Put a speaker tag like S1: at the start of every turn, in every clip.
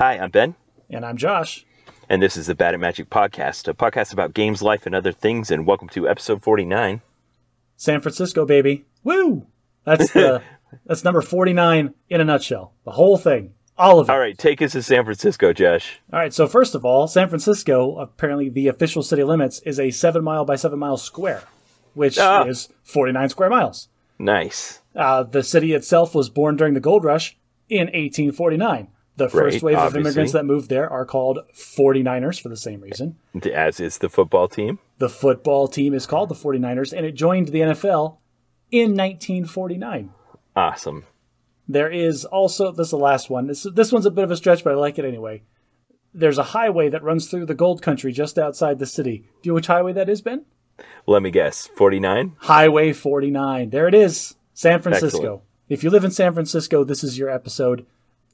S1: Hi, I'm Ben.
S2: And I'm Josh.
S1: And this is the Bad at Magic podcast, a podcast about games, life, and other things. And welcome to episode 49.
S2: San Francisco, baby. Woo! That's number 49 in a nutshell. The whole thing. All of it.
S1: All right, take us to San Francisco, Josh.
S2: All right, so first of all, San Francisco, apparently the official city limits, is a 7 mile by 7 mile square, which is 49 square miles.
S1: Nice.
S2: The city itself was born during the gold rush in 1849. The first wave of immigrants that moved there are called 49ers for the same reason.
S1: As is the football team.
S2: The football team is called the 49ers, and it joined the NFL in 1949.
S1: Awesome.
S2: There is also, this is the last one. This one's a bit of a stretch, but I like it anyway. There's a highway that runs through the gold country just outside the city. Do you know which highway that is, Ben?
S1: Let me guess. 49?
S2: Highway 49. There it is. San Francisco.
S1: Excellent.
S2: If you live in San Francisco, this is your episode.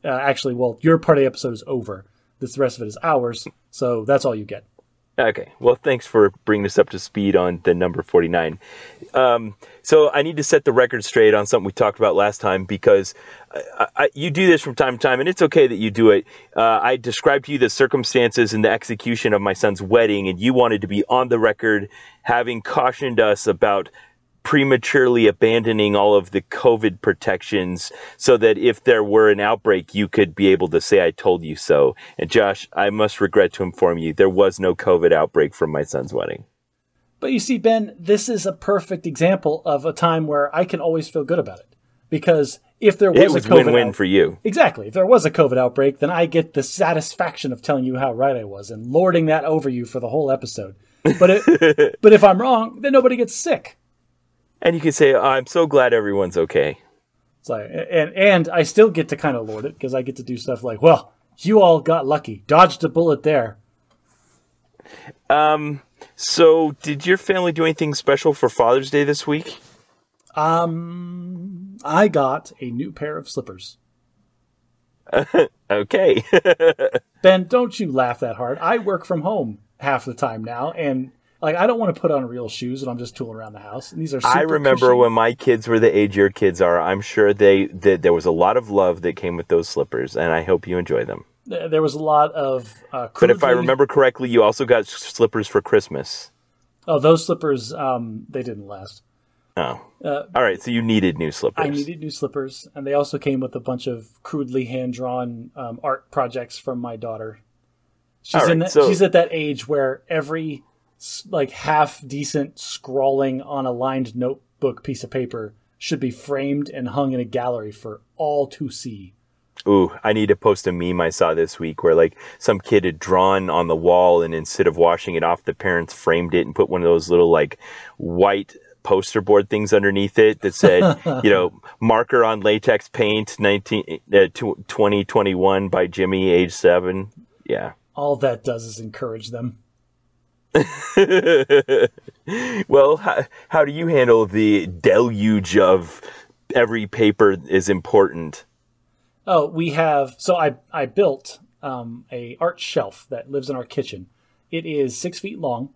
S2: Your part of the episode is over. The rest of it is ours, so that's all you get.
S1: Okay. Well, thanks for bringing us up to speed on the number 49. So I need to set the record straight on something we talked about last time because you do this from time to time, and it's okay that you do it. I described to you the circumstances and the execution of my son's wedding, and you wanted to be on the record having cautioned us about prematurely abandoning all of the COVID protections so that if there were an outbreak, you could be able to say, I told you so. And Josh, I must regret to inform you, there was no COVID outbreak from my son's wedding.
S2: But you see, Ben, this is a perfect example of a time where I can always feel good about it. Because if there was a COVID
S1: win-win for you.
S2: Exactly. If there was a COVID outbreak, then I get the satisfaction of telling you how right I was and lording that over you for the whole episode. But if I'm wrong, then nobody gets sick.
S1: And you can say, I'm so glad everyone's okay.
S2: It's like, and I still get to kind of lord it because I get to do stuff like, well, you all got lucky. Dodged a bullet there.
S1: So did your family do anything special for Father's Day this week?
S2: I got a new pair of slippers.
S1: Okay.
S2: Ben, don't you laugh that hard. I work from home half the time now, and I don't want to put on real shoes when I'm just tooling around the house. And these are super
S1: I remember
S2: cushy.
S1: when my kids were the age your kids are, I'm sure that there was a lot of love that came with those slippers, and I hope you enjoy them.
S2: There was a lot of
S1: But if I remember correctly, you also got slippers for Christmas.
S2: Oh, those slippers, they didn't last.
S1: Oh. All right, so you needed new slippers.
S2: I needed new slippers, and they also came with a bunch of crudely hand-drawn art projects from my daughter. She's at that age where every half-decent scrawling on a lined notebook piece of paper should be framed and hung in a gallery for all to see.
S1: Ooh, I need to post a meme I saw this week where some kid had drawn on the wall, and instead of washing it off, the parents framed it and put one of those little white poster board things underneath it that said, marker on latex paint 2021 by Jimmy, age 7. Yeah.
S2: All that does is encourage them.
S1: Well, how do you handle the deluge of every paper is important?
S2: Oh, we have. So I built a art shelf that lives in our kitchen. It is 6 feet long.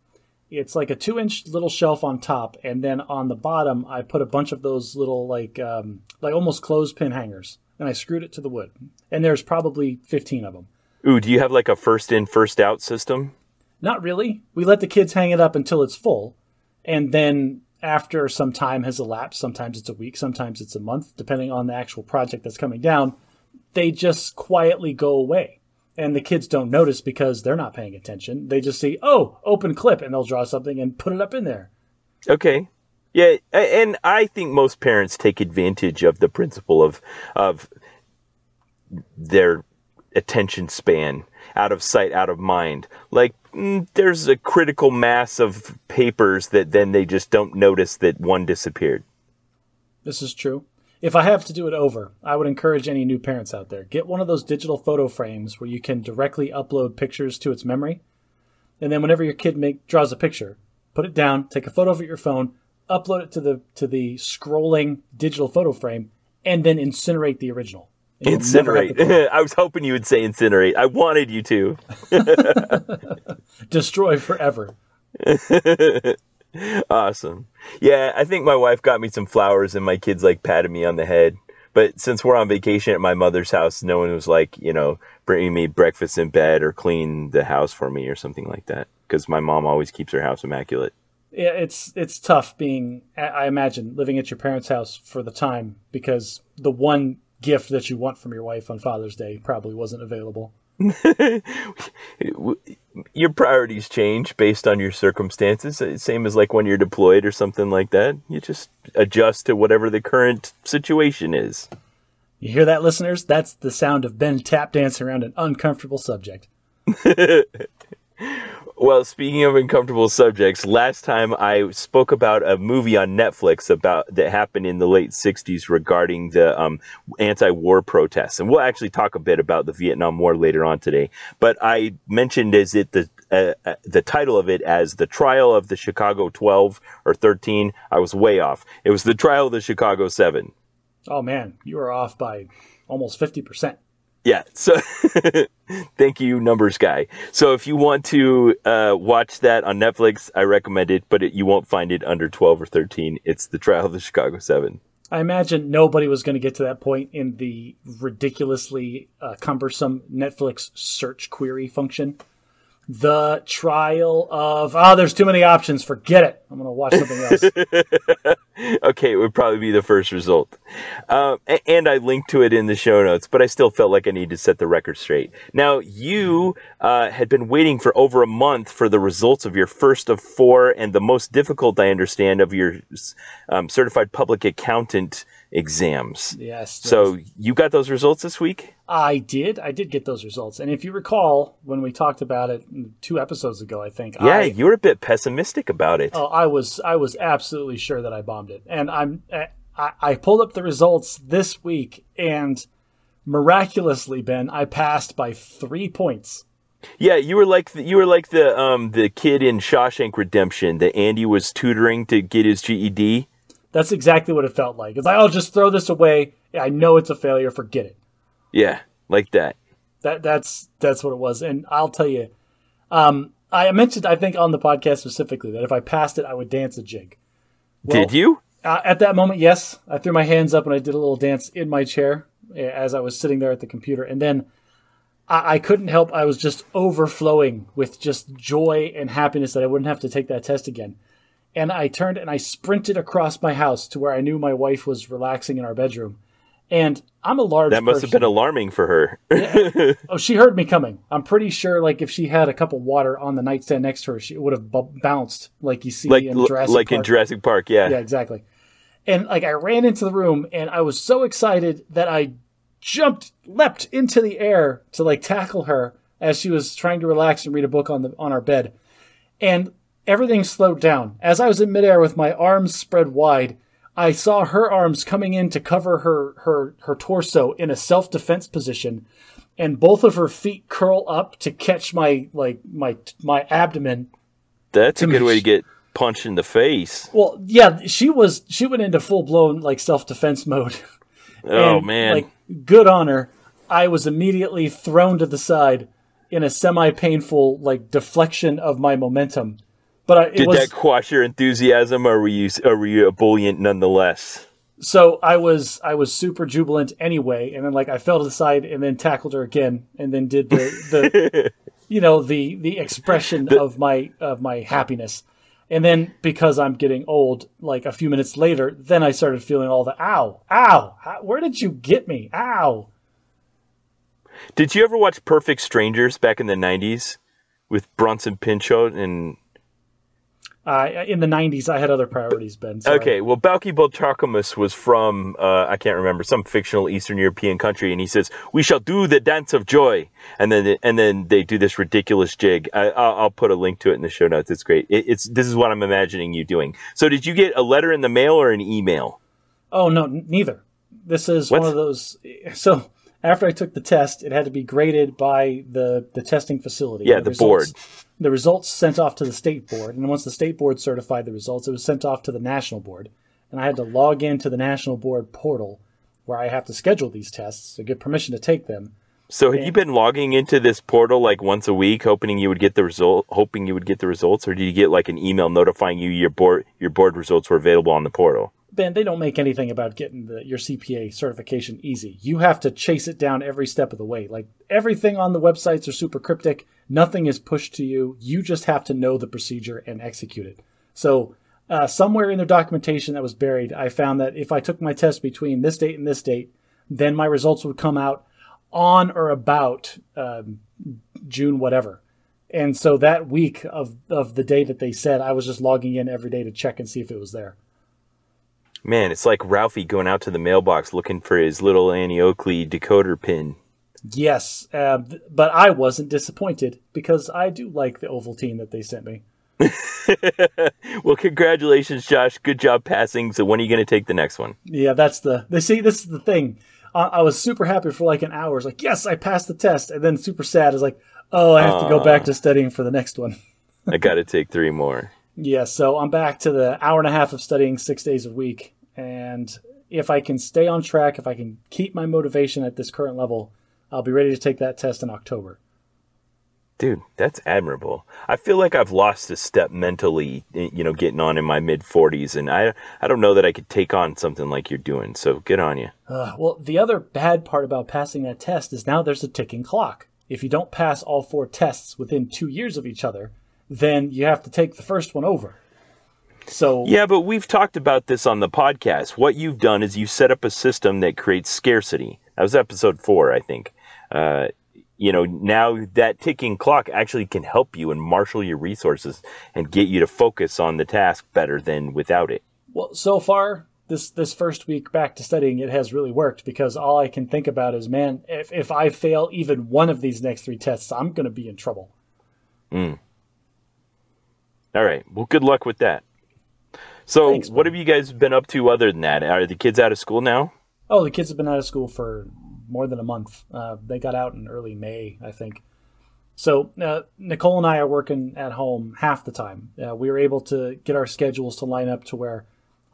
S2: It's like a 2-inch little shelf on top, and then on the bottom, I put a bunch of those little almost clothespin hangers, and I screwed it to the wood. And there's probably 15 of them.
S1: Ooh, do you have a first in, first out system?
S2: Not really. We let the kids hang it up until it's full, and then after some time has elapsed, sometimes it's a week, sometimes it's a month, depending on the actual project that's coming down, they just quietly go away. And the kids don't notice because they're not paying attention. They just see, oh, open clip, and they'll draw something and put it up in there.
S1: Okay. Yeah, and I think most parents take advantage of the principle of their attention span, out of sight, out of mind. There's a critical mass of papers that then they just don't notice that one disappeared.
S2: This is true. If I have to do it over, I would encourage any new parents out there, get one of those digital photo frames where you can directly upload pictures to its memory. And then whenever your kid draws a picture, put it down, take a photo of it with your phone, upload it to the scrolling digital photo frame, and then incinerate the original.
S1: Incinerate. I was hoping you would say incinerate. I wanted you to.
S2: Destroy forever.
S1: Awesome. Yeah, I think my wife got me some flowers and my kids patted me on the head. But since we're on vacation at my mother's house, no one was like, bringing me breakfast in bed or clean the house for me or something like that. Because my mom always keeps her house immaculate.
S2: Yeah, it's tough being, I imagine, living at your parents' house for the time, because the one gift that you want from your wife on Father's Day probably wasn't available.
S1: Your priorities change based on your circumstances. Same as like when you're deployed or something like that. You just adjust to whatever the current situation is.
S2: You hear that, listeners? That's the sound of Ben tap dancing around an uncomfortable subject.
S1: Well, speaking of uncomfortable subjects, last time I spoke about a movie on Netflix that happened in the late 60s regarding the anti-war protests. And we'll actually talk a bit about the Vietnam War later on today. But I mentioned the title of it as The Trial of the Chicago 12 or 13. I was way off. It was The Trial of the Chicago 7.
S2: Oh, man, you were off by almost 50%.
S1: Yeah, so thank you, numbers guy. So if you want to watch that on Netflix, I recommend it, but you won't find it under 12 or 13. It's The Trial of the Chicago 7. I
S2: imagine nobody was going to get to that point in the ridiculously cumbersome Netflix search query function. The Trial of... there's too many options. Forget it. I'm going to watch something else.
S1: Okay, it would probably be the first result. And I linked to it in the show notes, but I still felt like I needed to set the record straight. Now, you had been waiting for over a month for the results of your first of 4 and the most difficult, I understand, of your certified public accountant exams.
S2: Yes.
S1: So you got those results this week?
S2: I did get those results. And if you recall, when we talked about it 2 episodes ago, I think.
S1: Yeah, you were a bit pessimistic about it.
S2: Oh, I was absolutely sure that I bombed it. And I pulled up the results this week, and miraculously, Ben, I passed by 3 points.
S1: Yeah, you were like the kid in Shawshank Redemption that Andy was tutoring to get his GED.
S2: That's exactly what it felt like. It's like, I'll just throw this away. I know it's a failure. Forget it.
S1: Yeah, like that.
S2: That's what it was. And I'll tell you, I mentioned, I think, on the podcast specifically that if I passed it, I would dance a jig. Well,
S1: did you?
S2: At that moment, yes. I threw my hands up and I did a little dance in my chair as I was sitting there at the computer. And then I couldn't help. I was just overflowing with just joy and happiness that I wouldn't have to take that test again. And I turned and I sprinted across my house to where I knew my wife was relaxing in our bedroom. And I'm a large person.
S1: That must have been alarming for her.
S2: Yeah. Oh, she heard me coming. I'm pretty sure, like, if she had a cup of water on the nightstand next to her, she would have bounced like you see in Jurassic Park.
S1: Like in Jurassic Park, yeah.
S2: Yeah, exactly. And, like, I ran into the room, and I was so excited that I leapt into the air to, like, tackle her as she was trying to relax and read a book on our bed. And everything slowed down. As I was in midair with my arms spread wide, I saw her arms coming in to cover her torso in a self-defense position, and both of her feet curl up to catch my abdomen.
S1: That's a good way to get punched in the face.
S2: Well, yeah, she went into full-blown like self-defense mode.
S1: Oh,
S2: and,
S1: man.
S2: Like, good on her. I was immediately thrown to the side in a semi-painful like deflection of my momentum. But
S1: Did that quash your enthusiasm, or were you ebullient nonetheless?
S2: So I was super jubilant anyway, and then like I fell to the side and then tackled her again, and then did the the expression of my happiness. And then because I'm getting old, like a few minutes later, then I started feeling all the ow, where did you get me? Ow.
S1: Did you ever watch Perfect Strangers back in the 90s with Bronson Pinchot and...
S2: in the 90s, I had other priorities, Ben. Sorry.
S1: Okay, well, Balki Bolcharkamus was from, I can't remember, some fictional Eastern European country, and he says, "We shall do the dance of joy," and then they do this ridiculous jig. I'll put a link to it in the show notes. It's great. This is what I'm imagining you doing. So, did you get a letter in the mail or an email?
S2: Oh no, neither. This is one of those. So after I took the test, it had to be graded by the testing facility.
S1: Yeah, the board.
S2: The results sent off to the state board, and once the state board certified the results, it was sent off to the national board. And I had to log into the national board portal where I have to schedule these tests to get permission to take them.
S1: So have you been logging into this portal like once a week, hoping you would get the results, or did you get like an email notifying you your board results were available on the portal?
S2: Ben, they don't make anything about getting your CPA certification easy. You have to chase it down every step of the way. Like, everything on the websites are super cryptic. Nothing is pushed to you. You just have to know the procedure and execute it. So somewhere in their documentation that was buried, I found that if I took my test between this date and this date, then my results would come out on or about June whatever. And so that week of the day that they said, I was just logging in every day to check and see if it was there.
S1: Man, it's like Ralphie going out to the mailbox looking for his little Annie Oakley decoder pin.
S2: Yes, but I wasn't disappointed because I do like the Ovaltine that they sent me.
S1: Well, congratulations, Josh. Good job passing. So when are you going to take the next one?
S2: Yeah, this is the thing. I was super happy for like an hour. I was like, yes, I passed the test. And then super sad. I was like, oh, I have to go back to studying for the next one.
S1: I got to take 3 more.
S2: Yeah, so I'm back to the hour and a half of studying 6 days a week. And if I can stay on track, if I can keep my motivation at this current level, I'll be ready to take that test in October.
S1: Dude, that's admirable. I feel like I've lost a step mentally, getting on in my mid-40s, and I don't know that I could take on something like you're doing, so good on you.
S2: Well, the other bad part about passing that test is now there's a ticking clock. If you don't pass all 4 tests within 2 years of each other, then you have to take the first one over. So
S1: yeah, but we've talked about this on the podcast. What you've done is you set up a system that creates scarcity. That was episode 4, I think. Now that ticking clock actually can help you and marshal your resources and get you to focus on the task better than without it.
S2: Well, so far, this first week back to studying, it has really worked because all I can think about is, man, if I fail even one of these next 3 tests, I'm going to be in trouble.
S1: All right. Well, good luck with that. So
S2: Thanks,
S1: what have you guys been up to other than that? Are the kids out of school now?
S2: Oh, the kids have been out of school for more than a month. They got out in early May, I think. So Nicole and I are working at home half the time. We were able to get our schedules to line up to where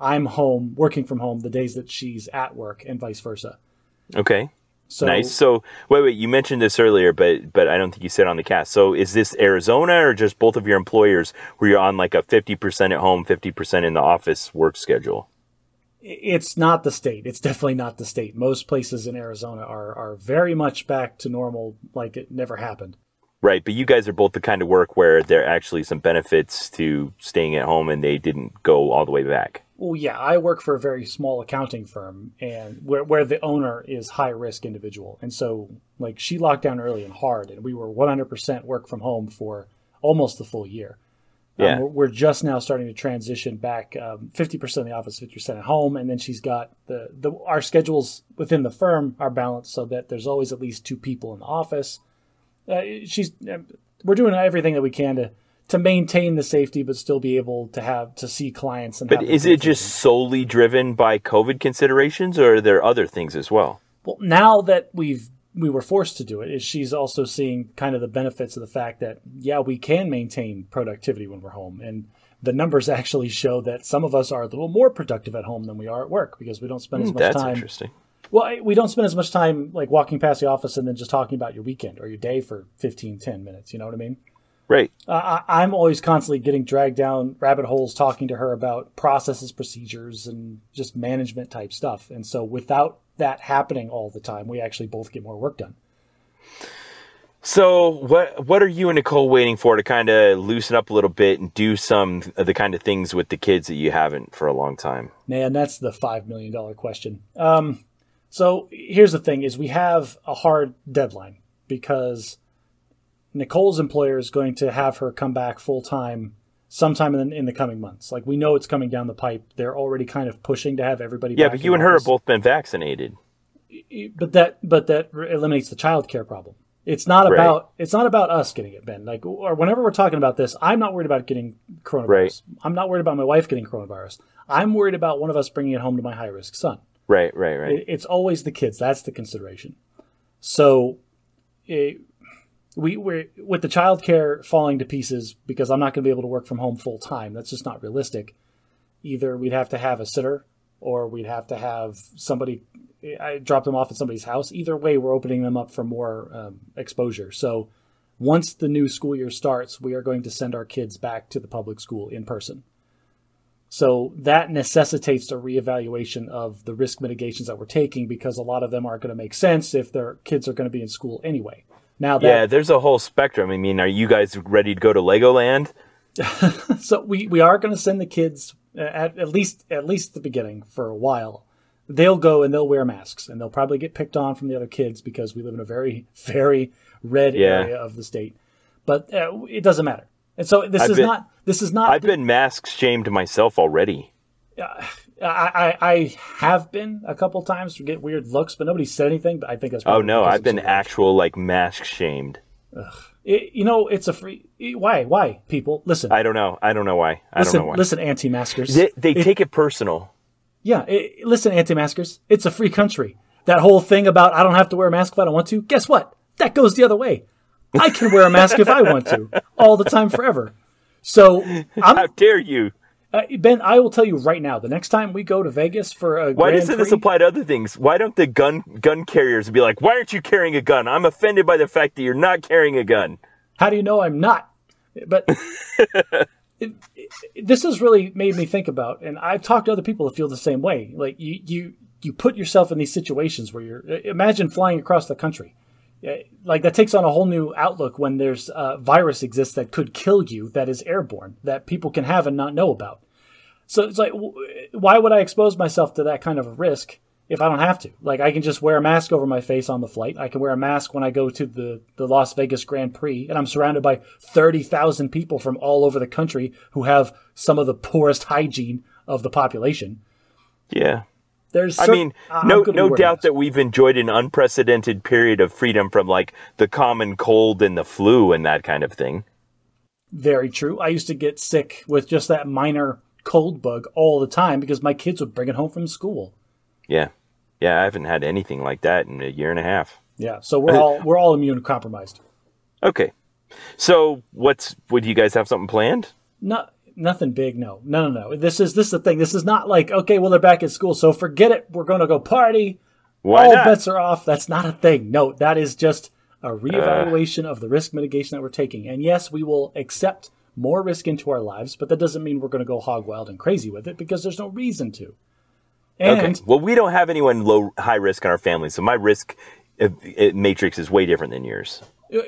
S2: I'm home, working from home, the days that she's at work and vice versa.
S1: Okay.
S2: So,
S1: nice. So wait, you mentioned this earlier, but I don't think you said on the cast. So is this Arizona or just both of your employers where you're on like a 50% at home, 50% in the office work schedule?
S2: It's not the state. It's definitely not the state. Most places in Arizona are very much back to normal, like it never happened.
S1: Right, but you guys are both the kind of work where there are actually some benefits to staying at home and they didn't go all the way back.
S2: Well, yeah, I work for a very small accounting firm and where the owner is high-risk individual. And so, like, she locked down early and hard, and we were 100% work from home for almost the full year.
S1: Yeah.
S2: We're just now starting to transition back 50% in the office, 50% at home. And then she's got our schedules within the firm are balanced so that there's always at least 2 people in the office. We're doing everything that we can to maintain the safety, but still be able to see clients.
S1: But is it just solely driven by COVID considerations, or are there other things as well?
S2: Well, now that we were forced to do it, is she's also seeing kind of the benefits of the fact that, yeah, we can maintain productivity when we're home. And the numbers actually show that some of us are a little more productive at home than we are at work because we don't spend as much time.
S1: That's interesting.
S2: Well, we don't spend as much time like walking past the office and then just talking about your weekend or your day for 15, 10 minutes. You know what I mean?
S1: Right.
S2: I'm always constantly getting dragged down rabbit holes talking to her about processes, procedures, and just management type stuff. And so without that happening all the time, we actually both get more work done.
S1: So what are you and Nicole waiting for to kind of loosen up a little bit and do some of the kind of things with the kids that you haven't for a long time?
S2: Man, that's the $5 million question. So here's the thing is we have a hard deadline because Nicole's employer is going to have her come back full time sometime in the coming months. Like, we know it's coming down the pipe. They're already kind of pushing to have everybody back.
S1: Yeah, but you and her have both been vaccinated.
S2: But that eliminates the childcare problem. It's not about us getting it, Ben. Like, or whenever we're talking about this, I'm not worried about getting coronavirus. Right. I'm not worried about my wife getting coronavirus. I'm worried about one of us bringing it home to my high risk son.
S1: Right.
S2: It's always the kids. That's the consideration. So we're with the childcare falling to pieces because I'm not going to be able to work from home full time. That's just not realistic. Either we'd have to have a sitter or we'd have to have somebody. I drop them off at somebody's house. Either way, we're opening them up for more exposure. So once the new school year starts, we are going to send our kids back to the public school in person. So that necessitates a reevaluation of the risk mitigations that we're taking, because a lot of them aren't going to make sense if their kids are going to be in school anyway. Now that,
S1: there's a whole spectrum. I mean, are you guys ready to go to Legoland?
S2: So we are going to send the kids at least the beginning for a while. They'll go and they'll wear masks, and they'll probably get picked on from the other kids because we live in a very, very red area of the state. But it doesn't matter. And so this is not.
S1: I've been mask shamed myself already.
S2: I have been a couple times to get weird looks, but nobody said anything. But I think that's
S1: probably I've been actual like mask shamed.
S2: It's a free. Why people listen?
S1: I don't know why.
S2: Listen, anti-maskers.
S1: They take it personal.
S2: Yeah, listen, anti-maskers. It's a free country. That whole thing about I don't have to wear a mask if I don't want to. Guess what? That goes the other way. I can wear a mask if I want to, all the time, forever. So,
S1: how dare you,
S2: Ben? I will tell you right now. The next time we go to Vegas for a
S1: why doesn't this apply to other things? Why don't the gun carriers be like, why aren't you carrying a gun? I'm offended by the fact that you're not carrying a gun.
S2: How do you know I'm not? But this has really made me think about, and I've talked to other people that feel the same way. Like you put yourself in these situations where imagine flying across the country. Like that takes on a whole new outlook when there's a virus exists that could kill you, that is airborne, that people can have and not know about. So it's like, why would I expose myself to that kind of a risk if I don't have to? Like, I can just wear a mask over my face on the flight. I can wear a mask when I go to the Las Vegas Grand Prix, and I'm surrounded by 30,000 people from all over the country who have some of the poorest hygiene of the population.
S1: Yeah. No doubt that we've enjoyed an unprecedented period of freedom from like the common cold and the flu and that kind of thing.
S2: Very true. I used to get sick with just that minor cold bug all the time because my kids would bring it home from school.
S1: Yeah. I haven't had anything like that in a year and a half.
S2: Yeah. So we're all immune compromised.
S1: Okay. So would you guys have something planned?
S2: Nothing big, no. This is the thing. This is not like, okay, well, they're back at school, so forget it. We're going to go party.
S1: Why not?
S2: All bets are off. That's not a thing. No, that is just a reevaluation of the risk mitigation that we're taking. And yes, we will accept more risk into our lives, but that doesn't mean we're going to go hog wild and crazy with it because there's no reason to. And,
S1: okay. Well, we don't have anyone high risk in our family, so my risk matrix is way different than yours.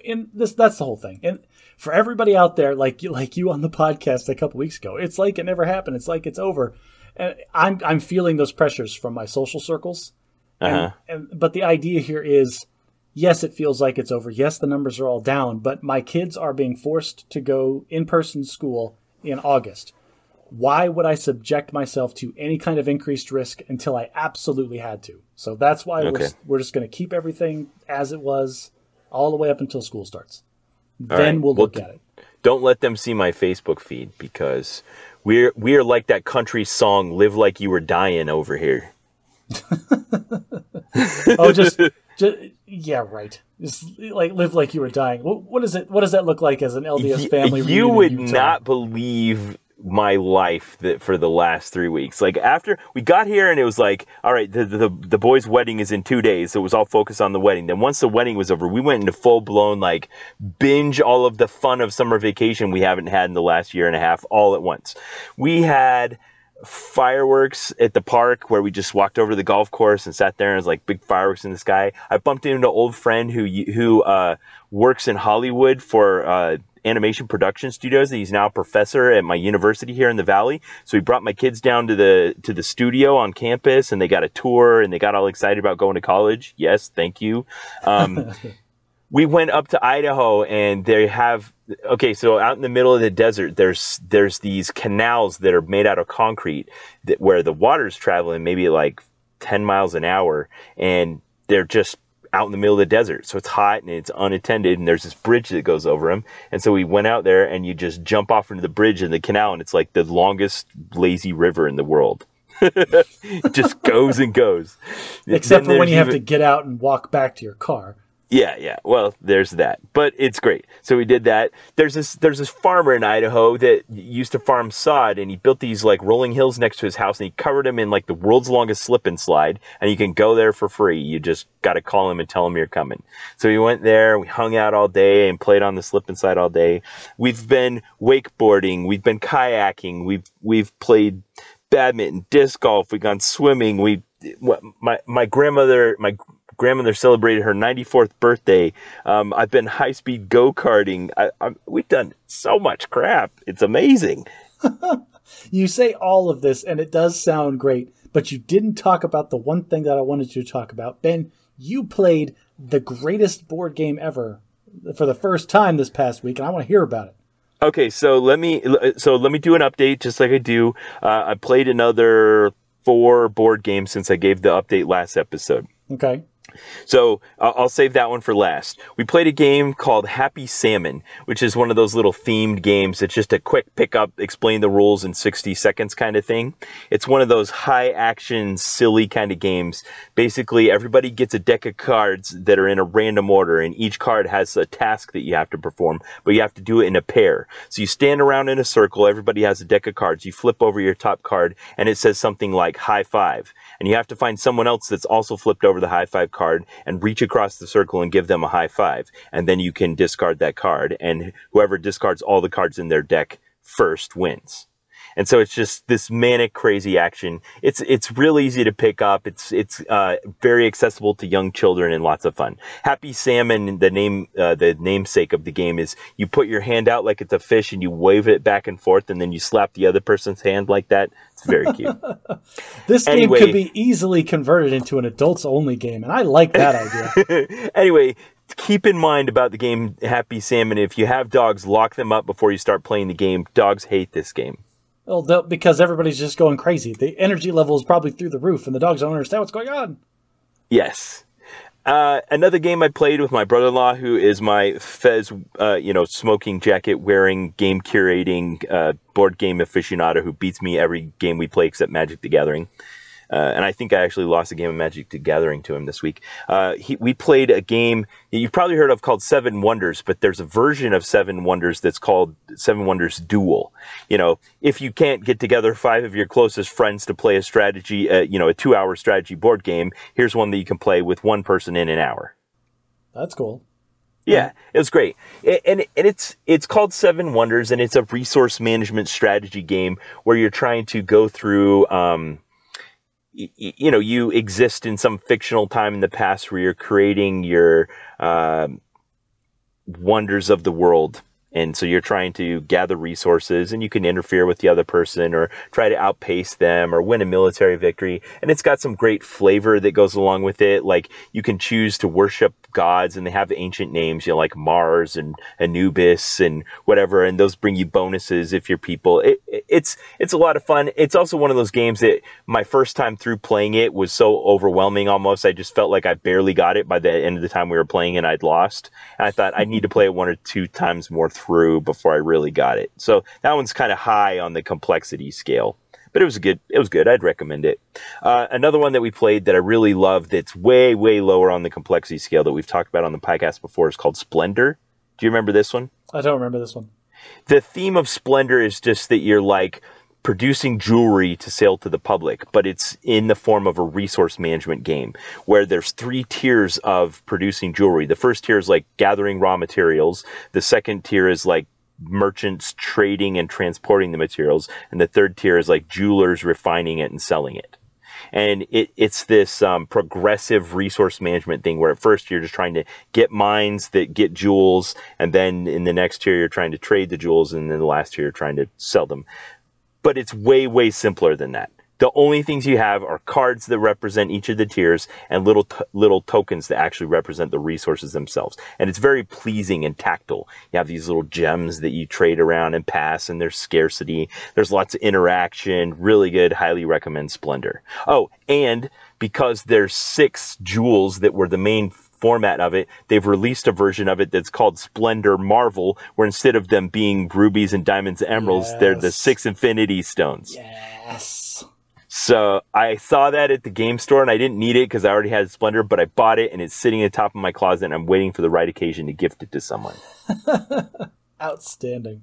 S2: And that's the whole thing. And for everybody out there, like you on the podcast a couple weeks ago, it's like it never happened. It's like it's over. And I'm feeling those pressures from my social circles. But the idea here is, yes, it feels like it's over. Yes, the numbers are all down, but my kids are being forced to go in-person school in August. Why would I subject myself to any kind of increased risk until I absolutely had to? So that's why we're just going to keep everything as it was all the way up until school starts. Then we'll look at it.
S1: Don't let them see my Facebook feed because we are like that country song, "Live Like You Were Dying" over here.
S2: Yeah, right. Just like live like you were dying. What is it? What does that look like as an LDS family?
S1: You would not believe my life that for the last 3 weeks. Like after we got here and it was like, all right, the boys' wedding is in 2 days, so it was all focused on the wedding. Then once the wedding was over, we went into full blown like binge all of the fun of summer vacation we haven't had in the last year and a half all at once. We had fireworks at the park where we just walked over to the golf course and sat there and it was like big fireworks in the sky. I bumped into an old friend who works in Hollywood for animation production studios. He's now a professor at my university here in the Valley. So he brought my kids down to the studio on campus and they got a tour and they got all excited about going to college. Yes, thank you. We went up to Idaho and they have, so out in the middle of the desert, there's these canals that are made out of concrete where the water's traveling maybe like 10 miles an hour and they're just out in the middle of the desert. So it's hot and it's unattended and there's this bridge that goes over them. And so we went out there and you just jump off into the bridge in the canal and it's like the longest lazy river in the world. It just goes and goes.
S2: Except for when you have to get out and walk back to your car.
S1: Yeah. Well, there's that, but it's great. So we did that. There's this farmer in Idaho that used to farm sod, and he built these like rolling hills next to his house, and he covered them in like the world's longest slip and slide, and you can go there for free. You just got to call him and tell him you're coming. So we went there, we hung out all day and played on the slip and slide all day. We've been wakeboarding, we've been kayaking, we've played badminton, disc golf, we've gone swimming. My grandmother celebrated her 94th birthday. I've been high-speed go-karting. We've done so much crap. It's amazing.
S2: You say all of this, and it does sound great, but you didn't talk about the one thing that I wanted you to talk about. Ben, you played the greatest board game ever for the first time this past week, and I want to hear about it.
S1: Okay, so let me do an update, just like I do. I played another 4 board games since I gave the update last episode.
S2: Okay.
S1: So I'll save that one for last. We played a game called Happy Salmon, which is one of those little themed games. It's just a quick pick up, explain the rules in 60 seconds kind of thing. It's one of those high action, silly kind of games. Basically, everybody gets a deck of cards that are in a random order, and each card has a task that you have to perform, but you have to do it in a pair. So you stand around in a circle, everybody has a deck of cards, you flip over your top card, and it says something like high five. And you have to find someone else that's also flipped over the high five card and reach across the circle and give them a high five. And then you can discard that card. And whoever discards all the cards in their deck first wins. And so it's just this manic, crazy action. It's real easy to pick up. It's very accessible to young children and lots of fun. Happy Salmon, the namesake of the game, is you put your hand out like it's a fish and you wave it back and forth, and then you slap the other person's hand like that. It's very cute.
S2: This game could be easily converted into an adults-only game, and I like that idea.
S1: Anyway, keep in mind about the game Happy Salmon, if you have dogs, lock them up before you start playing the game. Dogs hate this game.
S2: Well, because everybody's just going crazy. The energy level is probably through the roof, and the dogs don't understand what's going on.
S1: Yes. Another game I played with my brother-in-law, who is my Fez, smoking jacket wearing, game curating, board game aficionado who beats me every game we play except Magic the Gathering. And I think I actually lost a game of Magic the Gathering to him this week. We played a game you've probably heard of called Seven Wonders, but there's a version of Seven Wonders that's called Seven Wonders Duel. If you can't get together 5 of your closest friends to play a strategy, a 2-hour strategy board game, here's one that you can play with one person in an hour.
S2: That's cool.
S1: Yeah, it was great. And it's called Seven Wonders, and it's a resource management strategy game where you're trying to go through... you exist in some fictional time in the past where you're creating your wonders of the world. And so you're trying to gather resources, and you can interfere with the other person or try to outpace them or win a military victory. And it's got some great flavor that goes along with it. Like, you can choose to worship gods, and they have ancient names, like Mars and Anubis and whatever. And those bring you bonuses if you're people. It's a lot of fun. It's also one of those games that my first time through playing it was so overwhelming almost. I just felt like I barely got it by the end of the time we were playing, and I'd lost. And I thought I need to play it 1 or 2 times more through before I really got it. So that one's kind of high on the complexity scale, but it was good. I'd recommend it. Another one that we played that I really loved that's way, way lower on the complexity scale that we've talked about on the podcast before is called Splendor. Do you remember this one?
S2: I don't remember this one.
S1: The theme of Splendor is just that you're like producing jewelry to sell to the public, but it's in the form of a resource management game where there's 3 tiers of producing jewelry. The first tier is like gathering raw materials. The second tier is like merchants trading and transporting the materials. And the third tier is like jewelers refining it and selling it. And it's this progressive resource management thing where at first you're just trying to get mines that get jewels, and then in the next tier you're trying to trade the jewels, and then the last tier you're trying to sell them. But it's way, way simpler than that. The only things you have are cards that represent each of the tiers and little tokens that actually represent the resources themselves. And it's very pleasing and tactile. You have these little gems that you trade around and pass, and there's scarcity. There's lots of interaction. Really good. Highly recommend Splendor. Oh, and because there's 6 jewels that were the main format of it, they've released a version of it that's called Splendor Marvel, where instead of them being rubies and diamonds and emeralds, they're the 6 infinity stones.
S2: Yes.
S1: So I saw that at the game store, and I didn't need it because I already had Splendor, but I bought it, and it's sitting at the top of my closet, and I'm waiting for the right occasion to gift it to someone.
S2: Outstanding.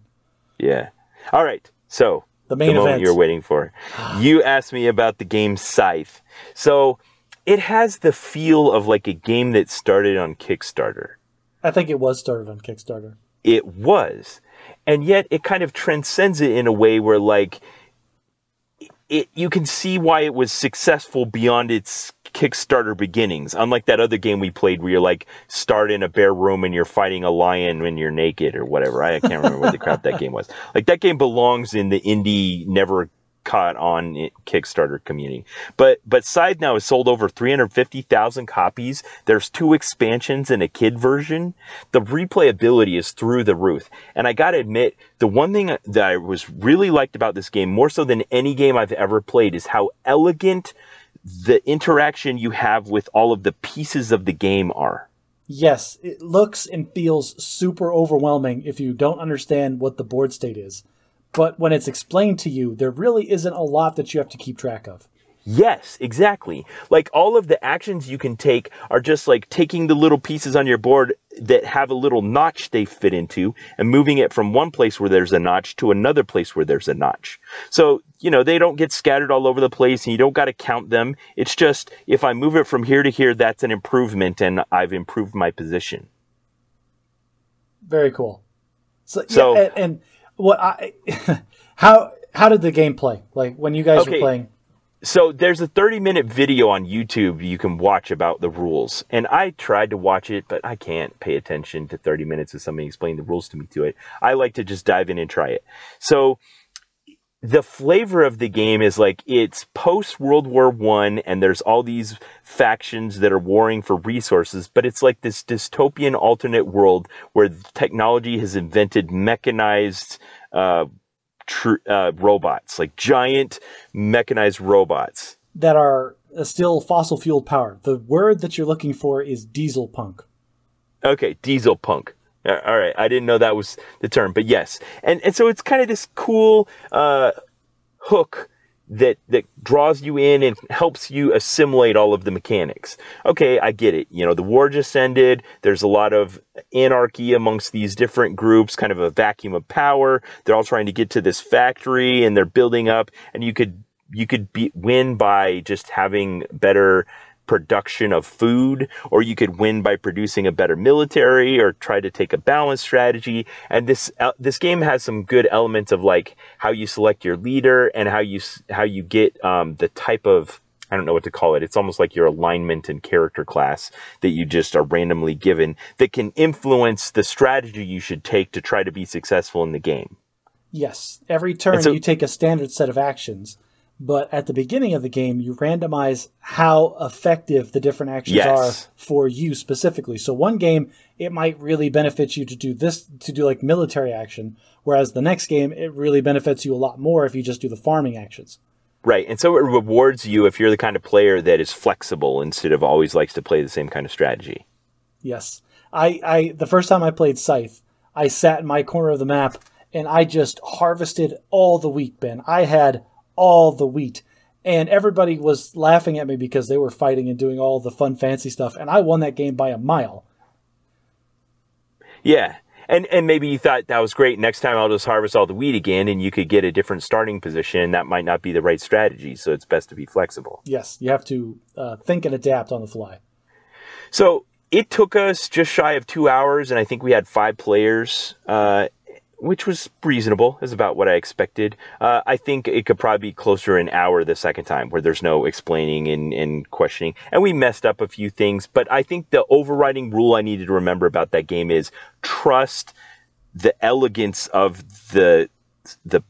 S1: Yeah. All right. So
S2: the main
S1: moment
S2: event
S1: you're waiting for. You asked me about the game Scythe. So it has the feel of like a game that started on Kickstarter.
S2: I think it was started on Kickstarter.
S1: It was. And yet it kind of transcends it in a way where like you can see why it was successful beyond its Kickstarter beginnings. Unlike that other game we played where you're like start in a bare room and you're fighting a lion when you're naked or whatever. I can't remember what the crap that game was. Like that game belongs in the indie never caught on Kickstarter community. But Scythe now has sold over 350,000 copies. There's 2 expansions and a kid version. The replayability is through the roof. And I gotta admit, the one thing that I was really liked about this game, more so than any game I've ever played, is how elegant the interaction you have with all of the pieces of the game are.
S2: Yes, it looks and feels super overwhelming if you don't understand what the board state is. But when it's explained to you, there really isn't a lot that you have to keep track of.
S1: Yes, exactly. Like all of the actions you can take are just like taking the little pieces on your board that have a little notch they fit into and moving it from one place where there's a notch to another place where there's a notch. So, you know, they don't get scattered all over the place and you don't got to count them. It's just if I move it from here to here, that's an improvement and I've improved my position.
S2: Very cool. So yeah, and what how did the game play? Like when you guys were playing?
S1: So there's a 30-minute video on YouTube you can watch about the rules. And I tried to watch it, but I can't pay attention to 30 minutes of somebody explaining the rules to me to it. I like to just dive in and try it. So the flavor of the game is like it's post-World War I, and there's all these factions that are warring for resources, but it's like this dystopian alternate world where technology has invented mechanized robots, like giant mechanized robots.
S2: That are still fossil fuel powered. The word that you're looking for is diesel punk.
S1: Okay, diesel punk. All right, I didn't know that was the term, but yes. And so it's kind of this cool hook that draws you in and helps you assimilate all of the mechanics. Okay, I get it. You know, the war just ended. There's a lot of anarchy amongst these different groups, kind of a vacuum of power. They're all trying to get to this factory and they're building up, and you could win by just having better production of food, or you could win by producing a better military or try to take a balanced strategy. And this game has some good elements of like how you select your leader and how you get the type of, I don't know what to call it. It's almost like your alignment and character class that you just are randomly given that can influence the strategy you should take to try to be successful in the game.
S2: Yes. Every turn you take a standard set of actions. But at the beginning of the game, you randomize how effective the different actions are for you specifically. So one game, it might really benefit you to do this, to do like military action, whereas the next game, it really benefits you a lot more if you just do the farming actions.
S1: Right, and so it rewards you if you're the kind of player that is flexible instead of always likes to play the same kind of strategy.
S2: Yes. The first time I played Scythe, I sat in my corner of the map, and I just harvested all the wheat, Ben. I had all the wheat, and everybody was laughing at me because they were fighting and doing all the fun fancy stuff, and I won that game by a mile. Yeah, and maybe you thought that was great. Next time I'll just harvest all the wheat again, and you could get a different starting position. That might not be the right strategy, so it's best to be flexible. Yes, you have to think and adapt on the fly. So it took us just shy of 2 hours, and I think we had 5 players, which was reasonable. Is about what I expected. I think it could probably be closer to an hour the second time, where there's no explaining and questioning. And we messed up a few things, but I think the overriding rule I needed to remember about that game is trust the elegance of the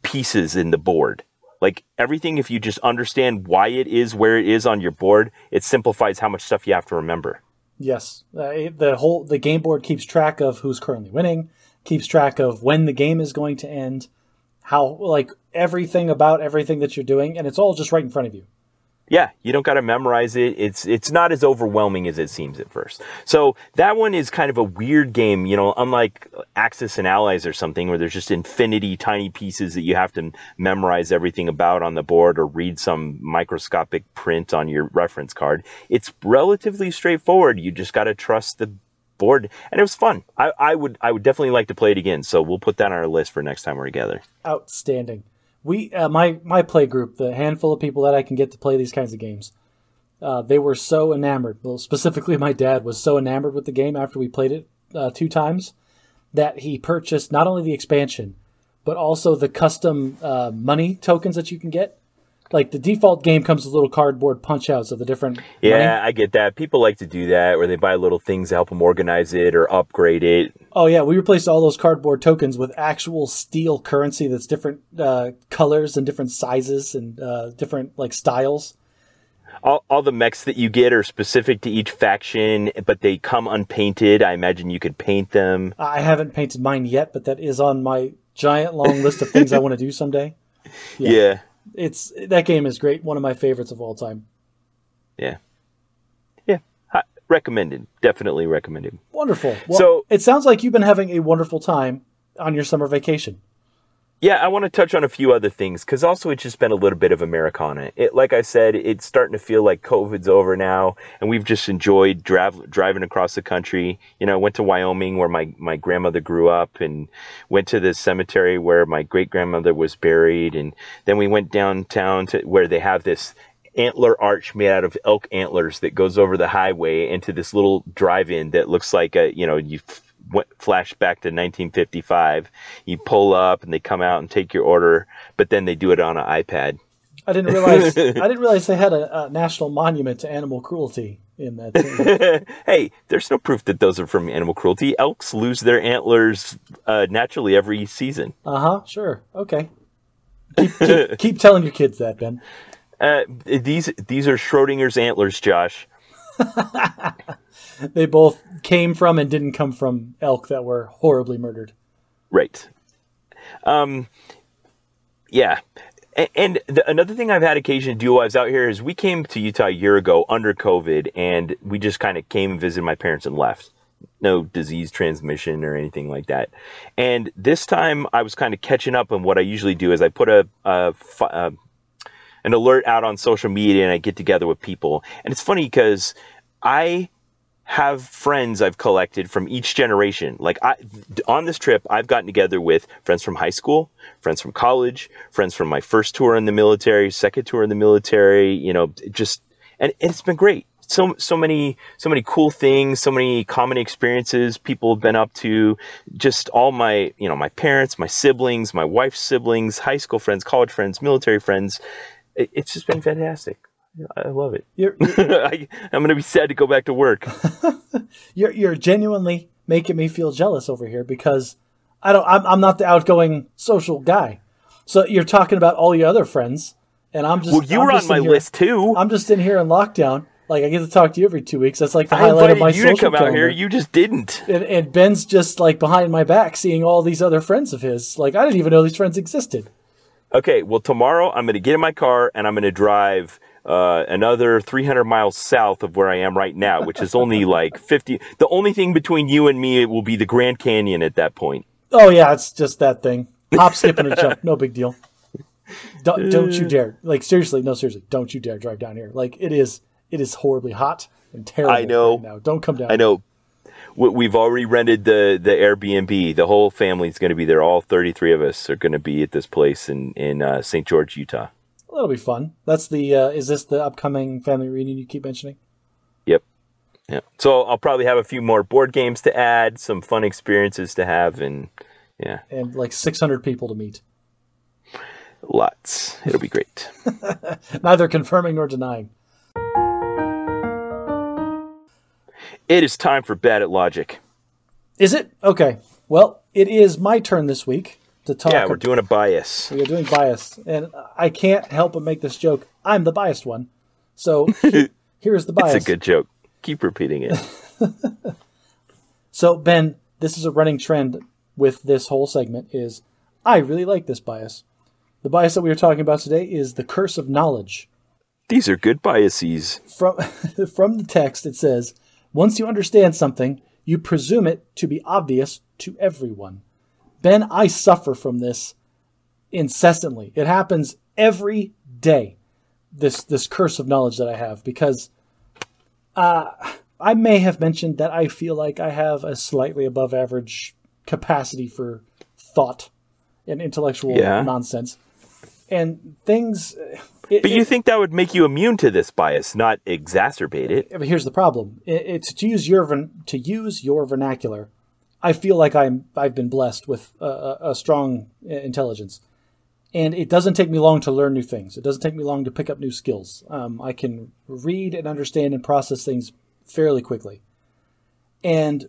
S2: pieces in the board. Like everything, if you just understand why it is where it is on your board, it simplifies how much stuff you have to remember. Yes, the game board keeps track of who's currently winning, keeps track of when the game is going to end, how, like, everything about everything that you're doing, and it's all just right in front of you.
S1: Yeah, you don't got to memorize it. It's not as overwhelming as it seems at first. So that one is kind of a weird game, unlike Axis and Allies or something where there's just infinity tiny pieces that you have to memorize everything about on the board or read some microscopic print on your reference card. It's relatively straightforward. You just got to trust the board, and it was fun. I would definitely like to play it again. So we'll put that on our list for next time we're together.
S2: Outstanding. We, my play group, the handful of people that I can get to play these kinds of games, they were so enamored. Well, specifically, my dad was so enamored with the game after we played it 2 times that he purchased not only the expansion, but also the custom money tokens that you can get. Like the default game comes with little cardboard punch-outs of the different money.
S1: I get that. People like to do that where they buy little things to help them organize it or upgrade it.
S2: Oh, yeah. We replaced all those cardboard tokens with actual steel currency that's different colors and different sizes and different styles.
S1: All the mechs that you get are specific to each faction, but they come unpainted. I imagine you could paint them.
S2: I haven't painted mine yet, but that is on my giant long list of things I want to do someday.
S1: Yeah.
S2: That game is great. One of my favorites of all time.
S1: Yeah. Recommended. Definitely recommended.
S2: Wonderful. Well, so it sounds like you've been having a wonderful time on your summer vacation.
S1: Yeah, I want to touch on a few other things because also it's just been a little bit of Americana. Like I said, it's starting to feel like COVID's over now, and we've just enjoyed driving across the country. Went to Wyoming where my grandmother grew up, and went to the cemetery where my great grandmother was buried, and then we went downtown to where they have this antler arch made out of elk antlers that goes over the highway into this little drive-in that looks like you flash back to 1955. You pull up and they come out and take your order, but then they do it on an iPad.
S2: I didn't realize they had a national monument to animal cruelty in that thing.
S1: Hey, there's no proof that those are from animal cruelty. Elks lose their antlers naturally every season.
S2: Sure. Okay. Keep telling your kids that, Ben.
S1: These are Schrodinger's antlers, Josh.
S2: They both came from and didn't come from elk that were horribly murdered.
S1: Right. Yeah. And another thing I've had occasion to do while I was out here is we came to Utah a year ago under COVID, and we just kind of came and visited my parents and left. No disease transmission or anything like that. And this time I was kind of catching up on what I usually do is I put an alert out on social media and I get together with people. And it's funny because I have friends I've collected from each generation. On this trip, I've gotten together with friends from high school, friends from college, friends from my first tour in the military, second tour in the military, and it's been great. So many cool things, so many common experiences people have been up to. Just all my parents, my siblings, my wife's siblings, high school friends, college friends, military friends. It's just been fantastic. I love it. I'm going to be sad to go back to work.
S2: You're genuinely making me feel jealous over here because I'm not the outgoing social guy. So you're talking about all your other friends, and I'm just.
S1: Well, you were on my list too.
S2: I'm just in here in lockdown. I get to talk to you every 2 weeks. That's like the highlight of my social calendar. I invited you to come out here.
S1: You just didn't.
S2: And Ben's just behind my back, seeing all these other friends of his. I didn't even know these friends existed.
S1: Okay, well, tomorrow I'm going to get in my car and I'm going to drive another 300 miles south of where I am right now, which is only 50. The only thing between you and me will be the Grand Canyon at that point. Oh,
S2: yeah, it's just that thing. Hop, skip, and a jump. No big deal. Don't you dare. Seriously, don't you dare drive down here. It is horribly hot and terrible.
S1: I know.
S2: Right now. Don't come down.
S1: I know. We've already rented the Airbnb. The whole family's going to be there. All 33 of us are going to be at this place in St. George, Utah.
S2: Well, that'll be fun. That's is this the upcoming family reunion you keep mentioning?
S1: Yep. Yeah. So I'll probably have a few more board games to add, some fun experiences to have, and yeah.
S2: And 600 people to meet.
S1: Lots. It'll be great.
S2: Neither confirming nor denying.
S1: It is time for Bad at Logic.
S2: Is it? Okay. Well, it is my turn this week to talk.
S1: Yeah, we're doing a bias.
S2: We are doing bias. And I can't help but make this joke. I'm the biased one. So here's the bias.
S1: It's a good joke. Keep repeating it.
S2: So, Ben, this is a running trend with this whole segment is I really like this bias. The bias that we are talking about today is the curse of knowledge.
S1: These are good biases.
S2: From the text, it says, once you understand something, you presume it to be obvious to everyone. Ben, I suffer from this incessantly. It happens every day, this curse of knowledge that I have, because I may have mentioned that I feel like I have a slightly above average capacity for thought and intellectual nonsense. And things...
S1: But you think that would make you immune to this bias, not exacerbate it?
S2: But here's the problem. It's to use your vernacular. I feel like I've been blessed with a strong intelligence. And it doesn't take me long to learn new things. It doesn't take me long to pick up new skills. I can read and understand and process things fairly quickly. And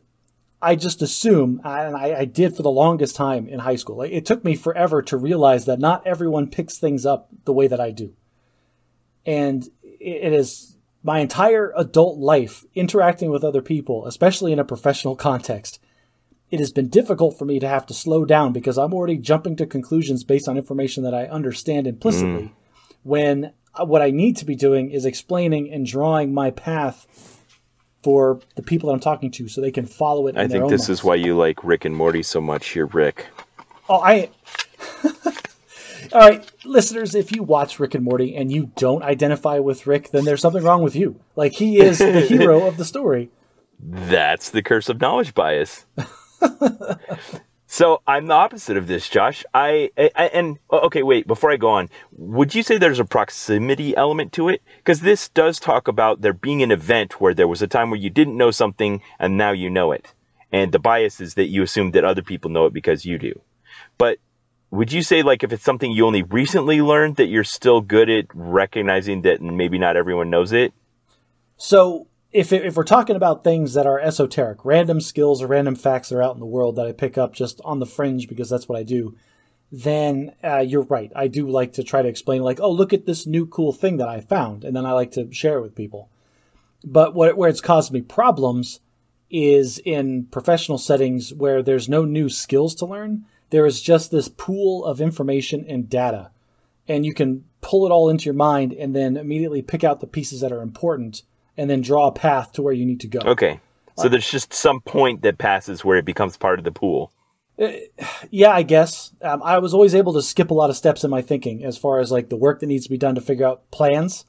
S2: I just assume, and I did for the longest time in high school, it took me forever to realize that not everyone picks things up the way that I do. And it is my entire adult life interacting with other people, especially in a professional context. It has been difficult for me to have to slow down because I'm already jumping to conclusions based on information that I understand implicitly, when what I need to be doing is explaining and drawing my path for the people that I'm talking to so they can follow it in their own
S1: I think this
S2: minds.
S1: is why you like Rick and Morty so much here, Rick.
S2: Oh, All right, listeners, if you watch Rick and Morty and you don't identify with Rick, then there's something wrong with you. Like, he is the hero of the story.
S1: That's the curse of knowledge bias. So I'm the opposite of this, Josh. Okay, wait, before I go on, would you say there's a proximity element to it? Because this does talk about there being an event where there was a time where you didn't know something and now you know it. And the bias is that you assume that other people know it because you do. But would you say, like, if it's something you only recently learned, that you're still good at recognizing that maybe not everyone knows it?
S2: So if we're talking about things that are esoteric, random skills or random facts that are out in the world that I pick up just on the fringe because that's what I do, then you're right. I do like to try to explain, like, oh, look at this new cool thing that I found. And then I like to share it with people. But where it's caused me problems is in professional settings where there's no new skills to learn. There is just this pool of information and data. And you can pull it all into your mind and then immediately pick out the pieces that are important and then draw a path to where you need to go.
S1: Okay. So there's just some point that passes where it becomes part of the pool.
S2: Yeah, I guess. I was always able to skip a lot of steps in my thinking as far as like the work that needs to be done to figure out plans.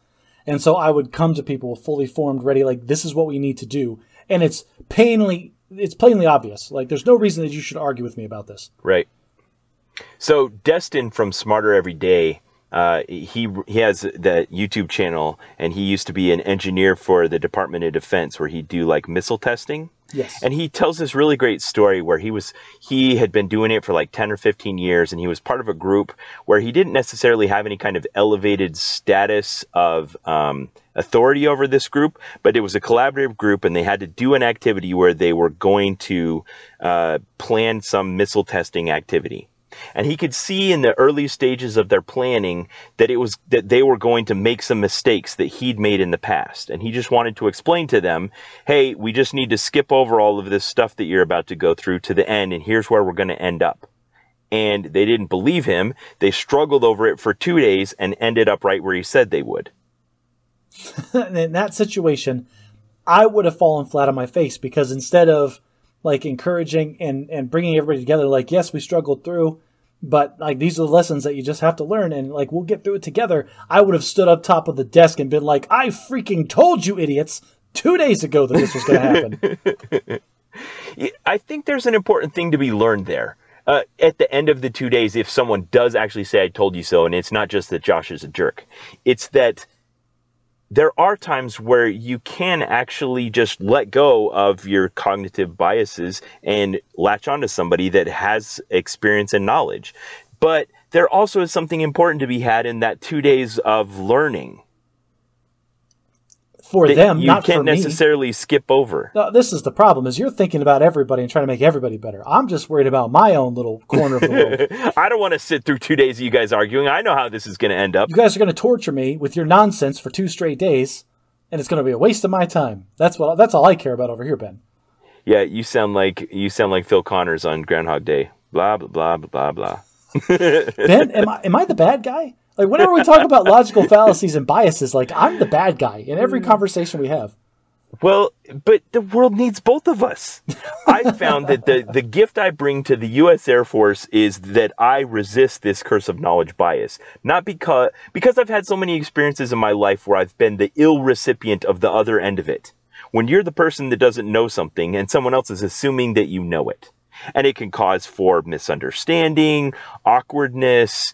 S2: And so I would come to people fully formed, ready, like, this is what we need to do. And it's plainly obvious. Like, there's no reason that you should argue with me about this.
S1: Right. So Destin from Smarter Every Day, he has that YouTube channel, and he used to be an engineer for the Department of Defense, where he'd do like missile testing.
S2: Yes.
S1: And he tells this really great story where he had been doing it for like 10 or 15 years, and he was part of a group where he didn't necessarily have any kind of elevated status of authority over this group, but it was a collaborative group, and they had to do an activity where they were going to plan some missile testing activity. And he could see in the early stages of their planning that they were going to make some mistakes that he'd made in the past. And he just wanted to explain to them, hey, we just need to skip over all of this stuff that you're about to go through to the end, and here's where we're going to end up. And they didn't believe him. They struggled over it for 2 days and ended up right where he said they would.
S2: In that situation, I would have fallen flat on my face, because instead of like encouraging and bringing everybody together, like, yes, we struggled through, but like, these are the lessons that you just have to learn, and like, we'll get through it together. I would have stood up top of the desk and been like, I freaking told you idiots 2 days ago that this was going to happen.
S1: I think there's an important thing to be learned there. At the end of the 2 days, if someone does actually say, I told you so, and it's not just that Josh is a jerk, it's that there are times where you can actually just let go of your cognitive biases and latch onto somebody that has experience and knowledge. But there also is something important to be had in that 2 days of learning.
S2: For them, not for me.
S1: You can't necessarily skip over.
S2: No, this is the problem, is you're thinking about everybody and trying to make everybody better. I'm just worried about my own little corner of the world.
S1: I don't want to sit through 2 days of you guys arguing. I know how this is going to end up.
S2: You guys are going to torture me with your nonsense for 2 straight days, and it's going to be a waste of my time. That's all I care about over here, Ben.
S1: Yeah, you sound like Phil Connors on Groundhog Day. Blah, blah, blah, blah, blah.
S2: Ben, am I the bad guy? Like, whenever we talk about logical fallacies and biases, like, I'm the bad guy in every conversation we have.
S1: Well, but the world needs both of us. I found that the gift I bring to the U.S. Air Force is that I resist this curse of knowledge bias. Not because I've had so many experiences in my life where I've been the ill recipient of the other end of it. When you're the person that doesn't know something and someone else is assuming that you know it. And it can cause for misunderstanding, awkwardness,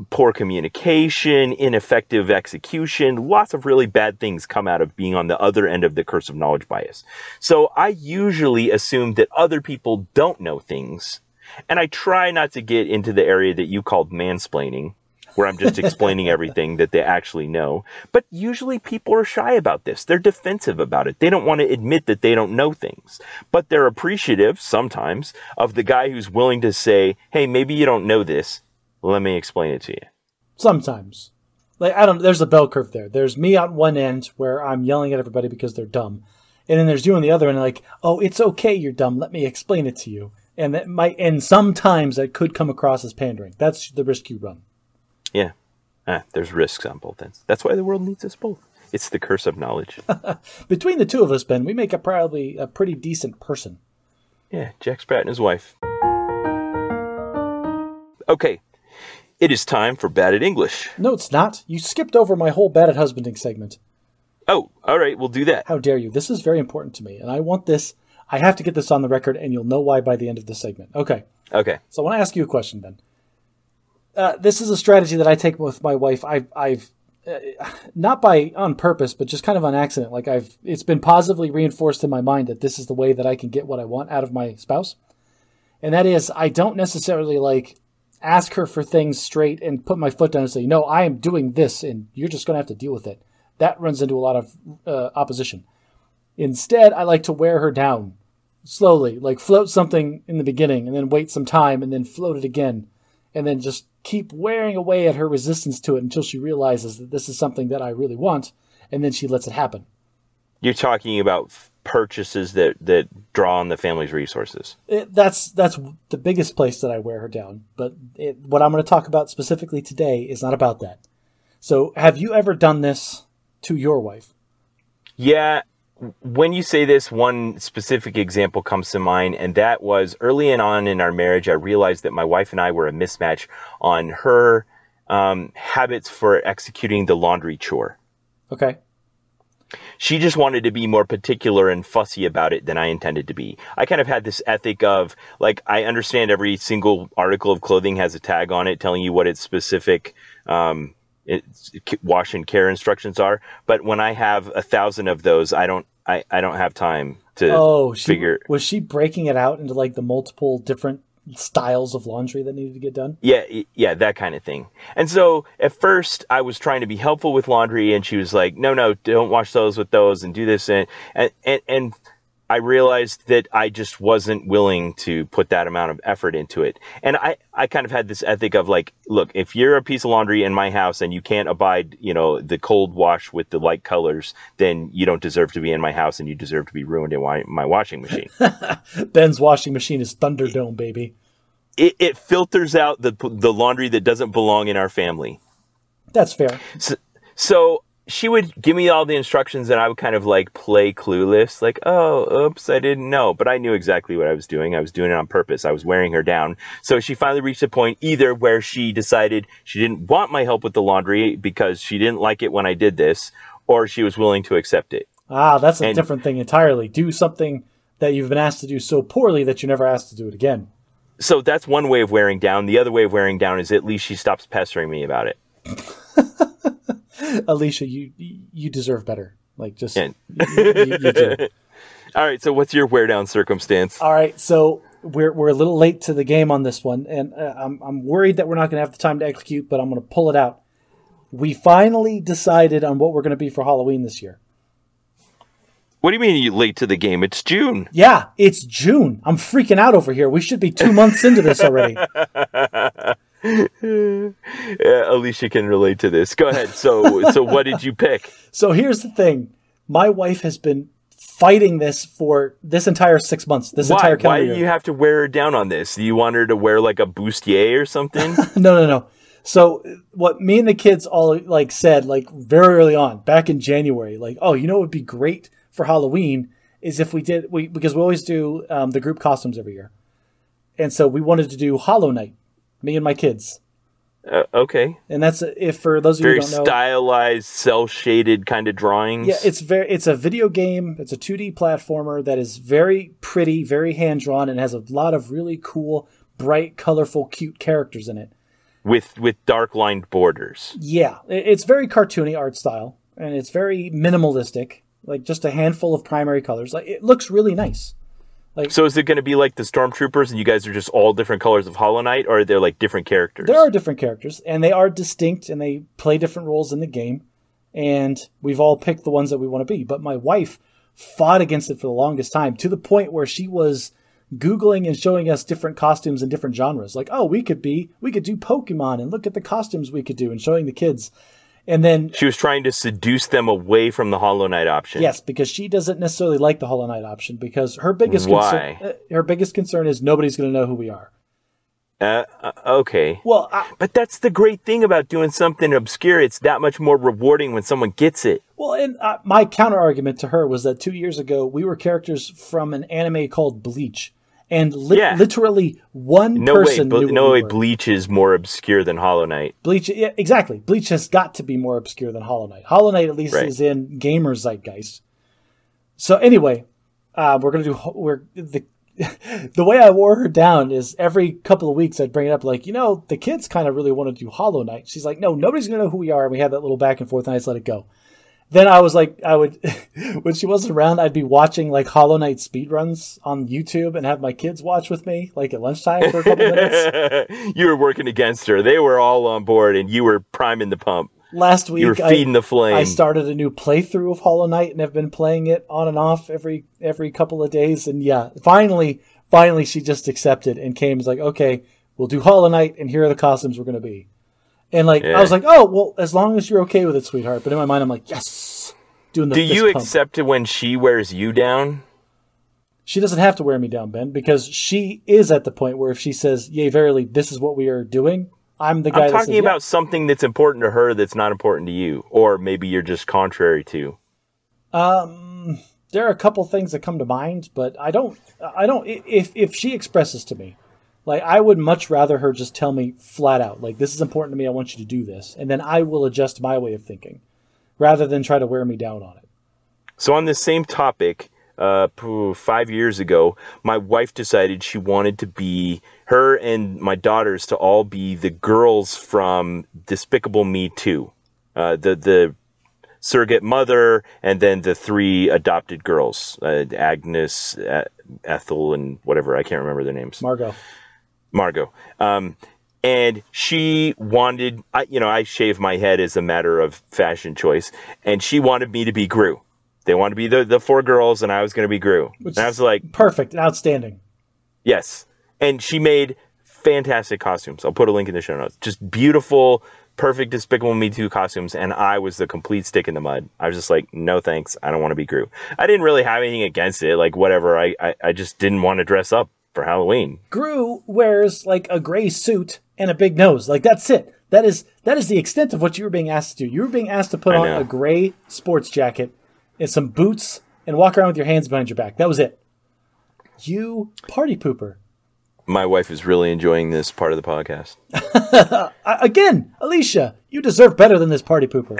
S1: poor communication, ineffective execution. Lots of really bad things come out of being on the other end of the curse of knowledge bias. So I usually assume that other people don't know things. And I try not to get into the area that you called mansplaining, where I'm just explaining everything that they actually know. But usually people are shy about this. They're defensive about it. They don't want to admit that they don't know things. But they're appreciative, sometimes, of the guy who's willing to say, hey, maybe you don't know this. Let me explain it to you.
S2: Sometimes. Like, there's a bell curve there. There's me on one end where I'm yelling at everybody because they're dumb. And then there's you on the other end, like, oh, it's okay, you're dumb. Let me explain it to you. And sometimes that could come across as pandering. That's the risk you run.
S1: Yeah. There's risks on both ends. That's why the world needs us both. It's the curse of knowledge.
S2: Between the two of us, Ben, we make probably a pretty decent person.
S1: Yeah, Jack Sprat and his wife. Okay. It is time for Bad at English.
S2: No, it's not. You skipped over my whole bad at husbanding segment.
S1: Oh, all right. We'll do that.
S2: How dare you? This is very important to me, and I want this. I have to get this on the record, and you'll know why by the end of the segment. Okay.
S1: Okay.
S2: So I want to ask you a question, Ben. This is a strategy that I take with my wife. I've not on purpose, but just kind of on accident. Like it's been positively reinforced in my mind that this is the way that I can get what I want out of my spouse. And that is, I don't necessarily like ask her for things straight and put my foot down and say, no, I am doing this and you're just going to have to deal with it. That runs into a lot of opposition. Instead, I like to wear her down slowly, like float something in the beginning and then wait some time and then float it again. And then just keep wearing away at her resistance to it until she realizes that this is something that I really want, and then she lets it happen.
S1: You're talking about purchases that draw on the family's resources.
S2: That's the biggest place that I wear her down. But what I'm going to talk about specifically today is not about that. So have you ever done this to your wife?
S1: Yeah. When you say this, one specific example comes to mind, and that was early on in our marriage, I realized that my wife and I were a mismatch on her habits for executing the laundry chore.
S2: Okay.
S1: She just wanted to be more particular and fussy about it than I intended to be. I kind of had this ethic of, like, I understand every single article of clothing has a tag on it telling you what its specific wash and care instructions are, but when I have 1,000 of those, I don't have time to figure.
S2: Was she breaking it out into like the multiple different styles of laundry that needed to get done?
S1: Yeah, that kind of thing. And so at first I was trying to be helpful with laundry, and she was like, no, don't wash those with those and do this, and I realized that I just wasn't willing to put that amount of effort into it. And I kind of had this ethic of like, look, if you're a piece of laundry in my house and you can't abide, the cold wash with the light colors, then you don't deserve to be in my house and you deserve to be ruined in my washing machine.
S2: Ben's washing machine is Thunderdome, baby.
S1: It filters out the laundry that doesn't belong in our family.
S2: That's fair.
S1: So she would give me all the instructions and I would kind of like play clueless, like, oh, oops, I didn't know. But I knew exactly what I was doing. I was doing it on purpose. I was wearing her down. So she finally reached a point either where she decided she didn't want my help with the laundry because she didn't like it when I did this, or she was willing to accept it.
S2: That's a different thing entirely. Do something that you've been asked to do so poorly that you're never asked to do it again.
S1: So that's one way of wearing down. The other way of wearing down is at least she stops pestering me about it.
S2: Alicia, you deserve better. Like, just you do.
S1: All right, so what's your wear down circumstance?
S2: All right, so we're a little late to the game on this one, and I'm worried that we're not going to have the time to execute, but I'm going to pull it out. We finally decided on what we're going to be for Halloween this year.
S1: What do you mean you're late to the game? It's June.
S2: Yeah, it's June. I'm freaking out over here. We should be 2 months into this already.
S1: Yeah, Alicia can relate to this. Go ahead. So what did you pick?
S2: So here's the thing. My wife has been fighting this for this entire 6 months. Entire calendar year.
S1: Why do you have to wear her down on this? Do you want her to wear like a bustier or something?
S2: No. So what me and the kids all like said, like very early on, back in January, like, oh, you know what would be great for Halloween is if because we always do the group costumes every year. And so we wanted to do Hollow Knight, me and my kids.
S1: Okay.
S2: And that's, if for those of you who don't know,
S1: very stylized, cel-shaded kind of drawings.
S2: Yeah, it's a video game. It's a 2D platformer that is very pretty, very hand-drawn, and has a lot of really cool, bright, colorful, cute characters in it. With
S1: dark lined borders.
S2: Yeah, it's very cartoony art style, and it's very minimalistic, like just a handful of primary colors. Like, it looks really nice. Like,
S1: so is it going to be like the Stormtroopers and you guys are just all different colors of Hollow Knight, or are there like different characters?
S2: There are different characters, and they are distinct, and they play different roles in the game, and we've all picked the ones that we want to be. But my wife fought against it for the longest time, to the point where she was Googling and showing us different costumes in different genres. Like, oh, we could do Pokemon, and look at the costumes we could do, and showing the kids. And then
S1: she was trying to seduce them away from the Hollow Knight option.
S2: Yes, because she doesn't necessarily like the Hollow Knight option, because her biggest concern is nobody's going to know who we are.
S1: Okay.
S2: Well,
S1: but that's the great thing about doing something obscure. It's that much more rewarding when someone gets it.
S2: Well, and my counter argument to her was that 2 years ago we were characters from an anime called Bleach. And literally one person knew
S1: no way Bleach is more obscure than Hollow Knight.
S2: Bleach, yeah, exactly. Bleach has got to be more obscure than Hollow Knight. Hollow Knight at least is in gamer zeitgeist. So anyway, the way I wore her down is every couple of weeks I'd bring it up like, the kids kind of really want to do Hollow Knight. She's like, no, nobody's going to know who we are. And we had that little back and forth, and I just let it go. Then I was like, when she wasn't around, I'd be watching like Hollow Knight speedruns on YouTube and have my kids watch with me, like at lunchtime for a couple minutes.
S1: You were working against her. They were all on board, and you were priming the pump.
S2: Last week,
S1: you were feeding the flame.
S2: I started a new playthrough of Hollow Knight and have been playing it on and off every couple of days. And yeah, finally, she just accepted and came. Was like, okay, we'll do Hollow Knight, and here are the costumes we're going to be. And I was like, oh, well, as long as you're okay with it, sweetheart. But in my mind, I'm like, yes. Doing the
S1: Do you
S2: pump.
S1: accept it when she wears you down?
S2: She doesn't have to wear me down, Ben, because she is at the point where if she says, yea, verily, this is what we are doing, I'm the guy
S1: I'm talking about something that's important to her that's not important to you. Or maybe you're just contrary to.
S2: There are a couple things that come to mind, but I don't, if she expresses to me, like, I would much rather her just tell me flat out, like, this is important to me, I want you to do this. And then I will adjust my way of thinking, rather than try to wear me down on it.
S1: So on this same topic, 5 years ago, my wife decided she wanted to be, her and my daughters to all be the girls from Despicable Me 2. The surrogate mother, and then the 3 adopted girls, Agnes, Ethel, and whatever, I can't remember their names. Margot. And she wanted, I shave my head as a matter of fashion choice, and she wanted me to be Gru. They wanted to be the 4 girls, and I was going to be Gru. And I was like,
S2: perfect, outstanding.
S1: Yes. And she made fantastic costumes. I'll put a link in the show notes. Just beautiful, perfect Despicable Me 2 costumes, and I was the complete stick in the mud. I was just like, no thanks, I don't want to be Gru. I didn't really have anything against it, like whatever. I just didn't want to dress up for Halloween.
S2: Gru wears like a gray suit and a big nose. Like, that's it. That is the extent of what you were being asked to do. You were being asked to put on a gray sports jacket and some boots and walk around with your hands behind your back. That was it. You party pooper.
S1: My wife is really enjoying this part of the podcast.
S2: Again, Alicia, you deserve better than this party pooper.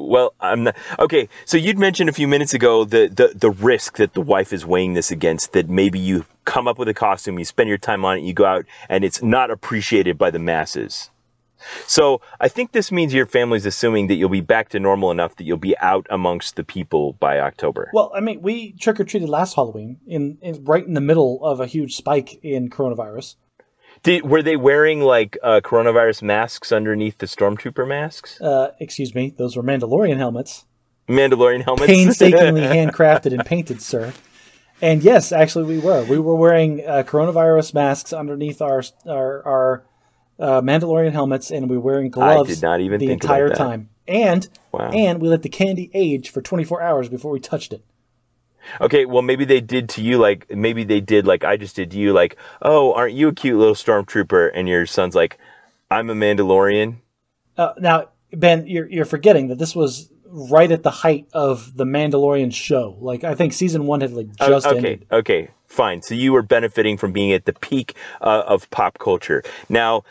S1: Well, I'm not. Okay, so you'd mentioned a few minutes ago the risk that the wife is weighing this against, that maybe you come up with a costume, you spend your time on it, you go out, and it's not appreciated by the masses. So I think this means your family's assuming that you'll be back to normal enough that you'll be out amongst the people by October.
S2: Well, I mean, we trick-or-treated last Halloween right in the middle of a huge spike in coronavirus.
S1: Were they wearing like coronavirus masks underneath the Stormtrooper masks?
S2: Excuse me, those were Mandalorian helmets.
S1: Mandalorian helmets?
S2: Painstakingly handcrafted and painted, sir. And yes, actually we were. We were wearing coronavirus masks underneath our Mandalorian helmets, and we were wearing gloves
S1: I did not even
S2: the
S1: think
S2: entire
S1: about that.
S2: time. And
S1: wow.
S2: And we let the candy age for 24 hours before we touched it.
S1: Okay, well, maybe they did to you like I just did to you, like, oh, aren't you a cute little stormtrooper? And your son's like, I'm a Mandalorian.
S2: Now, Ben, you're forgetting that this was right at the height of the Mandalorian show. Like, I think season 1 had just ended.
S1: Okay, fine. So you were benefiting from being at the peak of pop culture. Now,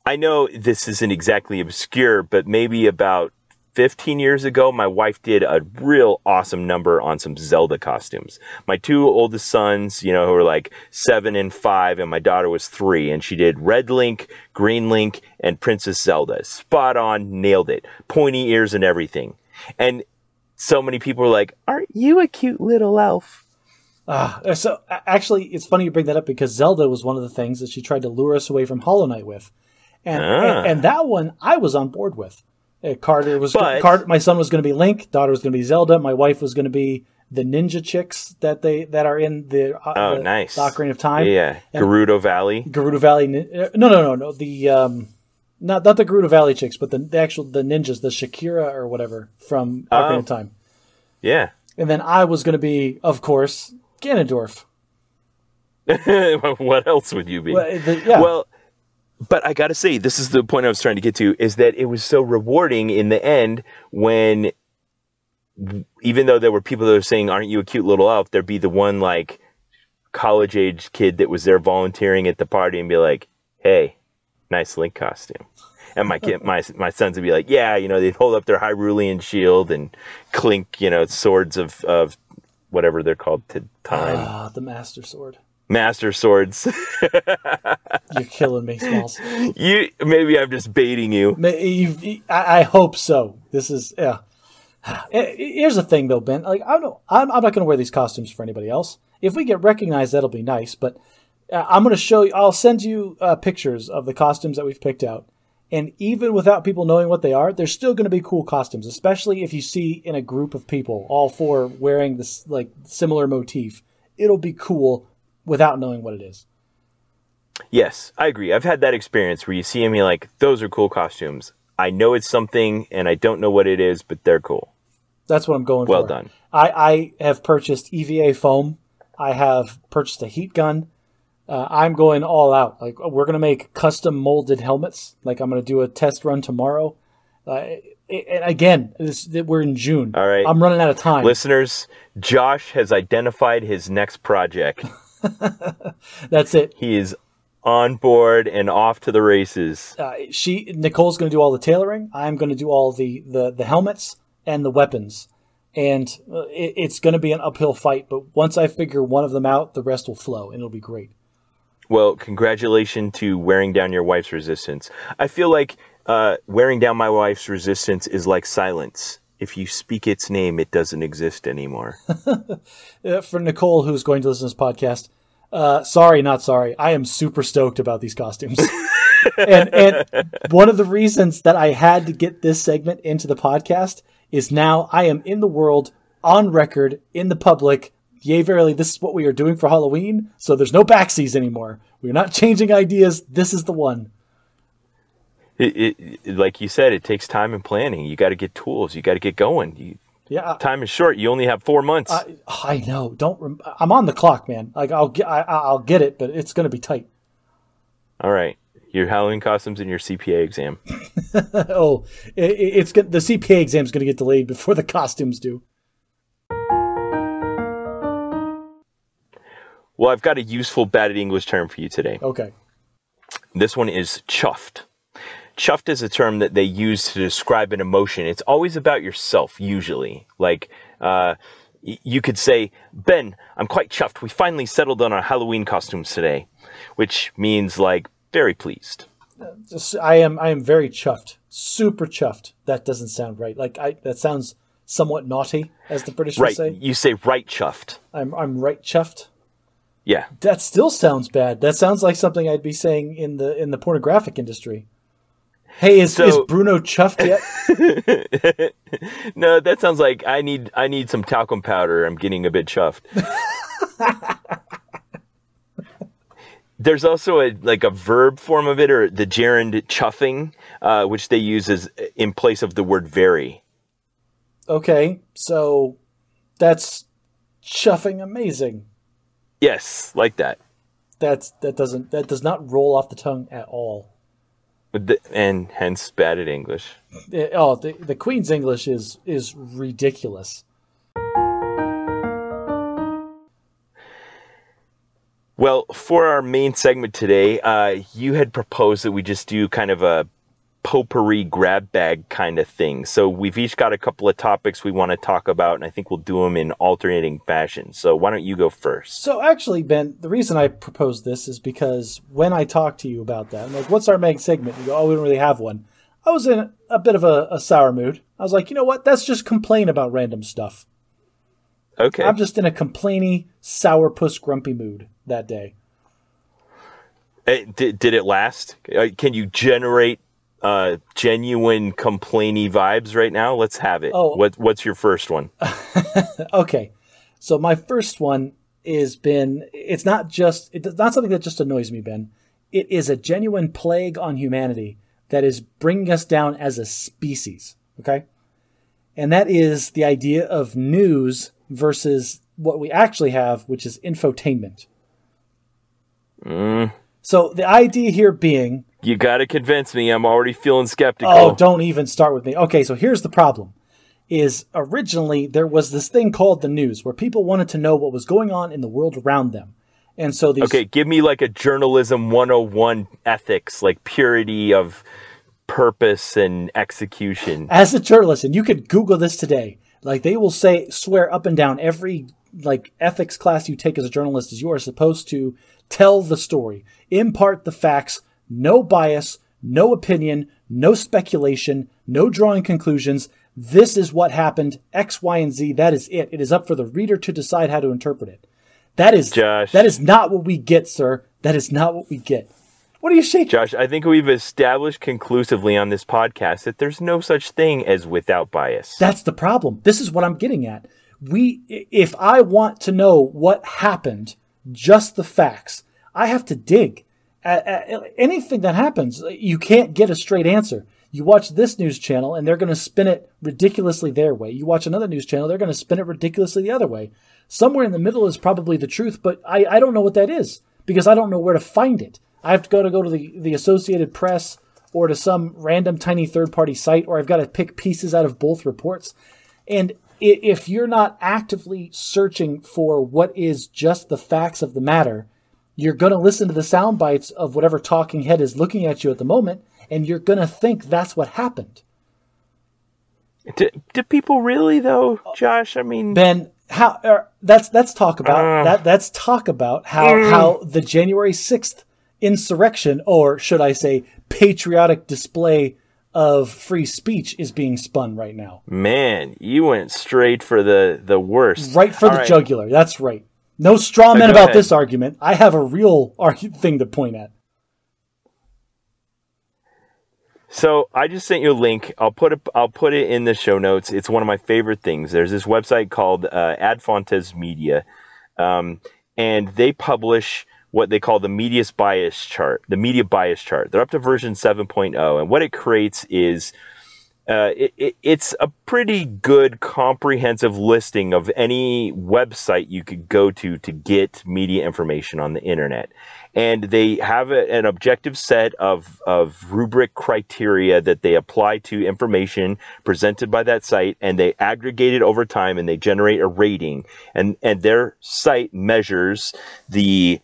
S1: I know this isn't exactly obscure, but maybe about 15 years ago, my wife did a real awesome number on some Zelda costumes. My 2 oldest sons, who were like 7 and 5, and my daughter was 3, and she did Red Link, Green Link, and Princess Zelda. Spot on, nailed it. Pointy ears and everything. And so many people were like, "Aren't you a cute little elf?"
S2: So actually, it's funny you bring that up because Zelda was one of the things that she tried to lure us away from Hollow Knight with. And that one I was on board with. My son was going to be Link, daughter was going to be Zelda, my wife was going to be the ninja chicks that are in the
S1: nice.
S2: The Ocarina of Time.
S1: Yeah, Gerudo Valley.
S2: Gerudo Valley. No. The not the Gerudo Valley chicks, but the ninjas, the Shakira or whatever from Ocarina of Time.
S1: Yeah.
S2: And then I was going to be, of course, Ganondorf.
S1: What else would you be? Well, but I got to say, this is the point I was trying to get to, is that it was so rewarding in the end when, even though there were people that were saying, "Aren't you a cute little elf?" there'd be the one like college-age kid that was there volunteering at the party and be like, "Hey, nice Link costume." And my sons would be like, "Yeah," they'd hold up their Hyrulean shield and clink, swords of whatever they're called to time.
S2: The Master Sword.
S1: Master swords.
S2: You're killing me, Smalls.
S1: Maybe I'm just baiting you.
S2: I hope so. This is Here's the thing, though, Ben. Like, I'm not going to wear these costumes for anybody else. If we get recognized, that'll be nice. But I'm going to show you. I'll send you pictures of the costumes that we've picked out. And even without people knowing what they are, they're still going to be cool costumes, especially if you see in a group of people, all 4 wearing this like similar motif. It'll be cool without knowing what it is.
S1: Yes, I agree. I've had that experience where you see them, you're like, those are cool costumes. I know it's something, and I don't know what it is, but they're cool.
S2: That's what I'm going for.
S1: Well done.
S2: I have purchased EVA foam. I have purchased a heat gun. I'm going all out. Like, we're going to make custom molded helmets. Like, I'm going to do a test run tomorrow. And again, we're in June.
S1: All right.
S2: I'm running out of time.
S1: Listeners, Josh has identified his next project.
S2: That's it.
S1: He is on board and off to the races.
S2: Nicole's going to do all the tailoring. I'm going to do all the helmets and the weapons. And it's going to be an uphill fight. But once I figure one of them out, the rest will flow, and it'll be great.
S1: Well, congratulations to wearing down your wife's resistance. I feel like wearing down my wife's resistance is like silence. If you speak its name, it doesn't exist anymore.
S2: For Nicole, who's going to listen to this podcast, sorry, not sorry. I am super stoked about these costumes. and one of the reasons that I had to get this segment into the podcast is now I am in the world, on record, in the public. Yea, verily, this is what we are doing for Halloween. So there's no backseas anymore. We're not changing ideas. This is the one.
S1: Like you said, it takes time and planning. You got to get tools. You got to get going. Time is short. You only have 4 months.
S2: I know. I'm on the clock, man. Like I'll get it, but it's going to be tight.
S1: All right, your Halloween costumes and your CPA exam.
S2: The CPA exam is going to get delayed before the costumes do.
S1: Well, I've got a useful bad English term for you today.
S2: Okay.
S1: This one is chuffed. Chuffed is a term that they use to describe an emotion. It's always about yourself, usually. Like, you could say, "Ben, I'm quite chuffed. We finally settled on our Halloween costumes today," which means, like, very pleased.
S2: I am very chuffed. Super chuffed. That doesn't sound right. Like, that sounds somewhat naughty, as the British would say.
S1: Right. You say right chuffed.
S2: I'm right chuffed.
S1: Yeah.
S2: That still sounds bad. That sounds like something I'd be saying in the pornographic industry. Hey, is Bruno chuffed yet?
S1: No, that sounds like I need some talcum powder. I'm getting a bit chuffed. There's also a verb form of it, or the gerund chuffing, which they use as in place of the word very.
S2: Okay, so that's chuffing amazing.
S1: Yes, like that.
S2: That does not roll off the tongue at all.
S1: And hence bad at English.
S2: The Queen's English is ridiculous.
S1: Well, for our main segment today, you had proposed that we just do kind of a potpourri grab bag kind of thing. So we've each got a couple of topics we want to talk about, and I think we'll do them in alternating fashion. So why don't you go first?
S2: So actually, Ben, the reason I proposed this is because when I talked to you about that, I'm like, what's our main segment? You go, oh, we don't really have one. I was in a bit of a sour mood. I was like, you know what? Let's just complain about random stuff.
S1: Okay.
S2: I'm just in a complainy, sourpuss, grumpy mood that day.
S1: Did it last? Can you generate genuine complainy vibes right now? Let's have it.
S2: Oh.
S1: What's your first one?
S2: Okay. So my first one it's not something that just annoys me, Ben. It is a genuine plague on humanity that is bringing us down as a species. Okay. And that is the idea of news versus what we actually have, which is infotainment. So the idea here being...
S1: You got to convince me. I'm already feeling skeptical.
S2: Oh, don't even start with me. Okay, so here's the problem. Is originally there was this thing called the news where people wanted to know what was going on in the world around them. And so these...
S1: Okay, give me like a journalism 101 ethics, like purity of purpose and execution.
S2: As a journalist, and you could Google this today, like they will swear up and down every like ethics class you take as a journalist is you are supposed to tell the story, impart the facts, no bias, no opinion, no speculation, no drawing conclusions. This is what happened, X, Y, and Z. That is it. It is up for the reader to decide how to interpret it. That is not what we get, sir. That is not what we get. What are you shaking?
S1: Josh, I think we've established conclusively on this podcast that there's no such thing as without bias.
S2: That's the problem. This is what I'm getting at. If I want to know what happened, just the facts, I have to dig. Anything that happens, you can't get a straight answer. You watch this news channel, and they're going to spin it ridiculously their way. You watch another news channel, they're going to spin it ridiculously the other way. Somewhere in the middle is probably the truth, but I don't know what that is because I don't know where to find it. I have to go to the Associated Press or to some random tiny third-party site, or I've got to pick pieces out of both reports. And if you're not actively searching for what is just the facts of the matter, you're going to listen to the sound bites of whatever talking head is looking at you at the moment, and you're going to think that's what happened.
S1: Do people really, though, Josh? I mean...
S2: Ben, let's talk about that. Let's talk about how the January 6th insurrection, or should I say patriotic display of free speech, is being spun right now.
S1: Man, you went straight for the worst.
S2: Right for the jugular. That's right. No straw men about this argument. I have a real thing to point at.
S1: So I just sent you a link. I'll put it in the show notes. It's one of my favorite things. There's this website called Ad Fontes Media, and they publish what they call the media bias chart. They're up to version 7.0, and what it creates is it's a pretty good comprehensive listing of any website you could go to get media information on the internet. And they have an objective set of rubric criteria that they apply to information presented by that site, and they aggregate it over time, and they generate a rating. And their site measures the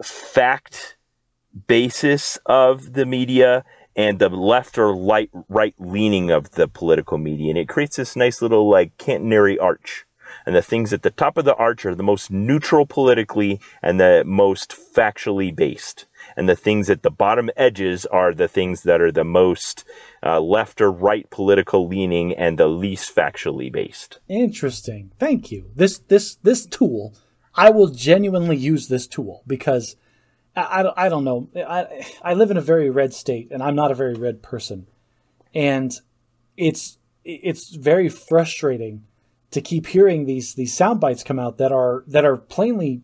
S1: fact basis of the media and the left or right leaning of the political media. And it creates this nice little like catenary arch. And the things at the top of the arch are the most neutral politically and the most factually based. And the things at the bottom edges are the things that are the most left or right political leaning and the least factually based.
S2: Interesting. Thank you. This tool, I will genuinely use this tool because I don't know. I live in a very red state, and I'm not a very red person. And it's very frustrating to keep hearing these sound bites come out that are plainly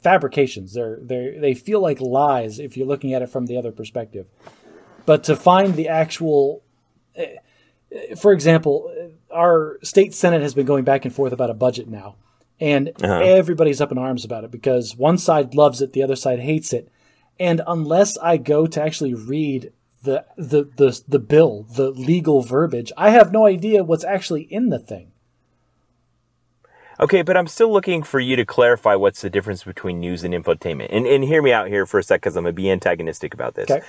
S2: fabrications. They feel like lies if you're looking at it from the other perspective. But to find the actual, for example, our state Senate has been going back and forth about a budget now. And everybody's up in arms about it because one side loves it, the other side hates it. And unless I go to actually read the bill, the legal verbiage. I have no idea what's actually in the thing.
S1: Okay, but I'm still looking for you to clarify what's the difference between news and infotainment. And hear me out here for a sec, because I'm going to be antagonistic about this.
S2: Okay.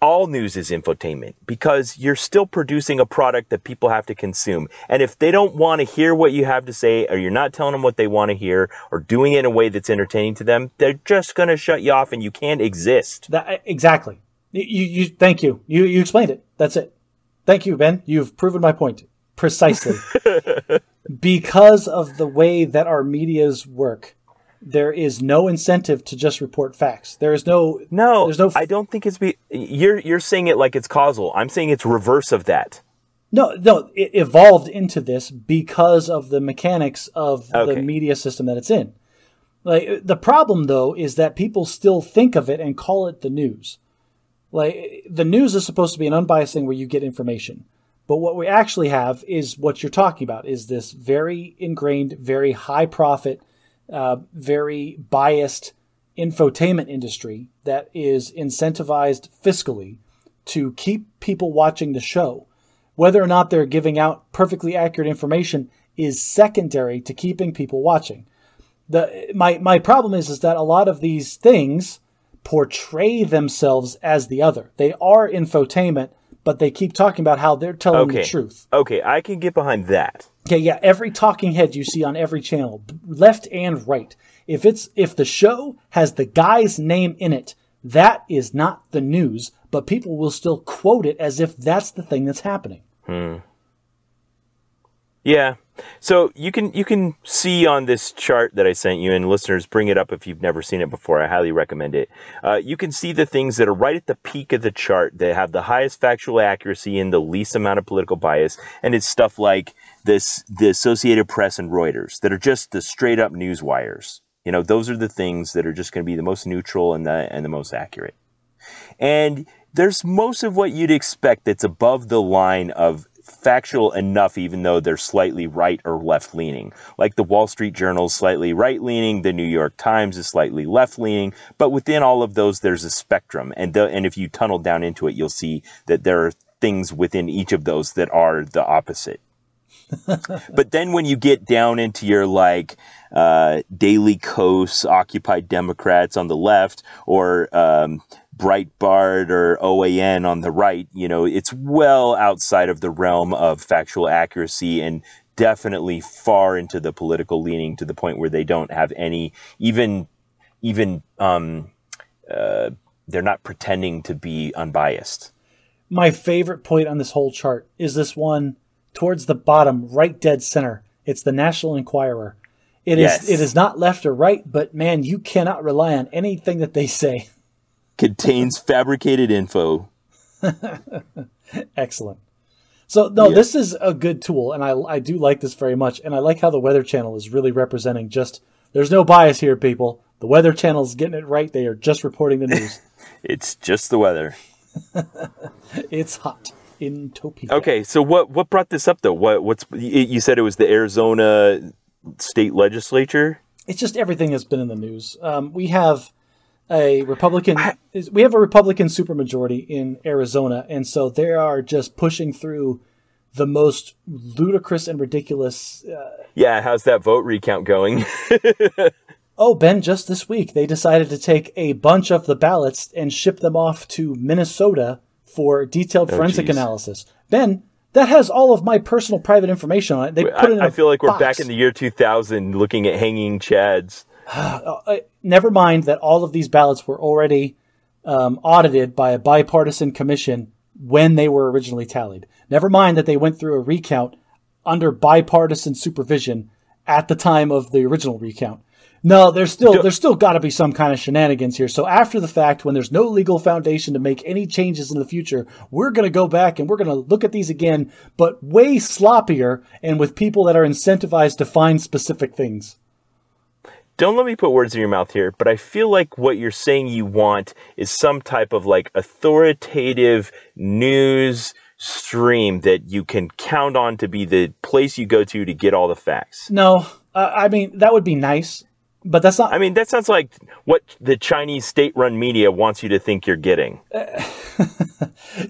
S1: All news is infotainment, because you're still producing a product that people have to consume. And if they don't want to hear what you have to say, or you're not telling them what they want to hear, or doing it in a way that's entertaining to them, they're just going to shut you off and you can't exist.
S2: Exactly. You thank you. You explained it. That's it. Thank you, Ben. You've proven my point precisely. Because of the way that our medias work, there is no incentive to just report facts. There is no. I don't think it's. You're saying it like it's causal. I'm saying it's reverse of that. No. It evolved into this because of the mechanics of the media system that it's in. Like, the problem, though, is that people still think of it and call it the news. Like, the news is supposed to be an unbiased thing where you get information. But what we actually have is what you're talking about, is this very ingrained, very high profit, very biased infotainment industry that is incentivized fiscally to keep people watching the show. Whether or not they're giving out perfectly accurate information is secondary to keeping people watching. My problem is that a lot of these things portray themselves as the other. They are infotainment, but they keep talking about how they're telling the truth.
S1: Okay, I can get behind that.
S2: Okay, yeah, every talking head you see on every channel, left and right, if the show has the guy's name in it, that is not the news, but people will still quote it as if that's the thing that's happening.
S1: Yeah. So you can see on this chart that I sent you, and listeners, bring it up if you've never seen it before. I highly recommend it. You can see the things that are right at the peak of the chart that have the highest factual accuracy and the least amount of political bias. And it's stuff like the Associated Press and Reuters that are just the straight up news wires. You know, those are the things that are just going to be the most neutral and the most accurate. And there's most of what you'd expect that's above the line of factual enough, even though they're slightly right or left leaning. Like the Wall Street Journal is slightly right leaning, the New York Times is slightly left leaning, but within all of those there's a spectrum. And if you tunnel down into it, you'll see that there are things within each of those that are the opposite. But then when you get down into your Daily Kos, Occupy Democrats on the left, or Breitbart or OAN on the right, you know, it's well outside of the realm of factual accuracy and definitely far into the political leaning, to the point where they don't have any, they're not pretending to be unbiased.
S2: My favorite point on this whole chart is this one towards the bottom, right dead center. It's the National Enquirer. It is not left or right, but man, you cannot rely on anything that they say.
S1: Contains fabricated info.
S2: Excellent. So, this is a good tool, and I do like this very much, and I like how the Weather Channel is really representing there's no bias here, people. The Weather Channel is getting it right. They are just reporting the news.
S1: It's just the weather.
S2: It's hot in Topeka.
S1: Okay, so what brought this up, though? You said it was the Arizona state legislature?
S2: It's just everything that's been in the news. We have a Republican supermajority in Arizona, and so they are just pushing through the most ludicrous and ridiculous.
S1: How's that vote recount going?
S2: Oh, Ben, just this week they decided to take a bunch of the ballots and ship them off to Minnesota for detailed forensic analysis. Ben, that has all of my personal private information on it. They put it in
S1: I feel like
S2: box.
S1: We're back in the year 2000 looking at hanging chads.
S2: Never mind that all of these ballots were already audited by a bipartisan commission when they were originally tallied. Never mind that they went through a recount under bipartisan supervision at the time of the original recount. No, there's still got to be some kind of shenanigans here. So after the fact, when there's no legal foundation to make any changes in the future, we're going to go back and we're going to look at these again, but way sloppier and with people that are incentivized to find specific things.
S1: Don't let me put words in your mouth here, but I feel like what you're saying you want is some type of authoritative news stream that you can count on to be the place you go to get all the facts.
S2: No, I mean, that would be nice. But that's not...
S1: I mean, that sounds like what the Chinese state-run media wants you to think you're getting.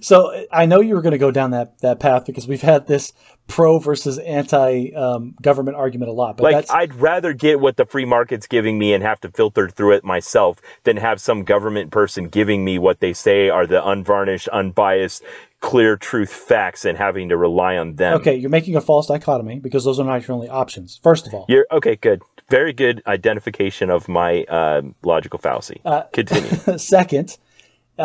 S2: So I know you were going to go down that path because we've had this pro versus anti-government argument a lot. But
S1: I'd rather get what the free market's giving me and have to filter through it myself than have some government person giving me what they say are the unvarnished, unbiased, clear truth facts and having to rely on them.
S2: Okay, you're making a false dichotomy because those are not your only options. First of all.
S1: Okay, good. Very good identification of my logical fallacy. Continue.
S2: Second,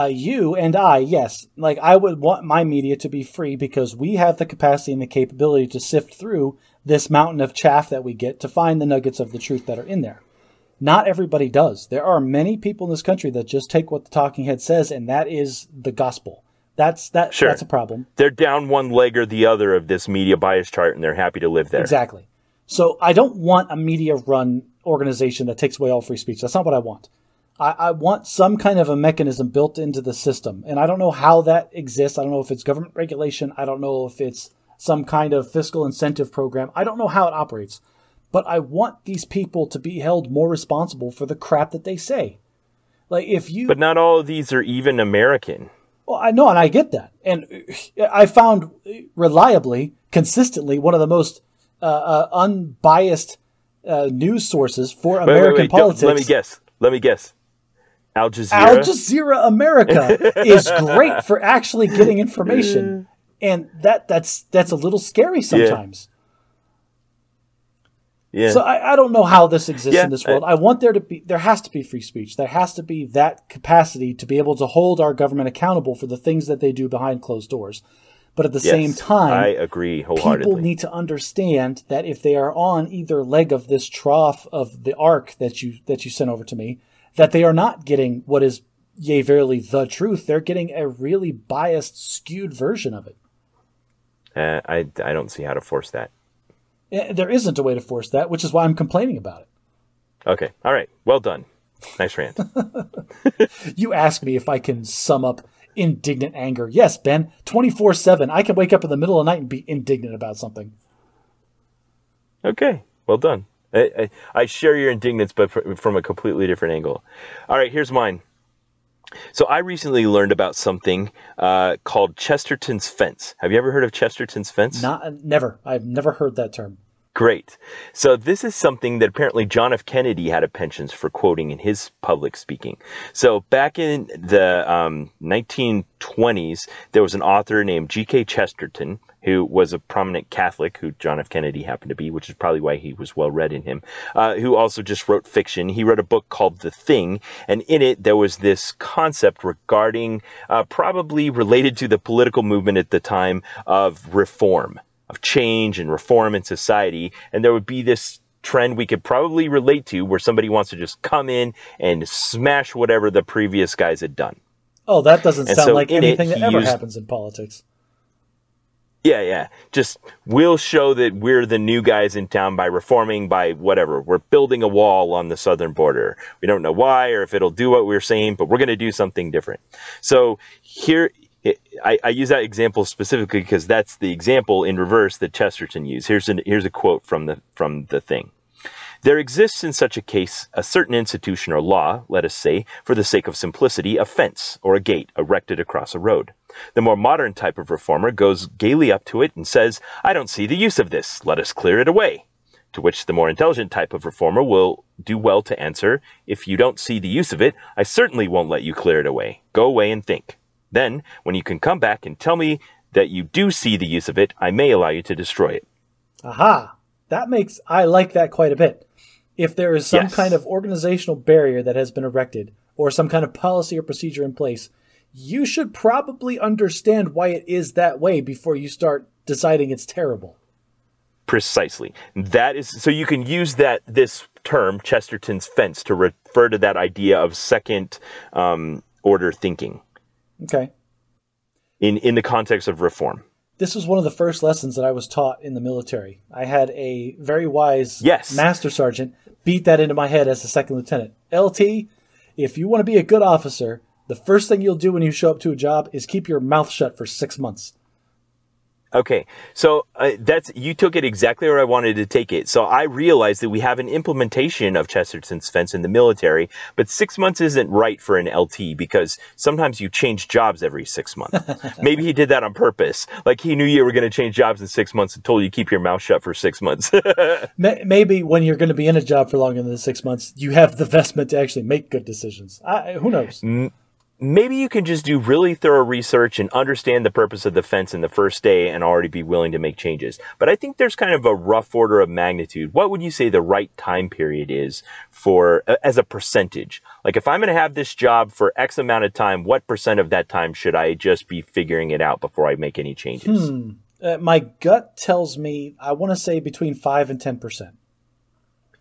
S2: you and I, yes, I would want my media to be free because we have the capacity and the capability to sift through this mountain of chaff that we get to find the nuggets of the truth that are in there. Not everybody does. There are many people in this country that just take what the talking head says, and that is the gospel. That's a problem.
S1: They're down one leg or the other of this media bias chart, and they're happy to live there.
S2: Exactly. So I don't want a media-run organization that takes away all free speech. That's not what I want. I want some kind of a mechanism built into the system. And I don't know how that exists. I don't know if it's government regulation. I don't know if it's some kind of fiscal incentive program. I don't know how it operates. But I want these people to be held more responsible for the crap that they say. But
S1: not all of these are even American.
S2: Well, I know, and I get that. And I found reliably, consistently, one of the most unbiased news sources for American politics.
S1: Let me guess. Al Jazeera?
S2: Al Jazeera America is great for actually getting information. And that's a little scary sometimes. Yeah. So I don't know how this exists in this world. I want there has to be free speech. There has to be that capacity to be able to hold our government accountable for the things that they do behind closed doors. But at the same time,
S1: I agree wholeheartedly.
S2: People need to understand that if they are on either leg of this trough of the ark that you sent over to me, that they are not getting what is, yea, verily, the truth. They're getting a really biased, skewed version of it.
S1: I don't see how to force that.
S2: There isn't a way to force that, which is why I'm complaining about it.
S1: Okay. All right. Well done. Nice rant.
S2: You ask me if I can sum up indignant anger. Yes, Ben, 24/7. I can wake up in the middle of the night and be indignant about something.
S1: Okay. Well done. I share your indignance, but from a completely different angle. All right. Here's mine. So I recently learned about something called Chesterton's fence. Have you ever heard of Chesterton's fence?
S2: Never. I've never heard that term.
S1: Great. So this is something that apparently John F. Kennedy had a penchant for quoting in his public speaking. So back in the 1920s, there was an author named G.K. Chesterton, who was a prominent Catholic, who John F. Kennedy happened to be, which is probably why he was well read in him, who also just wrote fiction. He wrote a book called The Thing, and in it there was this concept regarding, probably related to the political movement at the time, of reform, of change and reform in society. And there would be this trend we could probably relate to where somebody wants to just come in and smash whatever the previous guys had done.
S2: Oh, that doesn't sound like anything that ever happens in politics.
S1: Yeah. Just, we'll show that we're the new guys in town by reforming, by whatever. We're building a wall on the southern border. We don't know why or if it'll do what we're saying, but we're going to do something different. So here, I use that example specifically because that's the example in reverse that Chesterton used. Here's a quote from the Thing. There exists in such a case a certain institution or law, let us say, for the sake of simplicity, a fence or a gate erected across a road. The more modern type of reformer goes gaily up to it and says, I don't see the use of this, let us clear it away. To which the more intelligent type of reformer will do well to answer, if you don't see the use of it, I certainly won't let you clear it away. Go away and think. Then, when you can come back and tell me that you do see the use of it, I may allow you to destroy it.
S2: Aha! I like that quite a bit. If there is some kind of organizational barrier that has been erected, or some kind of policy or procedure in place, you should probably understand why it is that way before you start deciding it's terrible.
S1: Precisely. That is, so you can use this term, Chesterton's fence, to refer to that idea of second order thinking.
S2: Okay.
S1: In the context of reform.
S2: This was one of the first lessons that I was taught in the military. I had a very wise master sergeant beat that into my head as a second lieutenant. LT, if you want to be a good officer, the first thing you'll do when you show up to a job is keep your mouth shut for 6 months.
S1: Okay, so you took it exactly where I wanted to take it. So I realized that we have an implementation of Chesterton's fence in the military, but 6 months isn't right for an LT because sometimes you change jobs every 6 months. Maybe he did that on purpose. Like he knew you were going to change jobs in 6 months and told you to keep your mouth shut for 6 months.
S2: Maybe when you're going to be in a job for longer than 6 months, you have the vestment to actually make good decisions. Who knows?
S1: Maybe you can just do really thorough research and understand the purpose of the fence in the first day and already be willing to make changes. But I think there's kind of a rough order of magnitude. What would you say the right time period is for as a percentage? Like if I'm going to have this job for X amount of time, what percent of that time should I just be figuring it out before I make any changes?
S2: My gut tells me I want to say between 5 and 10%.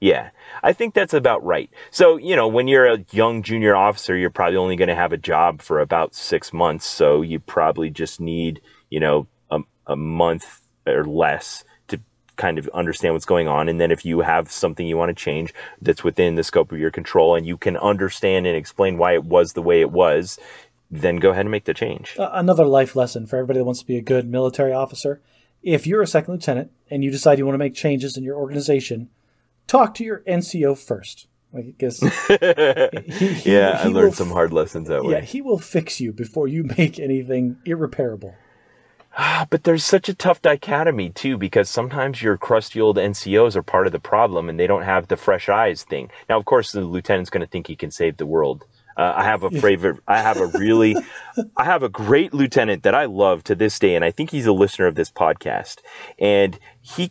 S1: Yeah, I think that's about right. So, when you're a young junior officer, you're probably only going to have a job for about 6 months. So you probably just need, a month or less to kind of understand what's going on. And then if you have something you want to change that's within the scope of your control and you can understand and explain why it was the way it was, then go ahead and make the change.
S2: Another life lesson for everybody that wants to be a good military officer. If you're a second lieutenant and you decide you want to make changes in your organization, talk to your NCO first. Because
S1: I learned some hard lessons that way.
S2: Yeah, he will fix you before you make anything irreparable.
S1: But there's such a tough dichotomy, too, because sometimes your crusty old NCOs are part of the problem and they don't have the fresh eyes thing. Now, of course, the lieutenant's going to think he can save the world. I have a great lieutenant that I love to this day, and I think he's a listener of this podcast. And he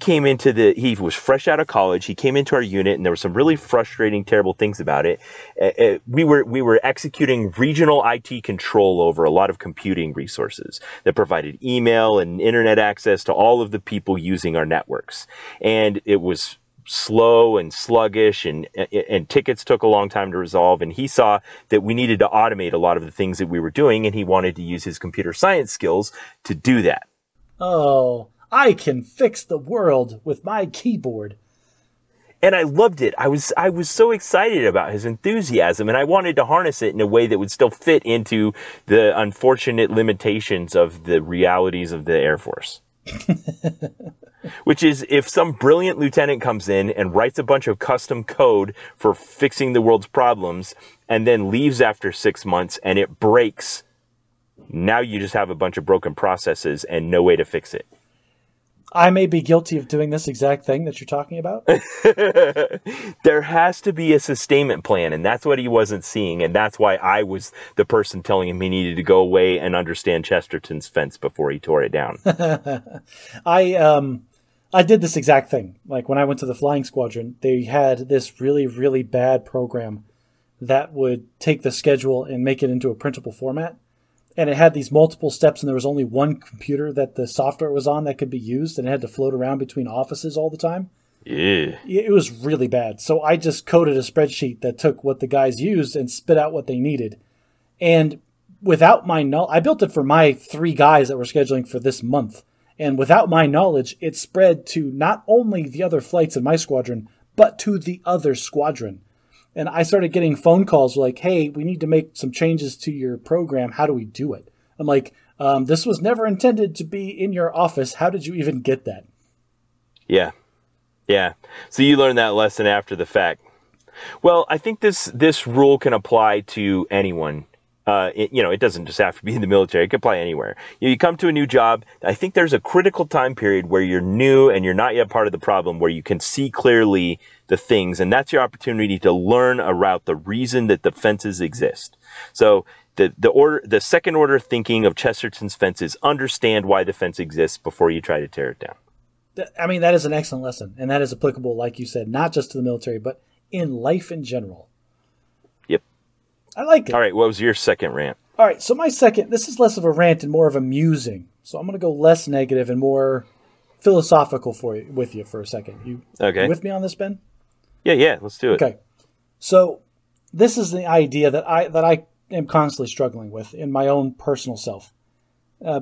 S1: was fresh out of college. He came into our unit, and there were some really frustrating, terrible things about it. We were executing regional IT control over a lot of computing resources that provided email and internet access to all of the people using our networks. And it was slow and sluggish and tickets took a long time to resolve. And he saw that we needed to automate a lot of the things that we were doing. And he wanted to use his computer science skills to do that.
S2: Oh, I can fix the world with my keyboard.
S1: And I loved it. I was so excited about his enthusiasm, and I wanted to harness it in a way that would still fit into the unfortunate limitations of the realities of the Air Force. Which is if some brilliant lieutenant comes in and writes a bunch of custom code for fixing the world's problems and then leaves after 6 months and it breaks, now you just have a bunch of broken processes and no way to fix it.
S2: I may be guilty of doing this exact thing that you're talking about.
S1: There has to be a sustainment plan, and that's what he wasn't seeing, and that's why I was the person telling him he needed to go away and understand Chesterton's fence before he tore it down.
S2: I did this exact thing. Like when I went to the flying squadron, they had this really, really bad program that would take the schedule and make it into a printable format. And it had these multiple steps, and there was only one computer that the software was on that could be used, and it had to float around between offices all the time.
S1: Yeah.
S2: It was really bad. So I just coded a spreadsheet that took what the guys used and spit out what they needed. And without my knowledge, I built it for my 3 guys that were scheduling for this month. And without my knowledge, it spread to not only the other flights in my squadron, but to the other squadron. And I started getting phone calls like, hey, we need to make some changes to your program. How do we do it? I'm like, this was never intended to be in your office. How did you even get that?
S1: Yeah. Yeah. So you learned that lesson after the fact. Well, I think this rule can apply to anyone. It doesn't just have to be in the military. It can apply anywhere. You come to a new job. I think there's a critical time period where you're new and you're not yet part of the problem, where you can see clearly the things. And that's your opportunity to learn about the reason that the fences exist. So the second order thinking of Chesterton's fence is understand why the fence exists before you try to tear it down.
S2: I mean, that is an excellent lesson. And that is applicable, like you said, not just to the military, but in life in general. I like it.
S1: All right, what was your second rant?
S2: All right, so my second, this is less of a rant and more of a musing. So I'm going to go less negative and more philosophical with you for a second. You with me on this, Ben?
S1: Yeah, let's do it.
S2: Okay. So this is the idea that I am constantly struggling with in my own personal self.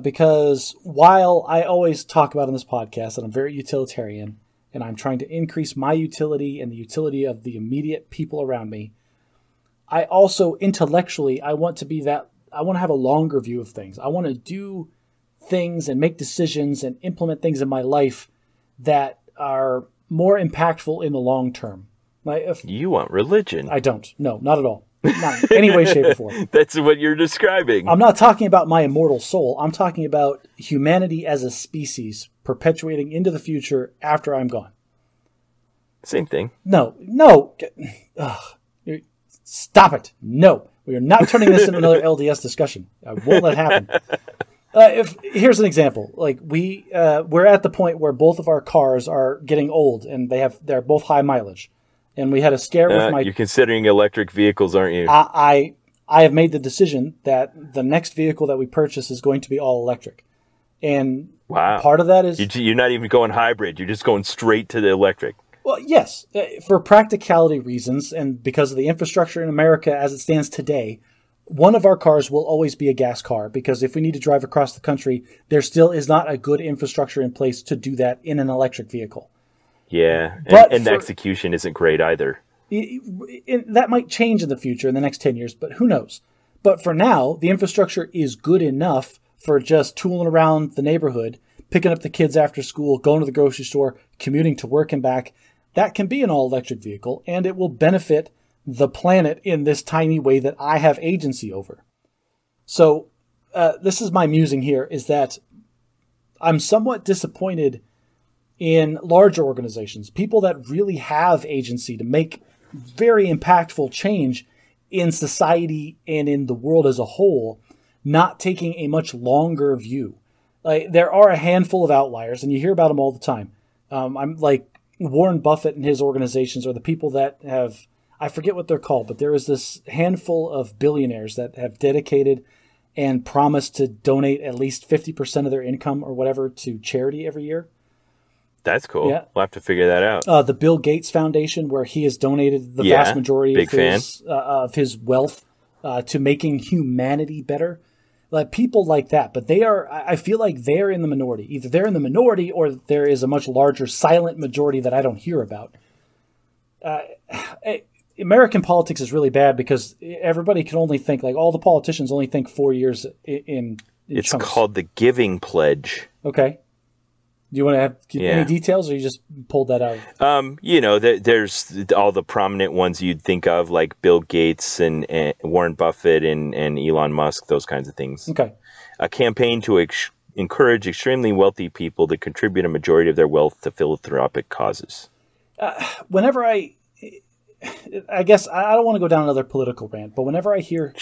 S2: Because while I always talk about on this podcast that I'm very utilitarian and I'm trying to increase my utility and the utility of the immediate people around me, I also intellectually, I want to have a longer view of things. I want to do things and make decisions and implement things in my life that are more impactful in the long term.
S1: You want religion.
S2: I don't. No, not at all. Not in any way, shape, or form.
S1: That's what you're describing.
S2: I'm not talking about my immortal soul. I'm talking about humanity as a species perpetuating into the future after I'm gone.
S1: Same thing.
S2: No. Ugh. Stop it. No. We are not turning this into another LDS discussion. I won't let it happen. Here's an example. Like we're at the point where both of our cars are getting old and they're both high mileage. And we had a scare with my...
S1: You're considering electric vehicles, aren't you?
S2: I have made the decision that the next vehicle that we purchase is going to be all electric. And part of that is...
S1: You're not even going hybrid. You're just going straight to the electric.
S2: Well, yes. For practicality reasons and because of the infrastructure in America as it stands today, one of our cars will always be a gas car because if we need to drive across the country, there still is not a good infrastructure in place to do that in an electric vehicle.
S1: Yeah, and the execution isn't great either.
S2: That might change in the future, in the next 10 years, but who knows? But for now, the infrastructure is good enough for just tooling around the neighborhood, picking up the kids after school, going to the grocery store, commuting to work and back. That can be an all-electric vehicle, and it will benefit the planet in this tiny way that I have agency over. So this is my musing here, is that I'm somewhat disappointed in larger organizations, people that really have agency to make very impactful change in society and in the world as a whole, not taking a much longer view. Like there are a handful of outliers, and you hear about them all the time. I'm like Warren Buffett and his organizations are the people that have, I forget what they're called, but there is this handful of billionaires that have dedicated and promised to donate at least 50% of their income or whatever to charity every year.
S1: That's cool. Yeah. We'll have to figure that out.
S2: The Bill Gates Foundation, where he has donated the vast majority of his wealth to making humanity better. Like people like that. But I feel like they're in the minority. Either they're in the minority or there is a much larger silent majority that I don't hear about. American politics is really bad because everybody can only think, like all the politicians only think 4 years in
S1: It's
S2: chunks.
S1: Called the Giving Pledge.
S2: Okay. Do you want to have any details, or you just pulled that out?
S1: There's all the prominent ones you'd think of, like Bill Gates and Warren Buffett and Elon Musk, those kinds of things.
S2: Okay.
S1: A campaign to encourage extremely wealthy people to contribute a majority of their wealth to philanthropic causes.
S2: Whenever I guess I don't want to go down another political rant, but whenever I hear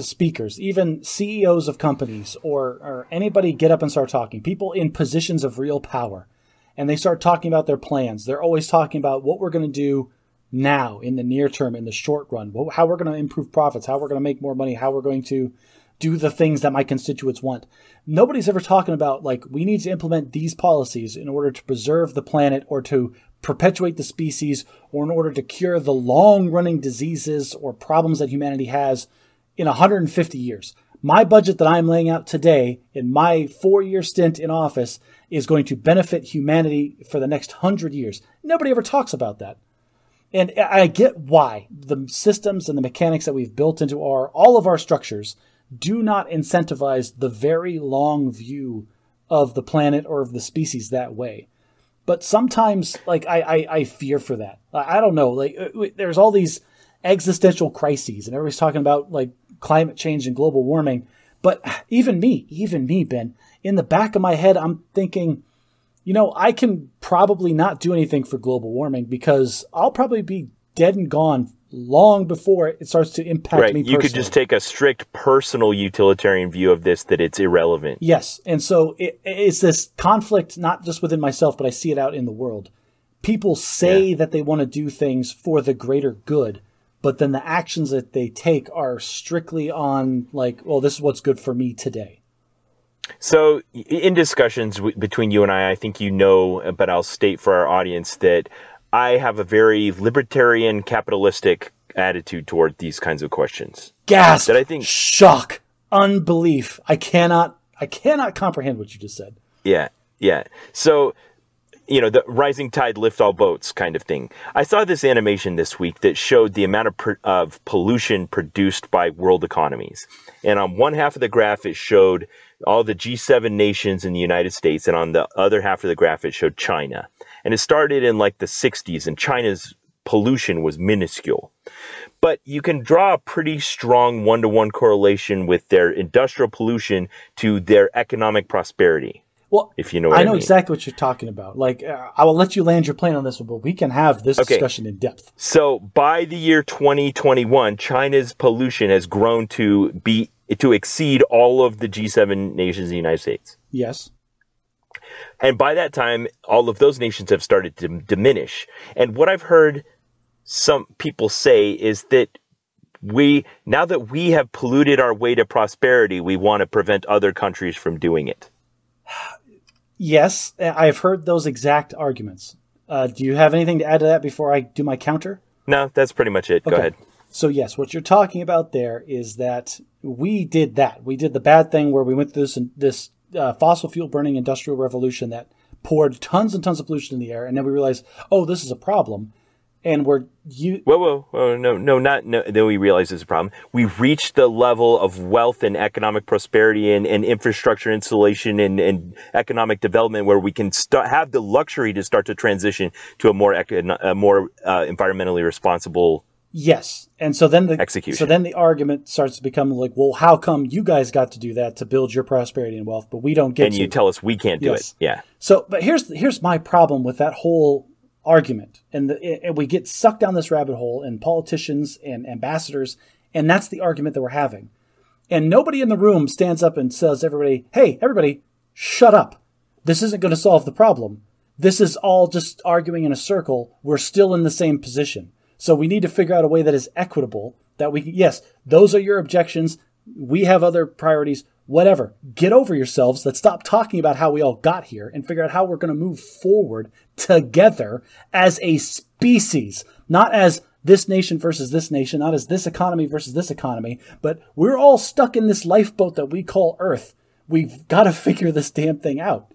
S2: speakers, even CEOs of companies or anybody get up and start talking, people in positions of real power, and they start talking about their plans, they're always talking about what we're going to do now in the near term, in the short run, how we're going to improve profits, how we're going to make more money, how we're going to do the things that my constituents want. Nobody's ever talking about, like, we need to implement these policies in order to preserve the planet or to perpetuate the species or in order to cure the long-running diseases or problems that humanity has in 150 years. My budget that I'm laying out today in my 4-year stint in office is going to benefit humanity for the next 100 years. Nobody ever talks about that. And I get why. The systems and the mechanics that we've built into all of our structures do not incentivize the very long view of the planet or of the species that way. But sometimes, like, I fear for that. I don't know. Like, there's all these existential crises, and everybody's talking about, like, climate change and global warming. But even me, Ben, in the back of my head, I'm thinking, I can probably not do anything for global warming because I'll probably be dead and gone long before it starts to impact me personally.
S1: You could just take a strict personal utilitarian view of this, that it's irrelevant.
S2: Yes. And so it's this conflict, not just within myself, but I see it out in the world. People say that they want to do things for the greater good, but then the actions that they take are strictly on, like, well, this is what's good for me today.
S1: So in discussions between you and I think but I'll state for our audience that I have a very libertarian, capitalistic attitude toward these kinds of questions.
S2: Gasp! That I think, shock, unbelief. I cannot comprehend what you just said.
S1: Yeah. So the rising tide lift all boats kind of thing. I saw this animation this week that showed the amount of pollution produced by world economies. And on one half of the graph, it showed all the G7 nations in the United States. And on the other half of the graph, it showed China. And it started in like the 60s, and China's pollution was minuscule. But you can draw a pretty strong one-to-one correlation with their industrial pollution to their economic prosperity.
S2: Well,
S1: if you know what I
S2: know
S1: mean.
S2: Exactly what you're talking about. Like, I will let you land your plane on this one, but we can have this discussion in depth.
S1: So by the year 2021, China's pollution has grown to exceed all of the G7 nations in the United States.
S2: Yes.
S1: And by that time, all of those nations have started to diminish. And what I've heard some people say is that now that we have polluted our way to prosperity, we want to prevent other countries from doing it.
S2: Yes, I have heard those exact arguments. Do you have anything to add to that before I do my counter?
S1: No, that's pretty much it. Okay. Go ahead.
S2: So yes, what you're talking about there is that we did that. We did the bad thing where we went through this fossil fuel burning industrial revolution that poured tons and tons of pollution in the air, and then we realized, oh, this is a problem. And
S1: no, then we realized it's a problem. We've reached the level of wealth and economic prosperity and infrastructure installation and economic development where we can have the luxury to start to transition to a more environmentally responsible
S2: Yes. And so then
S1: execution.
S2: So then the argument starts to become like, well, how come you guys got to do that to build your prosperity and wealth, but we don't get to?
S1: And you tell us we can't do it. Yeah.
S2: So, but here's my problem with that whole argument. And we get sucked down this rabbit hole, and politicians and ambassadors, and that's the argument that we're having. And nobody in the room stands up and says, hey, everybody, shut up. This isn't going to solve the problem. This is all just arguing in a circle. We're still in the same position. So we need to figure out a way that is equitable, that we can, yes, those are your objections. We have other priorities, whatever. Get over yourselves. Let's stop talking about how we all got here and figure out how we're going to move forward together as a species, not as this nation versus this nation, not as this economy versus this economy, but we're all stuck in this lifeboat that we call Earth. We've got to figure this damn thing out.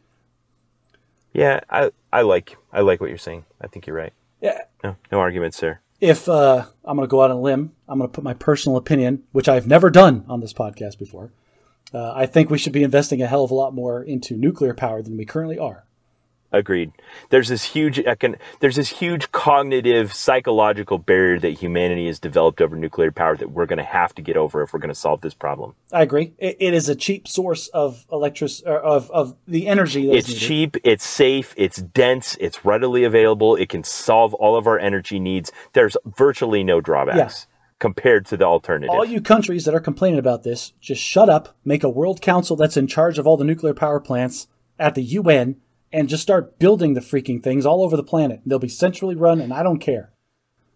S1: Yeah, I like what you're saying. I think you're right.
S2: Yeah.
S1: No arguments there.
S2: If I'm going to go out on a limb, I'm going to put my personal opinion, which I've never done on this podcast before. I think we should be investing a hell of a lot more into nuclear power than we currently are.
S1: Agreed. There's this huge cognitive, psychological barrier that humanity has developed over nuclear power that we're going to have to get over if we're going to solve this problem.
S2: I agree. It is a cheap source of of the energy.
S1: It's cheap, it's safe, it's dense, it's readily available. It can solve all of our energy needs. There's virtually no drawbacks compared to the alternative.
S2: All you countries that are complaining about this, just shut up, make a world council that's in charge of all the nuclear power plants at the UN, and just start building the freaking things all over the planet. They'll be centrally run, and I don't care.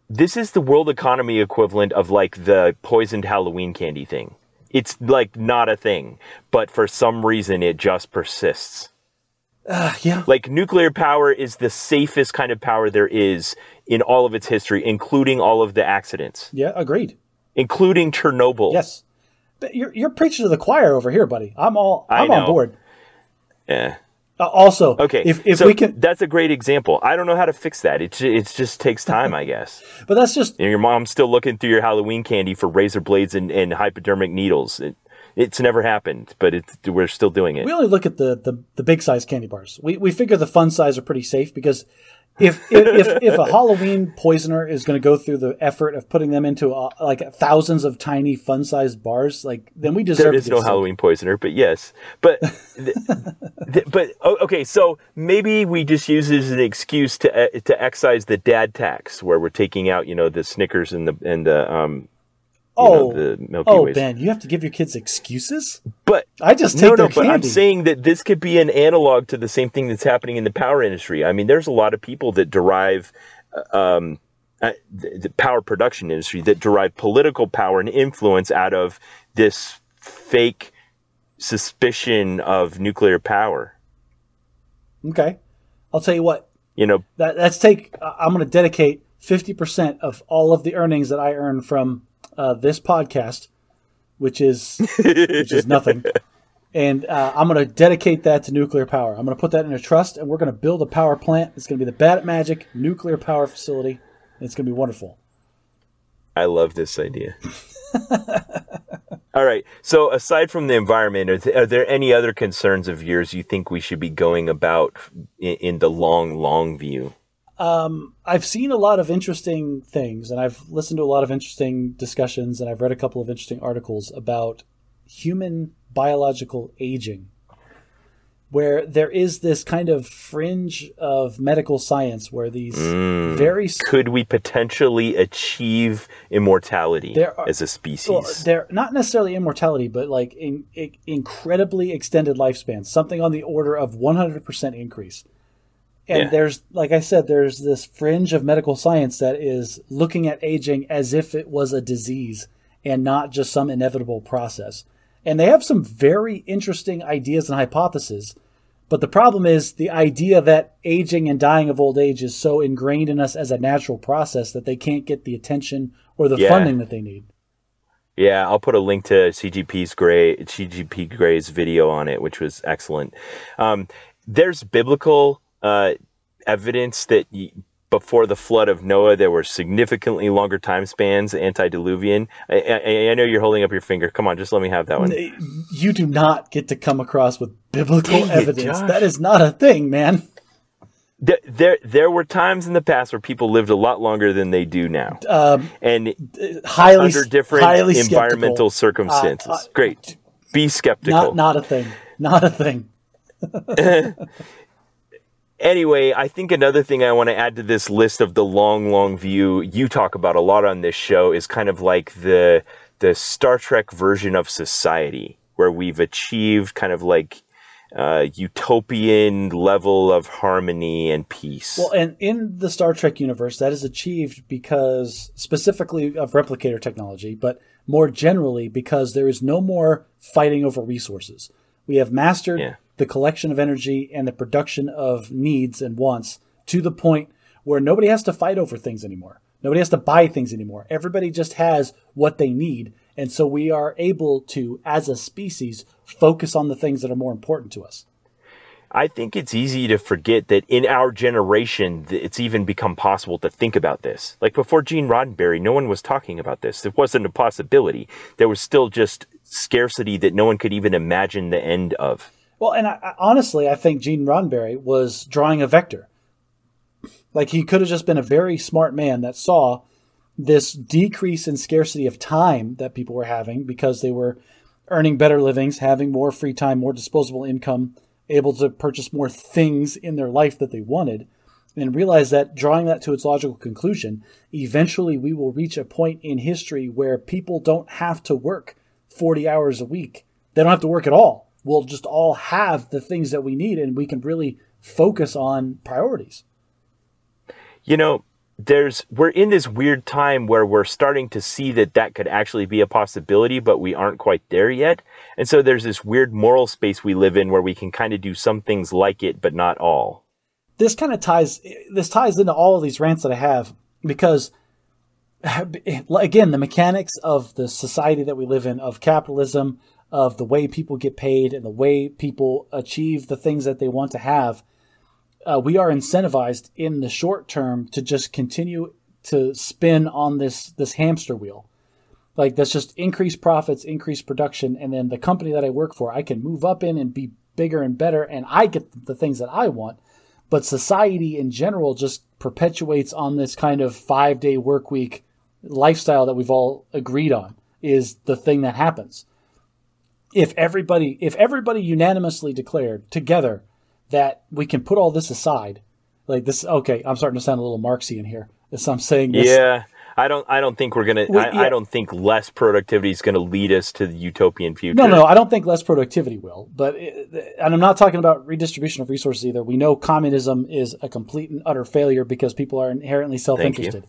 S1: This is the world economy equivalent of like the poisoned Halloween candy thing. It's like not a thing, but for some reason it just persists.
S2: Yeah.
S1: Like nuclear power is the safest kind of power there is in all of its history, including all of the accidents.
S2: Yeah, agreed.
S1: Including Chernobyl.
S2: Yes. But you're preaching to the choir over here, buddy. I'm on board.
S1: Yeah.
S2: Also,
S1: okay,
S2: if
S1: so
S2: we can,
S1: that's a great example. I don't know how to fix that. It just takes time, I guess.
S2: But that's just
S1: your mom's still looking through your Halloween candy for razor blades and hypodermic needles. It's never happened, but we're still doing it.
S2: We only look at the big size candy bars. We figure the fun size are pretty safe because if a Halloween poisoner is going to go through the effort of putting them into like thousands of tiny fun sized bars, like then we deserve.
S1: There is no Halloween poisoner, but yes, but okay. So maybe we just use it as an excuse to excise the dad tax, where we're taking out the Snickers and the Milky Ways.
S2: Ben, you have to give your kids excuses?
S1: But
S2: I just take their candy.
S1: But I'm saying that this could be an analog to the same thing that's happening in the power industry. I mean, there's a lot of people that derive the power production industry that derive political power and influence out of this fake suspicion of nuclear power.
S2: Okay. I'll tell you what.
S1: I'm
S2: going to dedicate 50% of all of the earnings that I earn from this podcast, which is nothing. And I'm going to dedicate that to nuclear power. I'm going to put that in a trust, and we're going to build a power plant. It's going to be the Bad at Magic nuclear power facility. And it's going to be wonderful.
S1: I love this idea. All right. So aside from the environment, are there any other concerns of yours you think we should be going about in the long view?
S2: I've seen a lot of interesting things, and I've listened to a lot of interesting discussions, and I've read a couple of interesting articles about human biological aging, where there is this kind of fringe of medical science where these
S1: could we potentially achieve immortality as a species?
S2: Well, they're not necessarily immortality, but like incredibly extended lifespans, something on the order of 100% increase. And there's, like I said, there's this fringe of medical science that is looking at aging as if it was a disease and not just some inevitable process. And they have some very interesting ideas and hypotheses. But the problem is the idea that aging and dying of old age is so ingrained in us as a natural process that they can't get the attention or the funding that they need.
S1: Yeah, I'll put a link to CGP Gray's video on it, which was excellent. There's biblical evidence that before the flood of Noah, there were significantly longer time spans, antediluvian. I know you're holding up your finger. Come on, just let me have that one.
S2: You do not get to come across with biblical evidence. That is not a thing, man.
S1: There were times in the past where people lived a lot longer than they do now. And under different environmental circumstances. Great. Be skeptical.
S2: Not a thing. Not a thing.
S1: Anyway, I think another thing I want to add to this list of the long view you talk about a lot on this show is kind of like the Star Trek version of society, where we've achieved kind of like utopian level of harmony and peace.
S2: Well, and in the Star Trek universe, that is achieved because specifically of replicator technology, but more generally because there is no more fighting over resources. We have mastered the collection of energy and the production of needs and wants to the point where nobody has to fight over things anymore. Nobody has to buy things anymore. Everybody just has what they need. And so we are able to, as a species, focus on the things that are more important to us.
S1: I think it's easy to forget that in our generation, it's even become possible to think about this. Like before Gene Roddenberry, no one was talking about this. It wasn't a possibility. There was still just scarcity that no one could even imagine the end of.
S2: Well, and honestly, I think Gene Roddenberry was drawing a vector. Like he could have just been a very smart man that saw this decrease in scarcity of time that people were having because they were earning better livings, having more free time, more disposable income, able to purchase more things in their life that they wanted, and realize that drawing that to its logical conclusion, eventually we will reach a point in history where people don't have to work 40 hours a week. They don't have to work at all. We'll just all have the things that we need, and we can really focus on priorities.
S1: You know, we're in this weird time where we're starting to see that could actually be a possibility, but we aren't quite there yet. And so there's this weird moral space we live in where we can kind of do some things like it, but not all.
S2: This ties into all of these rants that I have, because again, the mechanics of the society that we live in, of capitalism, of the way people get paid and the way people achieve the things that they want to have, we are incentivized in the short term to just continue to spin on this hamster wheel. Like, that's just increase profits, increase production, and then the company that I work for, I can move up in and be bigger and better, and I get the things that I want. But society in general just perpetuates on this kind of 5-day work week lifestyle that we've all agreed on is the thing that happens. If everybody unanimously declared together that we can put all this aside, like this, okay, I'm starting to sound a little Marxian here as I'm saying this.
S1: Yeah, I don't think we're gonna. I don't think less productivity is gonna lead us to the utopian future.
S2: No, I don't think less productivity will. And I'm not talking about redistribution of resources either. We know communism is a complete and utter failure because people are inherently self-interested.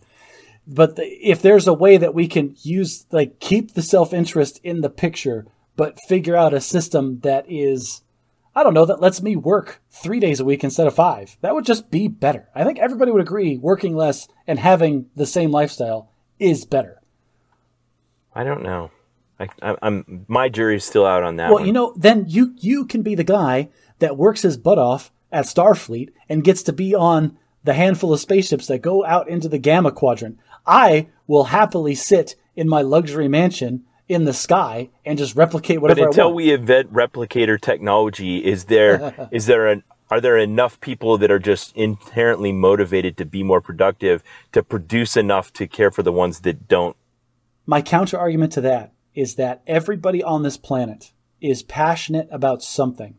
S2: But if there's a way that we can use, like, keep the self-interest in the picture, but figure out a system that is, I don't know, that lets me work 3 days a week instead of 5. That would just be better. I think everybody would agree working less and having the same lifestyle is better.
S1: I don't know. I'm my jury's still out on that.
S2: Well, you know, then you can be the guy that works his butt off at Starfleet and gets to be on the handful of spaceships that go out into the Gamma Quadrant. I will happily sit in my luxury mansion in the sky and just replicate whatever I want.
S1: But until we invent replicator technology, are there enough people that are just inherently motivated to be more productive, to produce enough to care for the ones that don't?
S2: My counter argument to that is that everybody on this planet is passionate about something.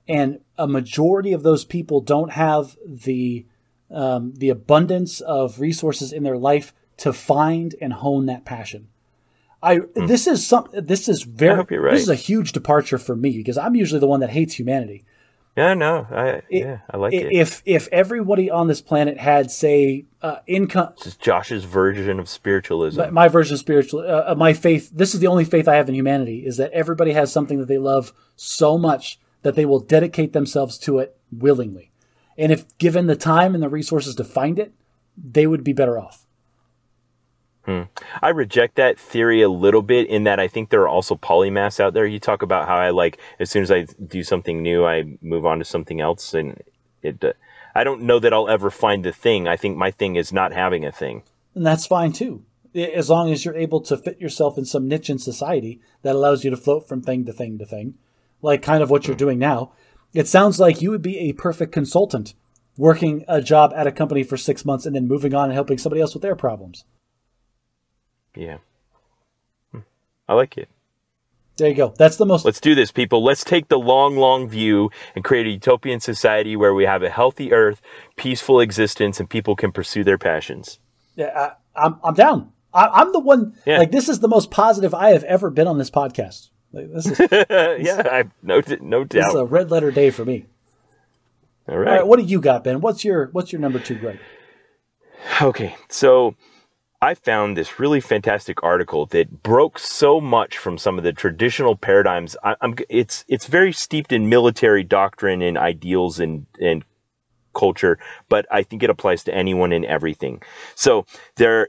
S2: And a majority of those people don't have the abundance of resources in their life to find and hone that passion. This is a huge departure for me because I'm usually the one that hates humanity.
S1: Yeah, no, I like it.
S2: If everybody on this planet had, say, income,
S1: this is Josh's version of spiritualism.
S2: My version of spiritual, my faith. This is the only faith I have in humanity: is that everybody has something that they love so much that they will dedicate themselves to it willingly. And if given the time and the resources to find it, they would be better off.
S1: I reject that theory a little bit in that I think there are also polymaths out there. You talk about how as soon as I do something new, I move on to something else. And I don't know that I'll ever find the thing. I think my thing is not having a thing.
S2: And that's fine too. As long as you're able to fit yourself in some niche in society that allows you to float from thing to thing to thing. Like kind of what you're doing now. It sounds like you would be a perfect consultant working a job at a company for 6 months and then moving on and helping somebody else with their problems.
S1: Yeah. I like it.
S2: There you go. That's the most...
S1: Let's do this, people. Let's take the long, long view and create a utopian society where we have a healthy earth, peaceful existence, and people can pursue their passions.
S2: Yeah, I'm down. I'm the one... Yeah. Like, this is the most positive I have ever been on this podcast. Like, this is,
S1: I've no doubt.
S2: This is a red letter day for me.
S1: All right.
S2: All right. What do you got, Ben? What's your number 2, Greg?
S1: Okay, so I found this really fantastic article that broke so much from some of the traditional paradigms. It's very steeped in military doctrine and ideals and culture, but I think it applies to anyone and everything. So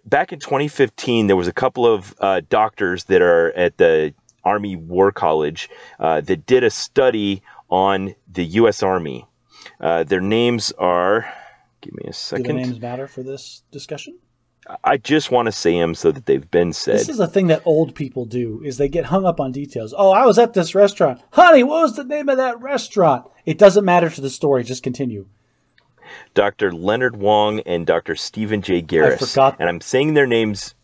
S1: back in 2015, there was a couple of doctors that are at the Army War College that did a study on the U.S. Army. Their names are... Give me a second.
S2: Do the names matter for this discussion?
S1: I just want to say them so that they've been said.
S2: This is a thing that old people do, is they get hung up on details. Oh, I was at this restaurant. Honey, what was the name of that restaurant? It doesn't matter to the story. Just continue.
S1: Dr. Leonard Wong and Dr. Stephen J. Garris.
S2: I forgot.
S1: And I'm saying their names.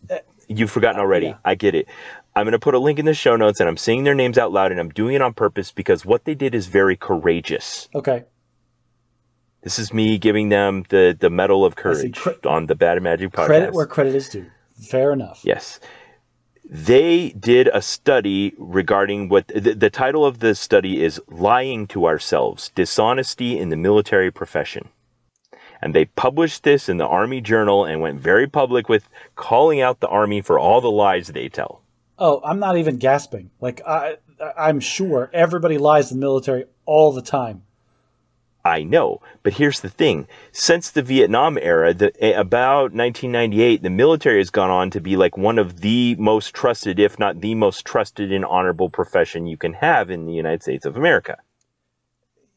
S1: You've forgotten already. Yeah. I get it. I'm going to put a link in the show notes, and I'm saying their names out loud, and I'm doing it on purpose because what they did is very courageous.
S2: Okay.
S1: This is me giving them the Medal of Courage on the Bad Magic podcast.
S2: Credit where credit is due. Fair enough.
S1: Yes. They did a study regarding what the title of the study is Lying to Ourselves, Dishonesty in the Military Profession. And they published this in the Army Journal and went very public with calling out the Army for all the lies they tell.
S2: Oh, I'm not even gasping. Like, I'm sure everybody lies in the military all the time.
S1: I know, but here's the thing. Since the Vietnam era, about 1998, the military has gone on to be like one of the most trusted, if not the most trusted and honorable profession you can have in the United States of America.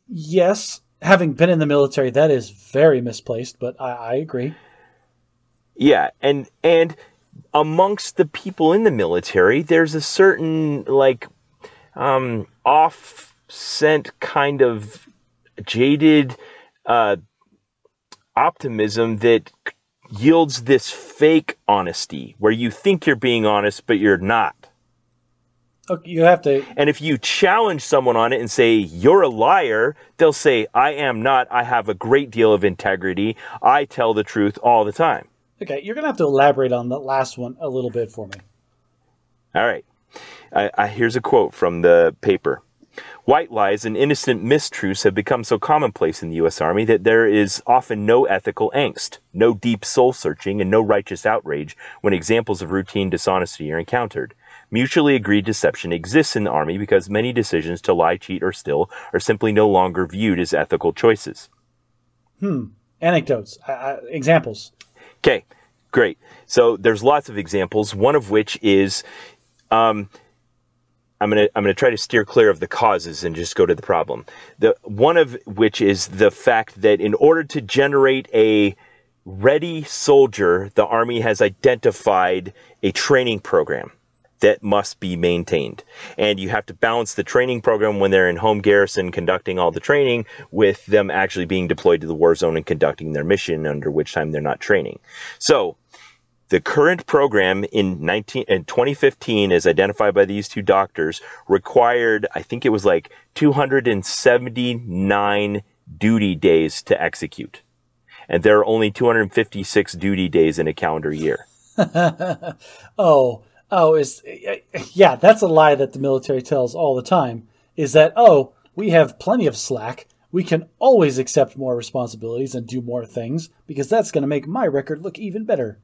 S2: Yes, having been in the military, that is very misplaced, but I agree.
S1: Yeah, and amongst the people in the military, there's a certain, like, off-scent kind of jaded optimism that yields this fake honesty where you think you're being honest, but you're not.
S2: Okay, you have to.
S1: And if you challenge someone on it and say, you're a liar, they'll say, I am not. I have a great deal of integrity. I tell the truth all the time.
S2: Okay, you're going to have to elaborate on the last one a little bit for me.
S1: All right. Here's a quote from the paper. White lies and innocent mistruths have become so commonplace in the U.S. Army that there is often no ethical angst, no deep soul-searching, and no righteous outrage when examples of routine dishonesty are encountered. Mutually agreed deception exists in the Army because many decisions to lie, cheat, or steal are simply no longer viewed as ethical choices.
S2: Anecdotes. Examples.
S1: Okay, great. So there's lots of examples, one of which is I'm gonna try to steer clear of the causes and just go to the problem. The one of which is the fact that in order to generate a ready soldier, the Army has identified a training program that must be maintained. And you have to balance the training program when they're in home garrison conducting all the training with them actually being deployed to the war zone and conducting their mission, under which time they're not training. So the current program in 2015, as identified by these two doctors, required, I think it was like 279 duty days to execute. And there are only 256 duty days in a calendar year.
S2: Yeah, that's a lie that the military tells all the time, is that, we have plenty of slack. We can always accept more responsibilities and do more things because that's going to make my record look even better.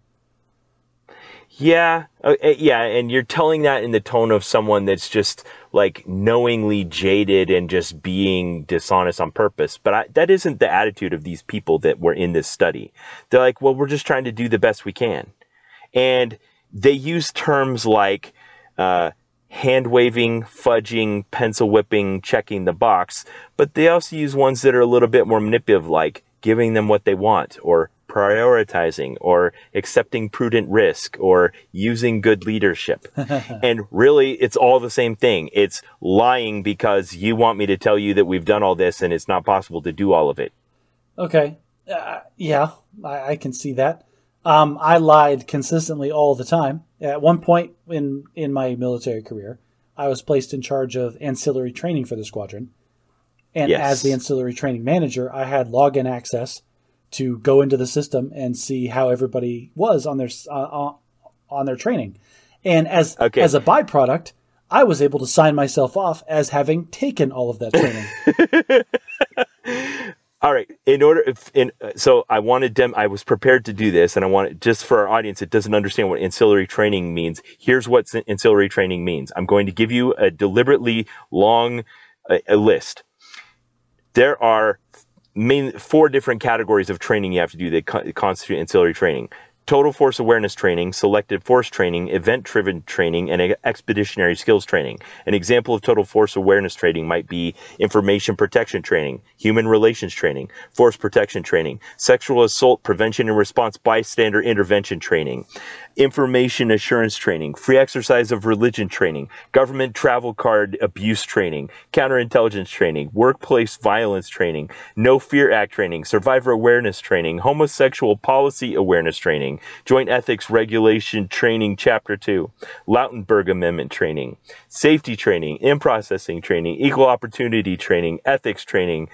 S1: Yeah, and you're telling that in the tone of someone that's just like knowingly jaded and just being dishonest on purpose. But that isn't the attitude of these people that were in this study. They're like, well, we're just trying to do the best we can. And they use terms like hand-waving, fudging, pencil whipping, checking the box. But they also use ones that are a little bit more manipulative, like giving them what they want, or prioritizing, or accepting prudent risk, or using good leadership. And really, it's all the same thing. It's lying because you want me to tell you that we've done all this and it's not possible to do all of it.
S2: Okay. Yeah, I can see that. I lied consistently all the time. At one point in my military career, I was placed in charge of ancillary training for the squadron. And as the ancillary training manager, I had login access to go into the system and see how everybody was on their training. And as a byproduct, I was able to sign myself off as having taken all of that training.
S1: All right. So I was prepared to do this, and I wanted, just for our audience that doesn't understand what ancillary training means, here's what ancillary training means. I'm going to give you a deliberately long a list. There are four different categories of training you have to do that constitute ancillary training. Total force awareness training, selective force training, event-driven training, and expeditionary skills training. An example of total force awareness training might be information protection training, human relations training, force protection training, sexual assault prevention and response bystander intervention training, information assurance training, free exercise of religion training, government travel card abuse training, counterintelligence training, workplace violence training, No Fear Act training, survivor awareness training, homosexual policy awareness training, Joint Ethics Regulation Training Chapter 2, Lautenberg Amendment training, safety training, in-processing training, equal opportunity training, ethics training.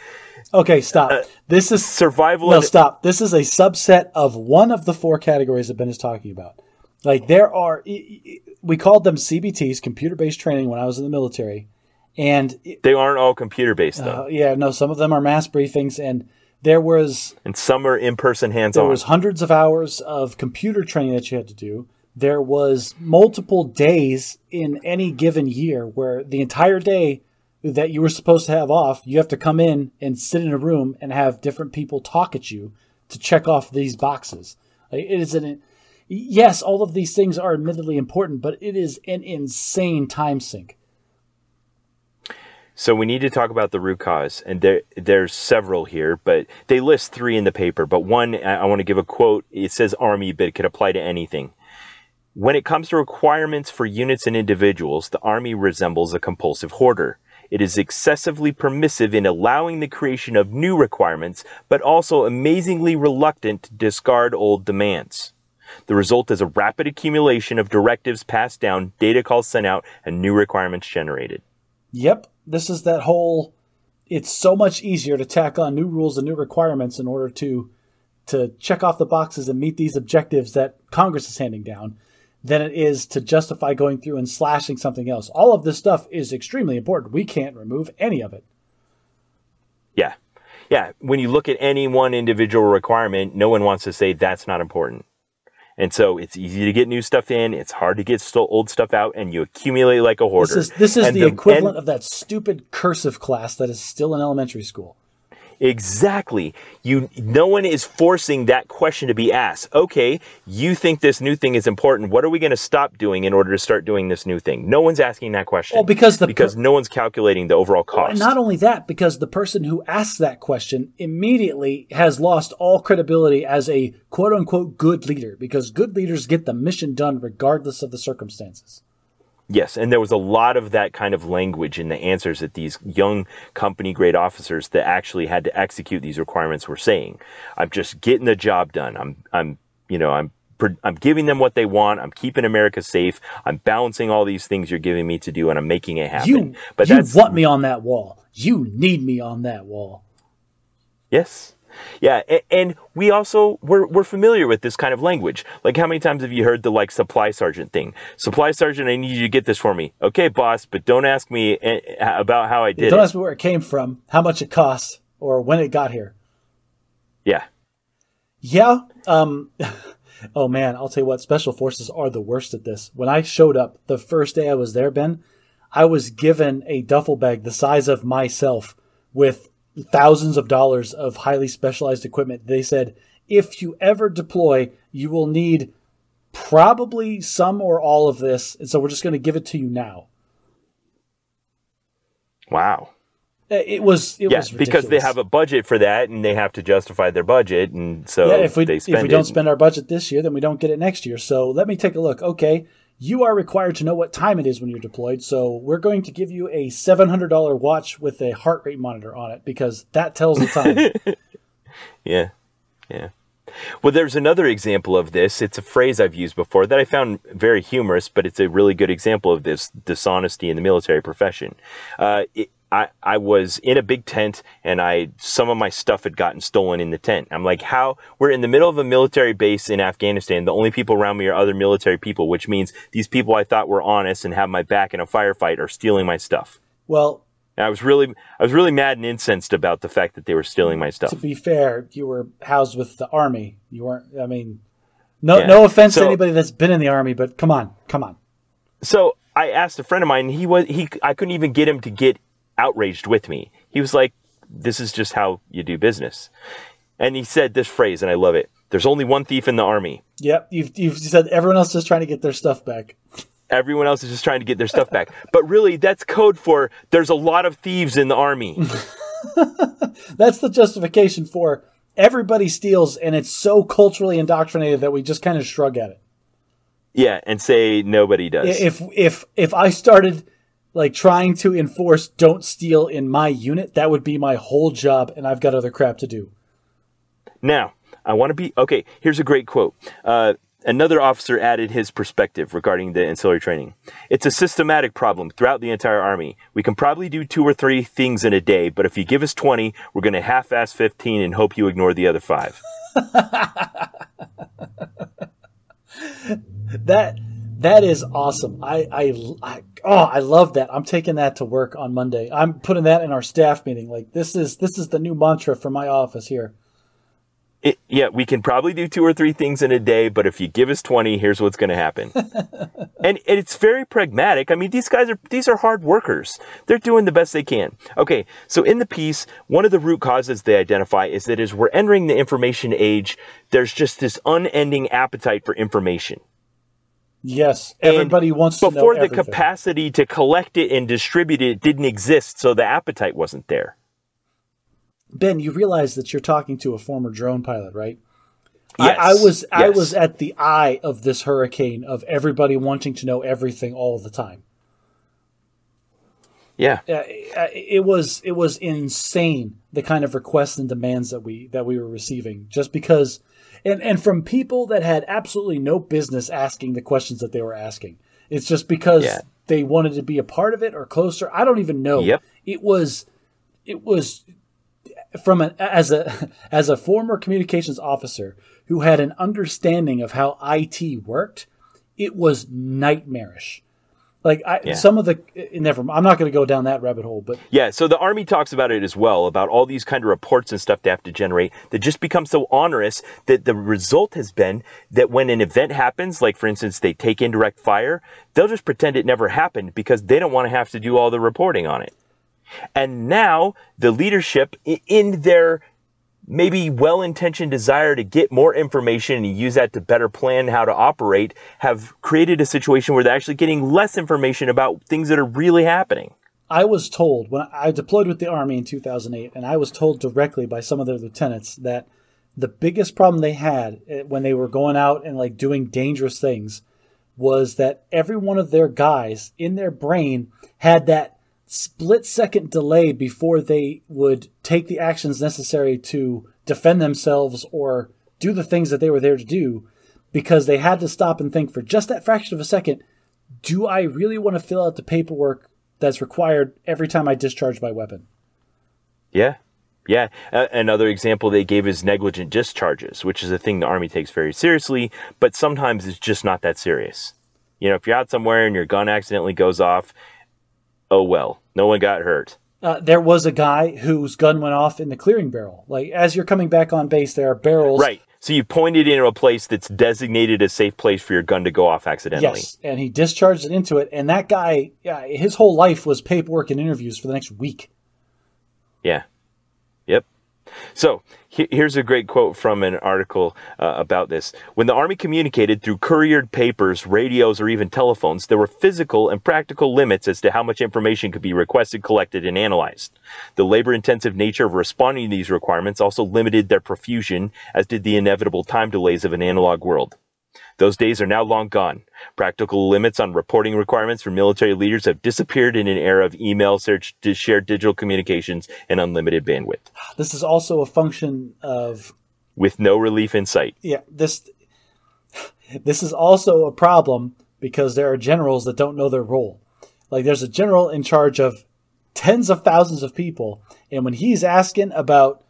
S2: Okay, stop. This is
S1: survival.
S2: No, stop. This is a subset of one of the four categories that Ben is talking about. Like we called them CBTs, computer-based training, when I was in the military. And
S1: they aren't all computer-based, though.
S2: Some of them are mass briefings, and
S1: some are in-person hands-on.
S2: There was hundreds of hours of computer training that you had to do. There was multiple days in any given year where the entire day that you were supposed to have off, you have to come in and sit in a room and have different people talk at you to check off these boxes. Yes, all of these things are admittedly important, but it is an insane time sink.
S1: So we need to talk about the root cause, and there's several here, but they list three in the paper. But one, I want to give a quote. It says Army, but it could apply to anything. When it comes to requirements for units and individuals, the Army resembles a compulsive hoarder. It is excessively permissive in allowing the creation of new requirements, but also amazingly reluctant to discard old demands. The result is a rapid accumulation of directives passed down, data calls sent out, and new requirements generated.
S2: Yep. This is that whole, it's so much easier to tack on new rules and new requirements in order to check off the boxes and meet these objectives that Congress is handing down than it is to justify going through and slashing something else. All of this stuff is extremely important. We can't remove any of it.
S1: Yeah. Yeah. When you look at any one individual requirement, no one wants to say that's not important. And so it's easy to get new stuff in. It's hard to get old stuff out, and you accumulate like a hoarder.
S2: This is the equivalent of that stupid cursive class that is still in elementary school.
S1: Exactly. No one is forcing that question to be asked. Okay, you think this new thing is important. What are we going to stop doing in order to start doing this new thing? No one's asking that question.
S2: Well, because
S1: no one's calculating the overall cost.
S2: And not only that, because the person who asks that question immediately has lost all credibility as a quote-unquote good leader, because good leaders get the mission done regardless of the circumstances.
S1: Yes, and there was a lot of that kind of language in the answers that these young company-grade officers that actually had to execute these requirements were saying. I'm just getting the job done. I'm giving them what they want. I'm keeping America safe. I'm balancing all these things you're giving me to do, and I'm making it happen.
S2: You want me on that wall. You need me on that wall.
S1: Yes. Yeah, and we also, we're familiar with this kind of language. Like, how many times have you heard the, supply sergeant thing? Supply sergeant, I need you to get this for me. Okay, boss, but don't ask me about how I did it.
S2: Don't ask me where it came from, how much it costs, or when it got here.
S1: Yeah.
S2: Yeah. Oh, man, I'll tell you what, Special Forces are the worst at this. When I showed up the first day I was there, Ben, I was given a duffel bag the size of myself with thousands of dollars of highly specialized equipment. They said, if you ever deploy, you will need probably some or all of this. And so we're just going to give it to you now.
S1: Wow.
S2: It was ridiculous.
S1: Because they have a budget for that and they have to justify their budget. And so
S2: if we don't spend our budget this year, then we don't get it next year. So let me take a look. Okay. You are required to know what time it is when you're deployed, so we're going to give you a $700 watch with a heart rate monitor on it, because that tells the time.
S1: Yeah. Well, there's another example of this. It's a phrase I've used before that I found very humorous, but it's a really good example of this dishonesty in the military profession. I was in a big tent, and some of my stuff had gotten stolen in the tent. I'm like, how? We're in the middle of a military base in Afghanistan. The only people around me are other military people, which means these people I thought were honest and have my back in a firefight are stealing my stuff.
S2: Well,
S1: and I was really mad and incensed about the fact that they were stealing my stuff.
S2: To be fair, you were housed with the Army. You weren't. I mean, no offense to anybody that's been in the Army, but come on.
S1: So I asked a friend of mine. I couldn't even get him to get outraged with me. He was like, this is just how you do business. And he said this phrase, and I love it. There's only one thief in the Army. Yep.
S2: You've said everyone else is trying to get their stuff back.
S1: Everyone else is just trying to get their stuff back. But really, that's code for there's a lot of thieves in the Army.
S2: That's the justification for everybody steals, and it's so culturally indoctrinated that we just kind of shrug at it.
S1: Yeah, and say nobody does.
S2: If I started trying to enforce don't steal in my unit, that would be my whole job, and I've got other crap to do.
S1: Now, I want to be... Okay, here's a great quote. Another officer added his perspective regarding the ancillary training. It's a systematic problem throughout the entire Army. We can probably do 2 or 3 things in a day, but if you give us 20, we're going to half-ass 15 and hope you ignore the other 5.
S2: That is awesome. I love that. I'm taking that to work on Monday. I'm putting that in our staff meeting. This is the new mantra for my office here.
S1: We can probably do 2 or 3 things in a day, but if you give us 20, here's what's going to happen. and it's very pragmatic. I mean, these are hard workers. They're doing the best they can. Okay, so in the piece, one of the root causes they identify is that as we're entering the information age, there's just this unending appetite for information.
S2: Yes, everybody wants to know everything.
S1: Before, the capacity to collect it and distribute it didn't exist, so the appetite wasn't there.
S2: Ben, you realize that you're talking to a former drone pilot, right?
S1: Yes.
S2: I was at the eye of this hurricane of everybody wanting to know everything all the time.
S1: Yeah.
S2: It was insane, the kind of requests and demands that we were receiving, just because, and from people that had absolutely no business asking the questions that they were asking. It's just because they wanted to be a part of it or closer. I don't even know.
S1: Yep.
S2: It was from as a former communications officer who had an understanding of how IT worked, it was nightmarish. Some of the I'm not going to go down that rabbit hole, but
S1: so the Army talks about it as well, about all these kind of reports and stuff they have to generate that just become so onerous that the result has been that when an event happens, like for instance they take indirect fire, they'll just pretend it never happened because they don't want to have to do all the reporting on it. And now the leadership, in their maybe well-intentioned desire to get more information and use that to better plan how to operate, have created a situation where they're actually getting less information about things that are really happening.
S2: I was told, when I deployed with the Army in 2008, and I was told directly by some of their lieutenants that the biggest problem they had when they were going out and like doing dangerous things was that every one of their guys in their brain had that split-second delay before they would take the actions necessary to defend themselves or do the things that they were there to do, because they had to stop and think for just that fraction of a second, do I really want to fill out the paperwork that's required every time I discharge my weapon?
S1: Yeah. Yeah. Another example they gave is negligent discharges, which is a thing the Army takes very seriously, but sometimes it's just not that serious. You know, if you're out somewhere and your gun accidentally goes off, oh well, no one got hurt.
S2: There was a guy whose gun went off in the clearing barrel. Like, as you're coming back on base, there are barrels.
S1: Right. So you pointed into a place that's designated a safe place for your gun to go off accidentally.
S2: Yes, and he discharged it into it. And that guy, his whole life was paperwork and interviews for the next week.
S1: Yeah. Yep. So here's a great quote from an article about this. When the Army communicated through couriered papers, radios, or even telephones, there were physical and practical limits as to how much information could be requested, collected, and analyzed. The labor-intensive nature of responding to these requirements also limited their profusion, as did the inevitable time delays of an analog world. Those days are now long gone. Practical limits on reporting requirements for military leaders have disappeared in an era of email, search, shared digital communications, and unlimited bandwidth.
S2: This is also a function of...
S1: with no relief in sight.
S2: Yeah, this is also a problem because there are generals that don't know their role. Like, there's a general in charge of tens of thousands of people, and when he's asking about...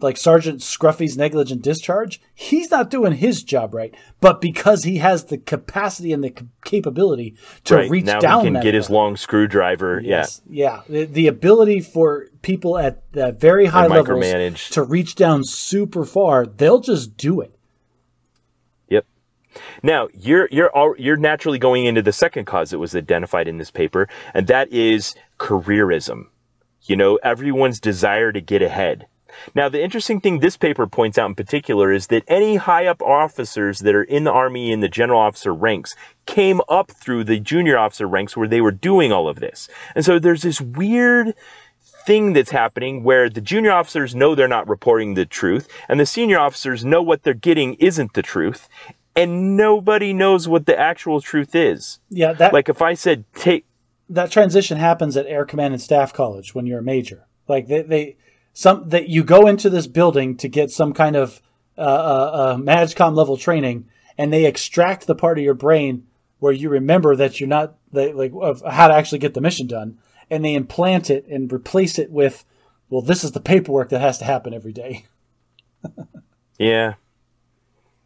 S2: like Sergeant Scruffy's negligent discharge, he's not doing his job right. But because he has the capacity and the capability to reach
S1: now
S2: down,
S1: he can get his long screwdriver.
S2: Yes. Yeah. The ability for people at that very high levels to reach down super far, they'll just do it.
S1: Yep. Now you're naturally going into the second cause that was identified in this paper, and that is careerism. You know, everyone's desire to get ahead. Now, the interesting thing this paper points out in particular is that any high-up officers that are in the Army in the general officer ranks came up through the junior officer ranks where they were doing all of this. And so there's this weird thing that's happening where the junior officers know they're not reporting the truth, and the senior officers know what they're getting isn't the truth, and nobody knows what the actual truth is.
S2: Yeah, that...
S1: like if I said, take...
S2: That transition happens at Air Command and Staff College when you're a major. Like, that you go into this building to get some kind of MAGCOM level training, and they extract the part of your brain where you remember that you're not of how to actually get the mission done, and they implant it and replace it with, well, this is the paperwork that has to happen every day.
S1: Yeah,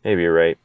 S1: maybe you're right.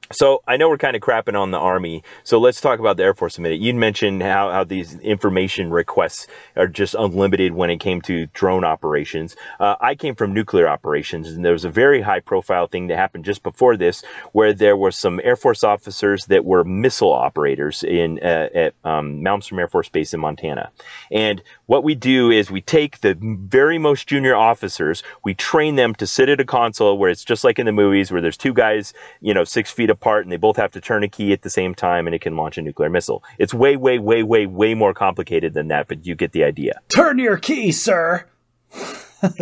S1: So I know we're kind of crapping on the Army, so let's talk about the Air Force a minute. You mentioned how these information requests are just unlimited when it came to drone operations. I came from nuclear operations, and there was a very high-profile thing that happened just before this, where there were some Air Force officers that were missile operators at Malmstrom Air Force Base in Montana. And what we do is we take the very most junior officers, we train them to sit at a console where it's just like in the movies, where there's two guys, 6 feet apart, and they both have to turn a key at the same time, and it can launch a nuclear missile. It's way, way, way, way, way more complicated than that, but you get the idea.
S2: Turn your key, sir!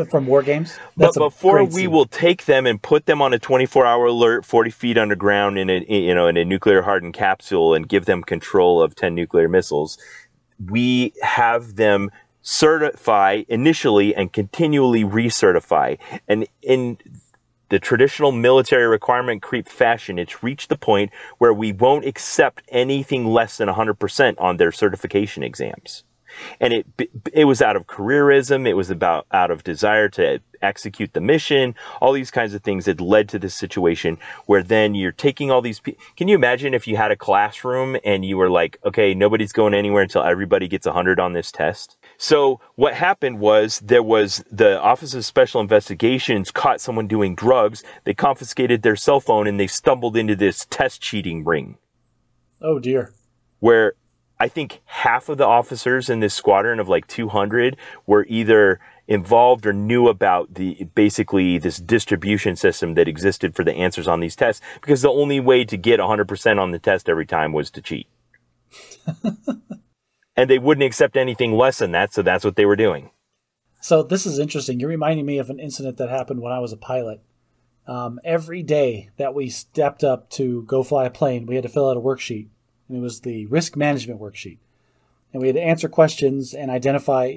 S2: From War Games?
S1: But before we will take them and put them on a 24-hour alert 40 feet underground in a nuclear-hardened capsule and give them control of 10 nuclear missiles, we have them certify initially and continually recertify. And in the traditional military requirement creep fashion, it's reached the point where we won't accept anything less than 100% on their certification exams. And it was out of careerism. It was out of desire to execute the mission. All these kinds of things that led to this situation where then you're taking all these people. Can you imagine if you had a classroom and you were like, okay, nobody's going anywhere until everybody gets 100 on this test? So what happened was there was the Office of Special Investigations caught someone doing drugs. They confiscated their cell phone and they stumbled into this test cheating ring.
S2: Oh, dear.
S1: Where I think half of the officers in this squadron of like 200 were either involved or knew about basically this distribution system that existed for the answers on these tests, because the only way to get 100% on the test every time was to cheat. And they wouldn't accept anything less than that, so that's what they were doing.
S2: So this is interesting. You're reminding me of an incident that happened when I was a pilot. Every day that we stepped up to go fly a plane, we had to fill out a worksheet, and it was the risk management worksheet. And we had to answer questions and identify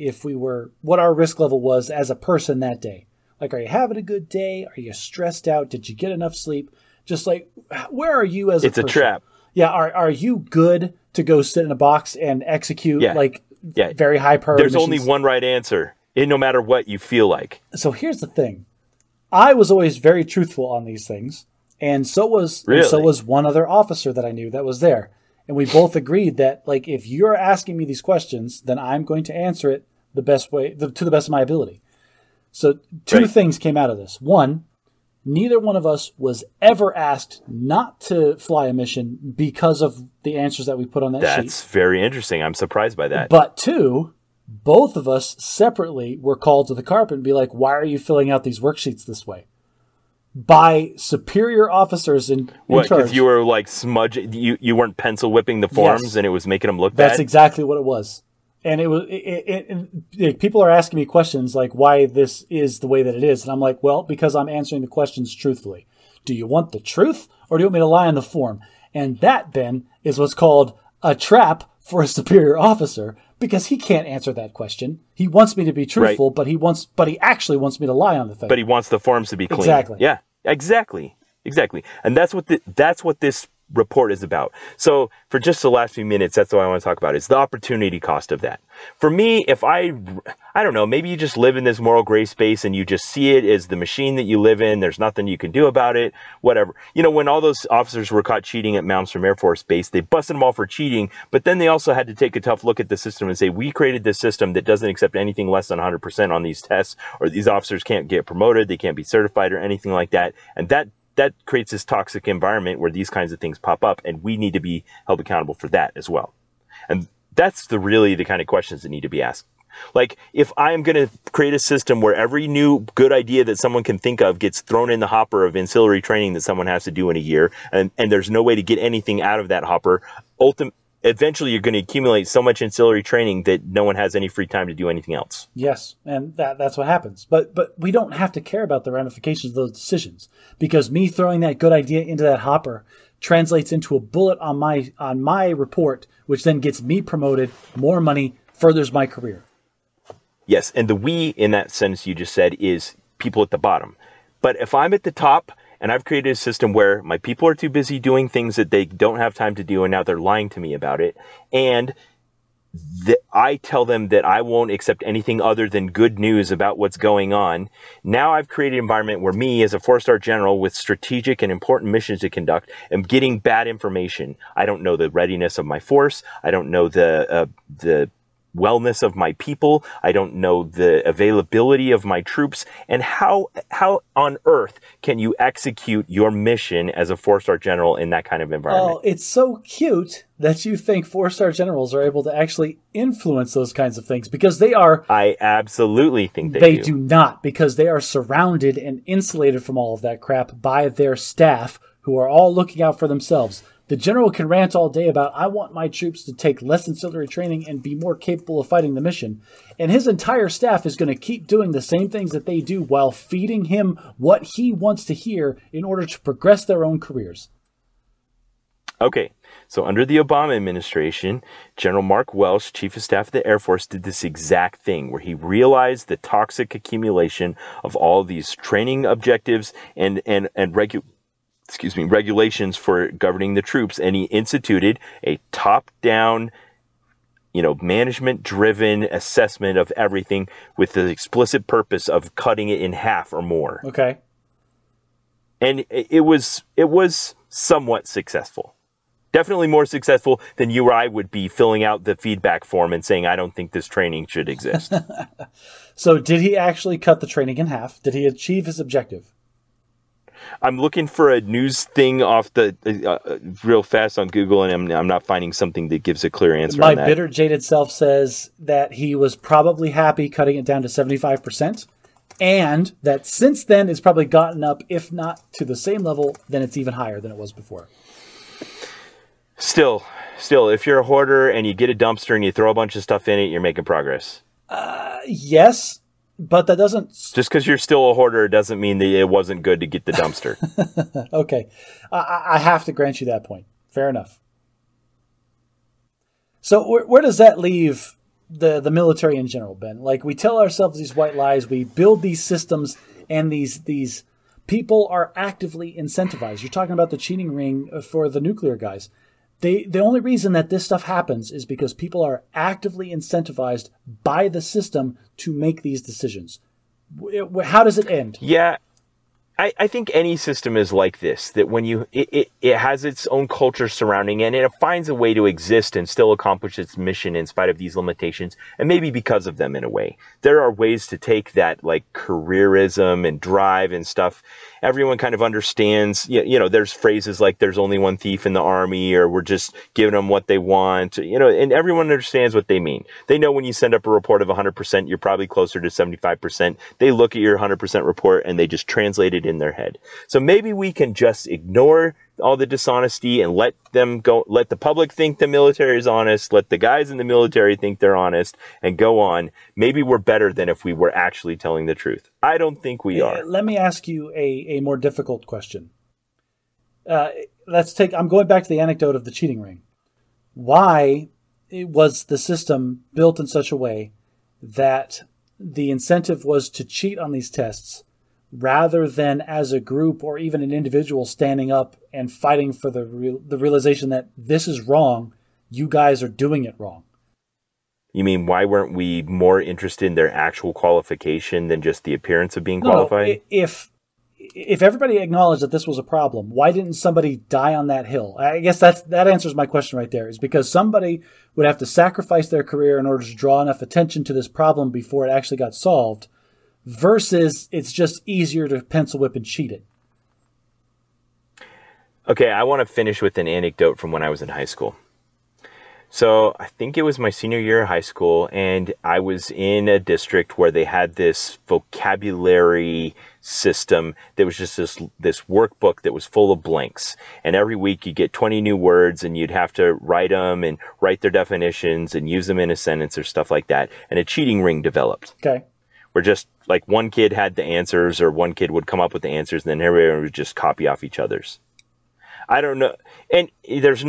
S2: what our risk level was as a person that day. Like, are you having a good day? Are you stressed out? Did you get enough sleep? Just like, where are you as a person?
S1: It's a trap.
S2: Yeah, are you good to go sit in a box and execute very high priority
S1: There's
S2: missions?
S1: only one right answer, no matter what you feel like.
S2: So here's the thing. I was always very truthful on these things, and so was one other officer that I knew that was there. And we both agreed that, like, if you're asking me these questions, then I'm going to answer it the best way, to the best of my ability. So two things came out of this. One, neither one of us was ever asked not to fly a mission because of the answers that we put on that sheet.
S1: That's very interesting. I'm surprised by that.
S2: But two, both of us separately were called to the carpet and be like, why are you filling out these worksheets this way? By superior officers in charge. Because
S1: you were like smudging, you weren't pencil whipping the forms and it was making them look bad?
S2: That's exactly what it was. And people are asking me questions like why this is the way that it is. And I'm like, well, because I'm answering the questions truthfully. Do you want the truth or do you want me to lie on the form? And that, Ben, is what's called a trap for a superior officer, because he can't answer that question. He wants me to be truthful, but he actually wants me to lie on the thing.
S1: But he wants the forms to be clean.
S2: Exactly.
S1: Yeah, exactly. And that's what this report is about. So for just the last few minutes, that's what I want to talk about, is the opportunity cost of that. For me, if I don't know, maybe you just live in this moral gray space and you just see it as the machine that you live in. There's nothing you can do about it, whatever. You know, when all those officers were caught cheating at Malmstrom Air Force Base, they busted them all for cheating, but then they also had to take a tough look at the system and say, we created this system that doesn't accept anything less than 100% on these tests, or these officers can't get promoted, they can't be certified or anything like that. And that creates this toxic environment where these kinds of things pop up, and we need to be held accountable for that as well. And that's really the kind of questions that need to be asked. Like, if I'm going to create a system where every new good idea that someone can think of gets thrown in the hopper of ancillary training that someone has to do in a year, and there's no way to get anything out of that hopper, eventually you're going to accumulate so much ancillary training that no one has any free time to do anything else.
S2: Yes, and that's what happens. But we don't have to care about the ramifications of those decisions, because me throwing that good idea into that hopper translates into a bullet on my report, which then gets me promoted, more money, furthers my career.
S1: Yes, and the we in that sentence you just said is people at the bottom. But if I'm at the top and I've created a system where my people are too busy doing things that they don't have time to do, and now they're lying to me about it, and I tell them that I won't accept anything other than good news about what's going on, now I've created an environment where me, as a 4-star general with strategic and important missions to conduct, am getting bad information. I don't know the readiness of my force. I don't know the wellness of my people. I don't know the availability of my troops. And how on earth can you execute your mission as a 4-star general in that kind of environment?
S2: Oh, it's so cute that you think 4-star generals are able to actually influence those kinds of things, because they are. I
S1: absolutely think
S2: they do not, because they are surrounded and insulated from all of that crap by their staff, who are all looking out for themselves. The general can rant all day about, I want my troops to take less ancillary training and be more capable of fighting the mission. And his entire staff is going to keep doing the same things that they do while feeding him what he wants to hear in order to progress their own careers.
S1: Okay, so under the Obama administration, General Mark Welsh, Chief of Staff of the Air Force, did this exact thing where he realized the toxic accumulation of all these training objectives and regulations for governing the troops, and he instituted a top-down, management-driven assessment of everything with the explicit purpose of cutting it in half or more.
S2: Okay.
S1: And it was somewhat successful. Definitely more successful than you or I would be filling out the feedback form and saying, I don't think this training should exist.
S2: So did he actually cut the training in half? Did he achieve his objective?
S1: I'm looking for a news thing off the real fast on Google, and I'm not finding something that gives a clear answer
S2: My
S1: on that.
S2: bitter, jaded self says that he was probably happy cutting it down to 75%, and that since then it's probably gotten up, if not to the same level, then it's even higher than it was before.
S1: Still, if you're a hoarder and you get a dumpster and you throw a bunch of stuff in it, you're making progress.
S2: Yes, but that doesn't...
S1: Just because you're still a hoarder doesn't mean that it wasn't good to get the dumpster.
S2: Okay. I have to grant you that point. Fair enough. So where does that leave the military in general, Ben? Like, we tell ourselves these white lies, we build these systems, and these people are actively incentivized. You're talking about the cheating ring for the nuclear guys. The only reason that this stuff happens is because people are actively incentivized by the system to make these decisions. How does it end?
S1: Yeah, I think any system is like this, that when it has its own culture surrounding it, and it finds a way to exist and still accomplish its mission in spite of these limitations, and maybe because of them in a way. There are ways to take that, like careerism and drive and stuff. Everyone kind of understands, there's phrases like there's only one thief in the army, or we're just giving them what they want, and everyone understands what they mean. They know when you send up a report of 100%, you're probably closer to 75%. They look at your 100% report and they just translate it in their head. So maybe we can just ignore all the dishonesty and let them go, let the public think the military is honest, let the guys in the military think they're honest, and go on. Maybe we're better than if we were actually telling the truth. I don't think we are.
S2: Let me ask you a more difficult question. I'm going back to the anecdote of the cheating ring. Why was the system built in such a way that the incentive was to cheat on these tests rather than as a group or even an individual standing up and fighting for the realization that this is wrong, you guys are doing it wrong?
S1: You mean, why weren't we more interested in their actual qualification than just the appearance of being qualified?
S2: If everybody acknowledged that this was a problem, why didn't somebody die on that hill? I guess that answers my question right there, is because somebody would have to sacrifice their career in order to draw enough attention to this problem before it actually got solved, versus it's just easier to pencil whip and cheat it.
S1: Okay, I want to finish with an anecdote from when I was in high school. So I think it was my senior year of high school, and I was in a district where they had this vocabulary system that was just this workbook that was full of blanks. And every week you get 20 new words, and you'd have to write them and write their definitions and use them in a sentence or stuff like that. And a cheating ring developed. Okay. Where just like one kid had the answers, or one kid would come up with the answers, and then everyone would just copy off each other's. I don't know. And there's,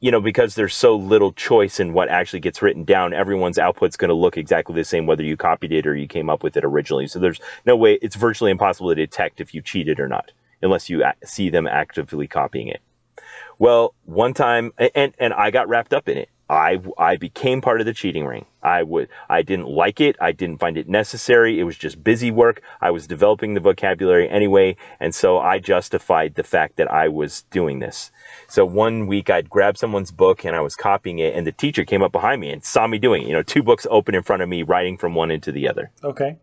S1: because there's so little choice in what actually gets written down, everyone's output's going to look exactly the same, whether you copied it or you came up with it originally. So there's no way, it's virtually impossible to detect if you cheated or not, unless you see them actively copying it. Well, one time, and I got wrapped up in it. I became part of the cheating ring. I didn't like it. I didn't find it necessary. It was just busy work. I was developing the vocabulary anyway, and so I justified the fact that I was doing this. So one week I'd grab someone's book and I was copying it, and the teacher came up behind me and saw me doing it. 2 books open in front of me, writing from one into the other. Okay.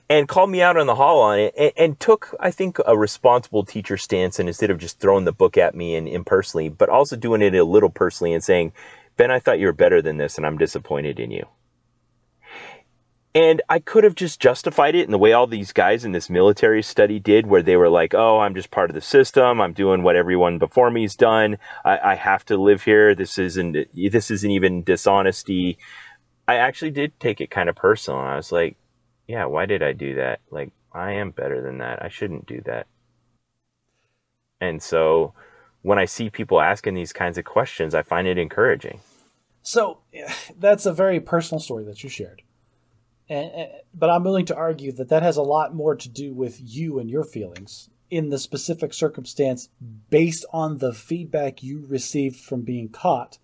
S1: And called me out on the hall on it, and took, I think, a responsible teacher stance, and instead of just throwing the book at me and impersonally, but also doing it a little personally and saying, Ben, I thought you were better than this, and I'm disappointed in you. And I could have just justified it in the way all these guys in this military study did, where they were like, oh, I'm just part of the system. I'm doing what everyone before me's done. I have to live here. This isn't even dishonesty. I actually did take it kind of personal. I was like, yeah, why did I do that? Like, I am better than that. I shouldn't do that. And so when I see people asking these kinds of questions, I find it encouraging. So that's a very personal story that you shared. But I'm willing to argue that has a lot more to do with you and your feelings in the specific circumstance based on the feedback you received from being caught.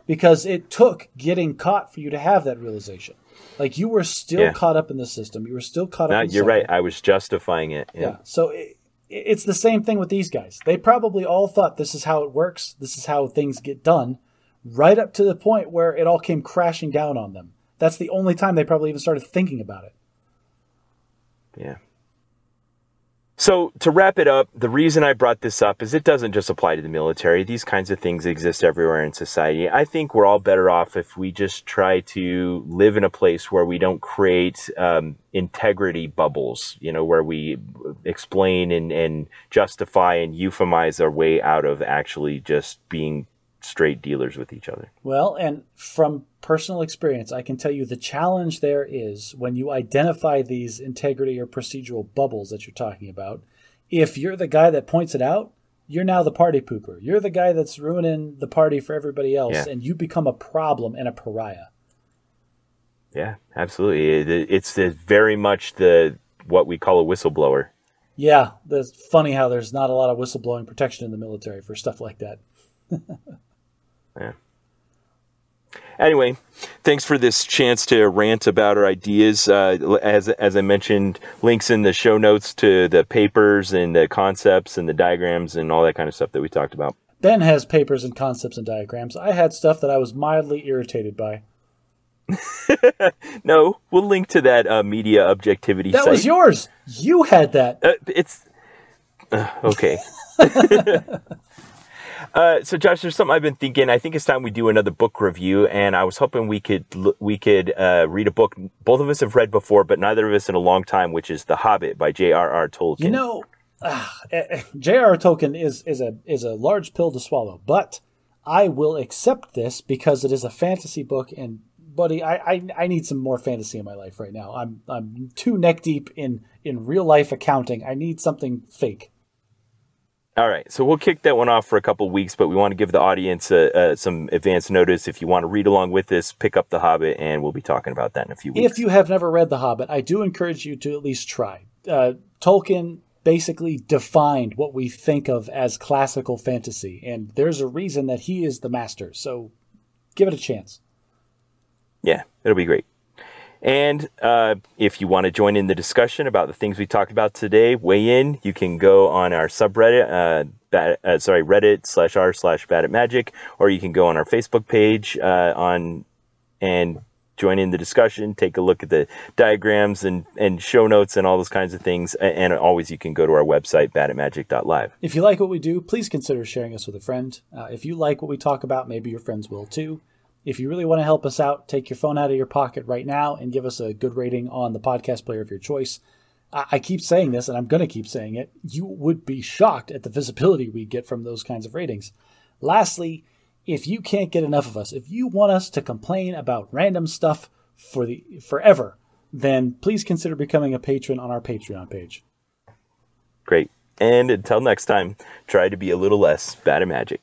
S1: Because it took getting caught for you to have that realization. Like, you were still caught up in the system. You were still caught up in the You're right. I was justifying it.
S2: Yeah. So it's the same thing with these guys. They probably all thought this is how it works. This is how things get done. Right up to the point where it all came crashing down on them. That's the only time they probably even started thinking about it.
S1: Yeah. So to wrap it up, the reason I brought this up is it doesn't just apply to the military. These kinds of things exist everywhere in society. I think we're all better off if we just try to live in a place where we don't create integrity bubbles, where we explain and justify and euphemize our way out of actually just being straight dealers with each other.
S2: Well, and from personal experience, I can tell you the challenge there is when you identify these integrity or procedural bubbles that you're talking about, if you're the guy that points it out, you're now the party pooper. You're the guy that's ruining the party for everybody else, and you become a problem and a pariah.
S1: Yeah, absolutely. It's very much what we call a whistleblower.
S2: Yeah, it's funny how there's not a lot of whistleblowing protection in the military for stuff like that.
S1: Yeah. Anyway, thanks for this chance to rant about our ideas. As I mentioned, links in the show notes to the papers and the concepts and the diagrams and all that kind of stuff that we talked about.
S2: Ben has papers and concepts and diagrams. I had stuff that I was mildly irritated by.
S1: No, we'll link to that media objectivity site.
S2: That was yours. You had that.
S1: Okay. So Josh, there's something I've been thinking. I think it's time we do another book review, and I was hoping we could read a book both of us have read before, but neither of us in a long time, which is The Hobbit by J.R.R. Tolkien.
S2: J.R.R. Tolkien is a large pill to swallow, but I will accept this because it is a fantasy book, and buddy, I need some more fantasy in my life right now. I'm too neck deep in real life accounting. I need something fake.
S1: All right, so we'll kick that one off for a couple of weeks, but we want to give the audience some advance notice. If you want to read along with us, pick up The Hobbit, and we'll be talking about that in a few weeks.
S2: If you have never read The Hobbit, I do encourage you to at least try. Tolkien basically defined what we think of as classical fantasy, and there's a reason that he is the master, so give it a chance.
S1: Yeah, it'll be great. And if you want to join in the discussion about the things we talked about today, weigh in. You can go on our subreddit, reddit.r/r/baditmagic, or you can go on our Facebook page and join in the discussion. Take a look at the diagrams and show notes and all those kinds of things. And always you can go to our website, baditmagic.live.
S2: If you like what we do, please consider sharing us with a friend. If you like what we talk about, maybe your friends will too. If you really want to help us out, take your phone out of your pocket right now and give us a good rating on the podcast player of your choice. I keep saying this, and I'm going to keep saying it. You would be shocked at the visibility we get from those kinds of ratings. Lastly, if you can't get enough of us, if you want us to complain about random stuff forever, then please consider becoming a patron on our Patreon page.
S1: Great. And until next time, try to be a little less bad at magic.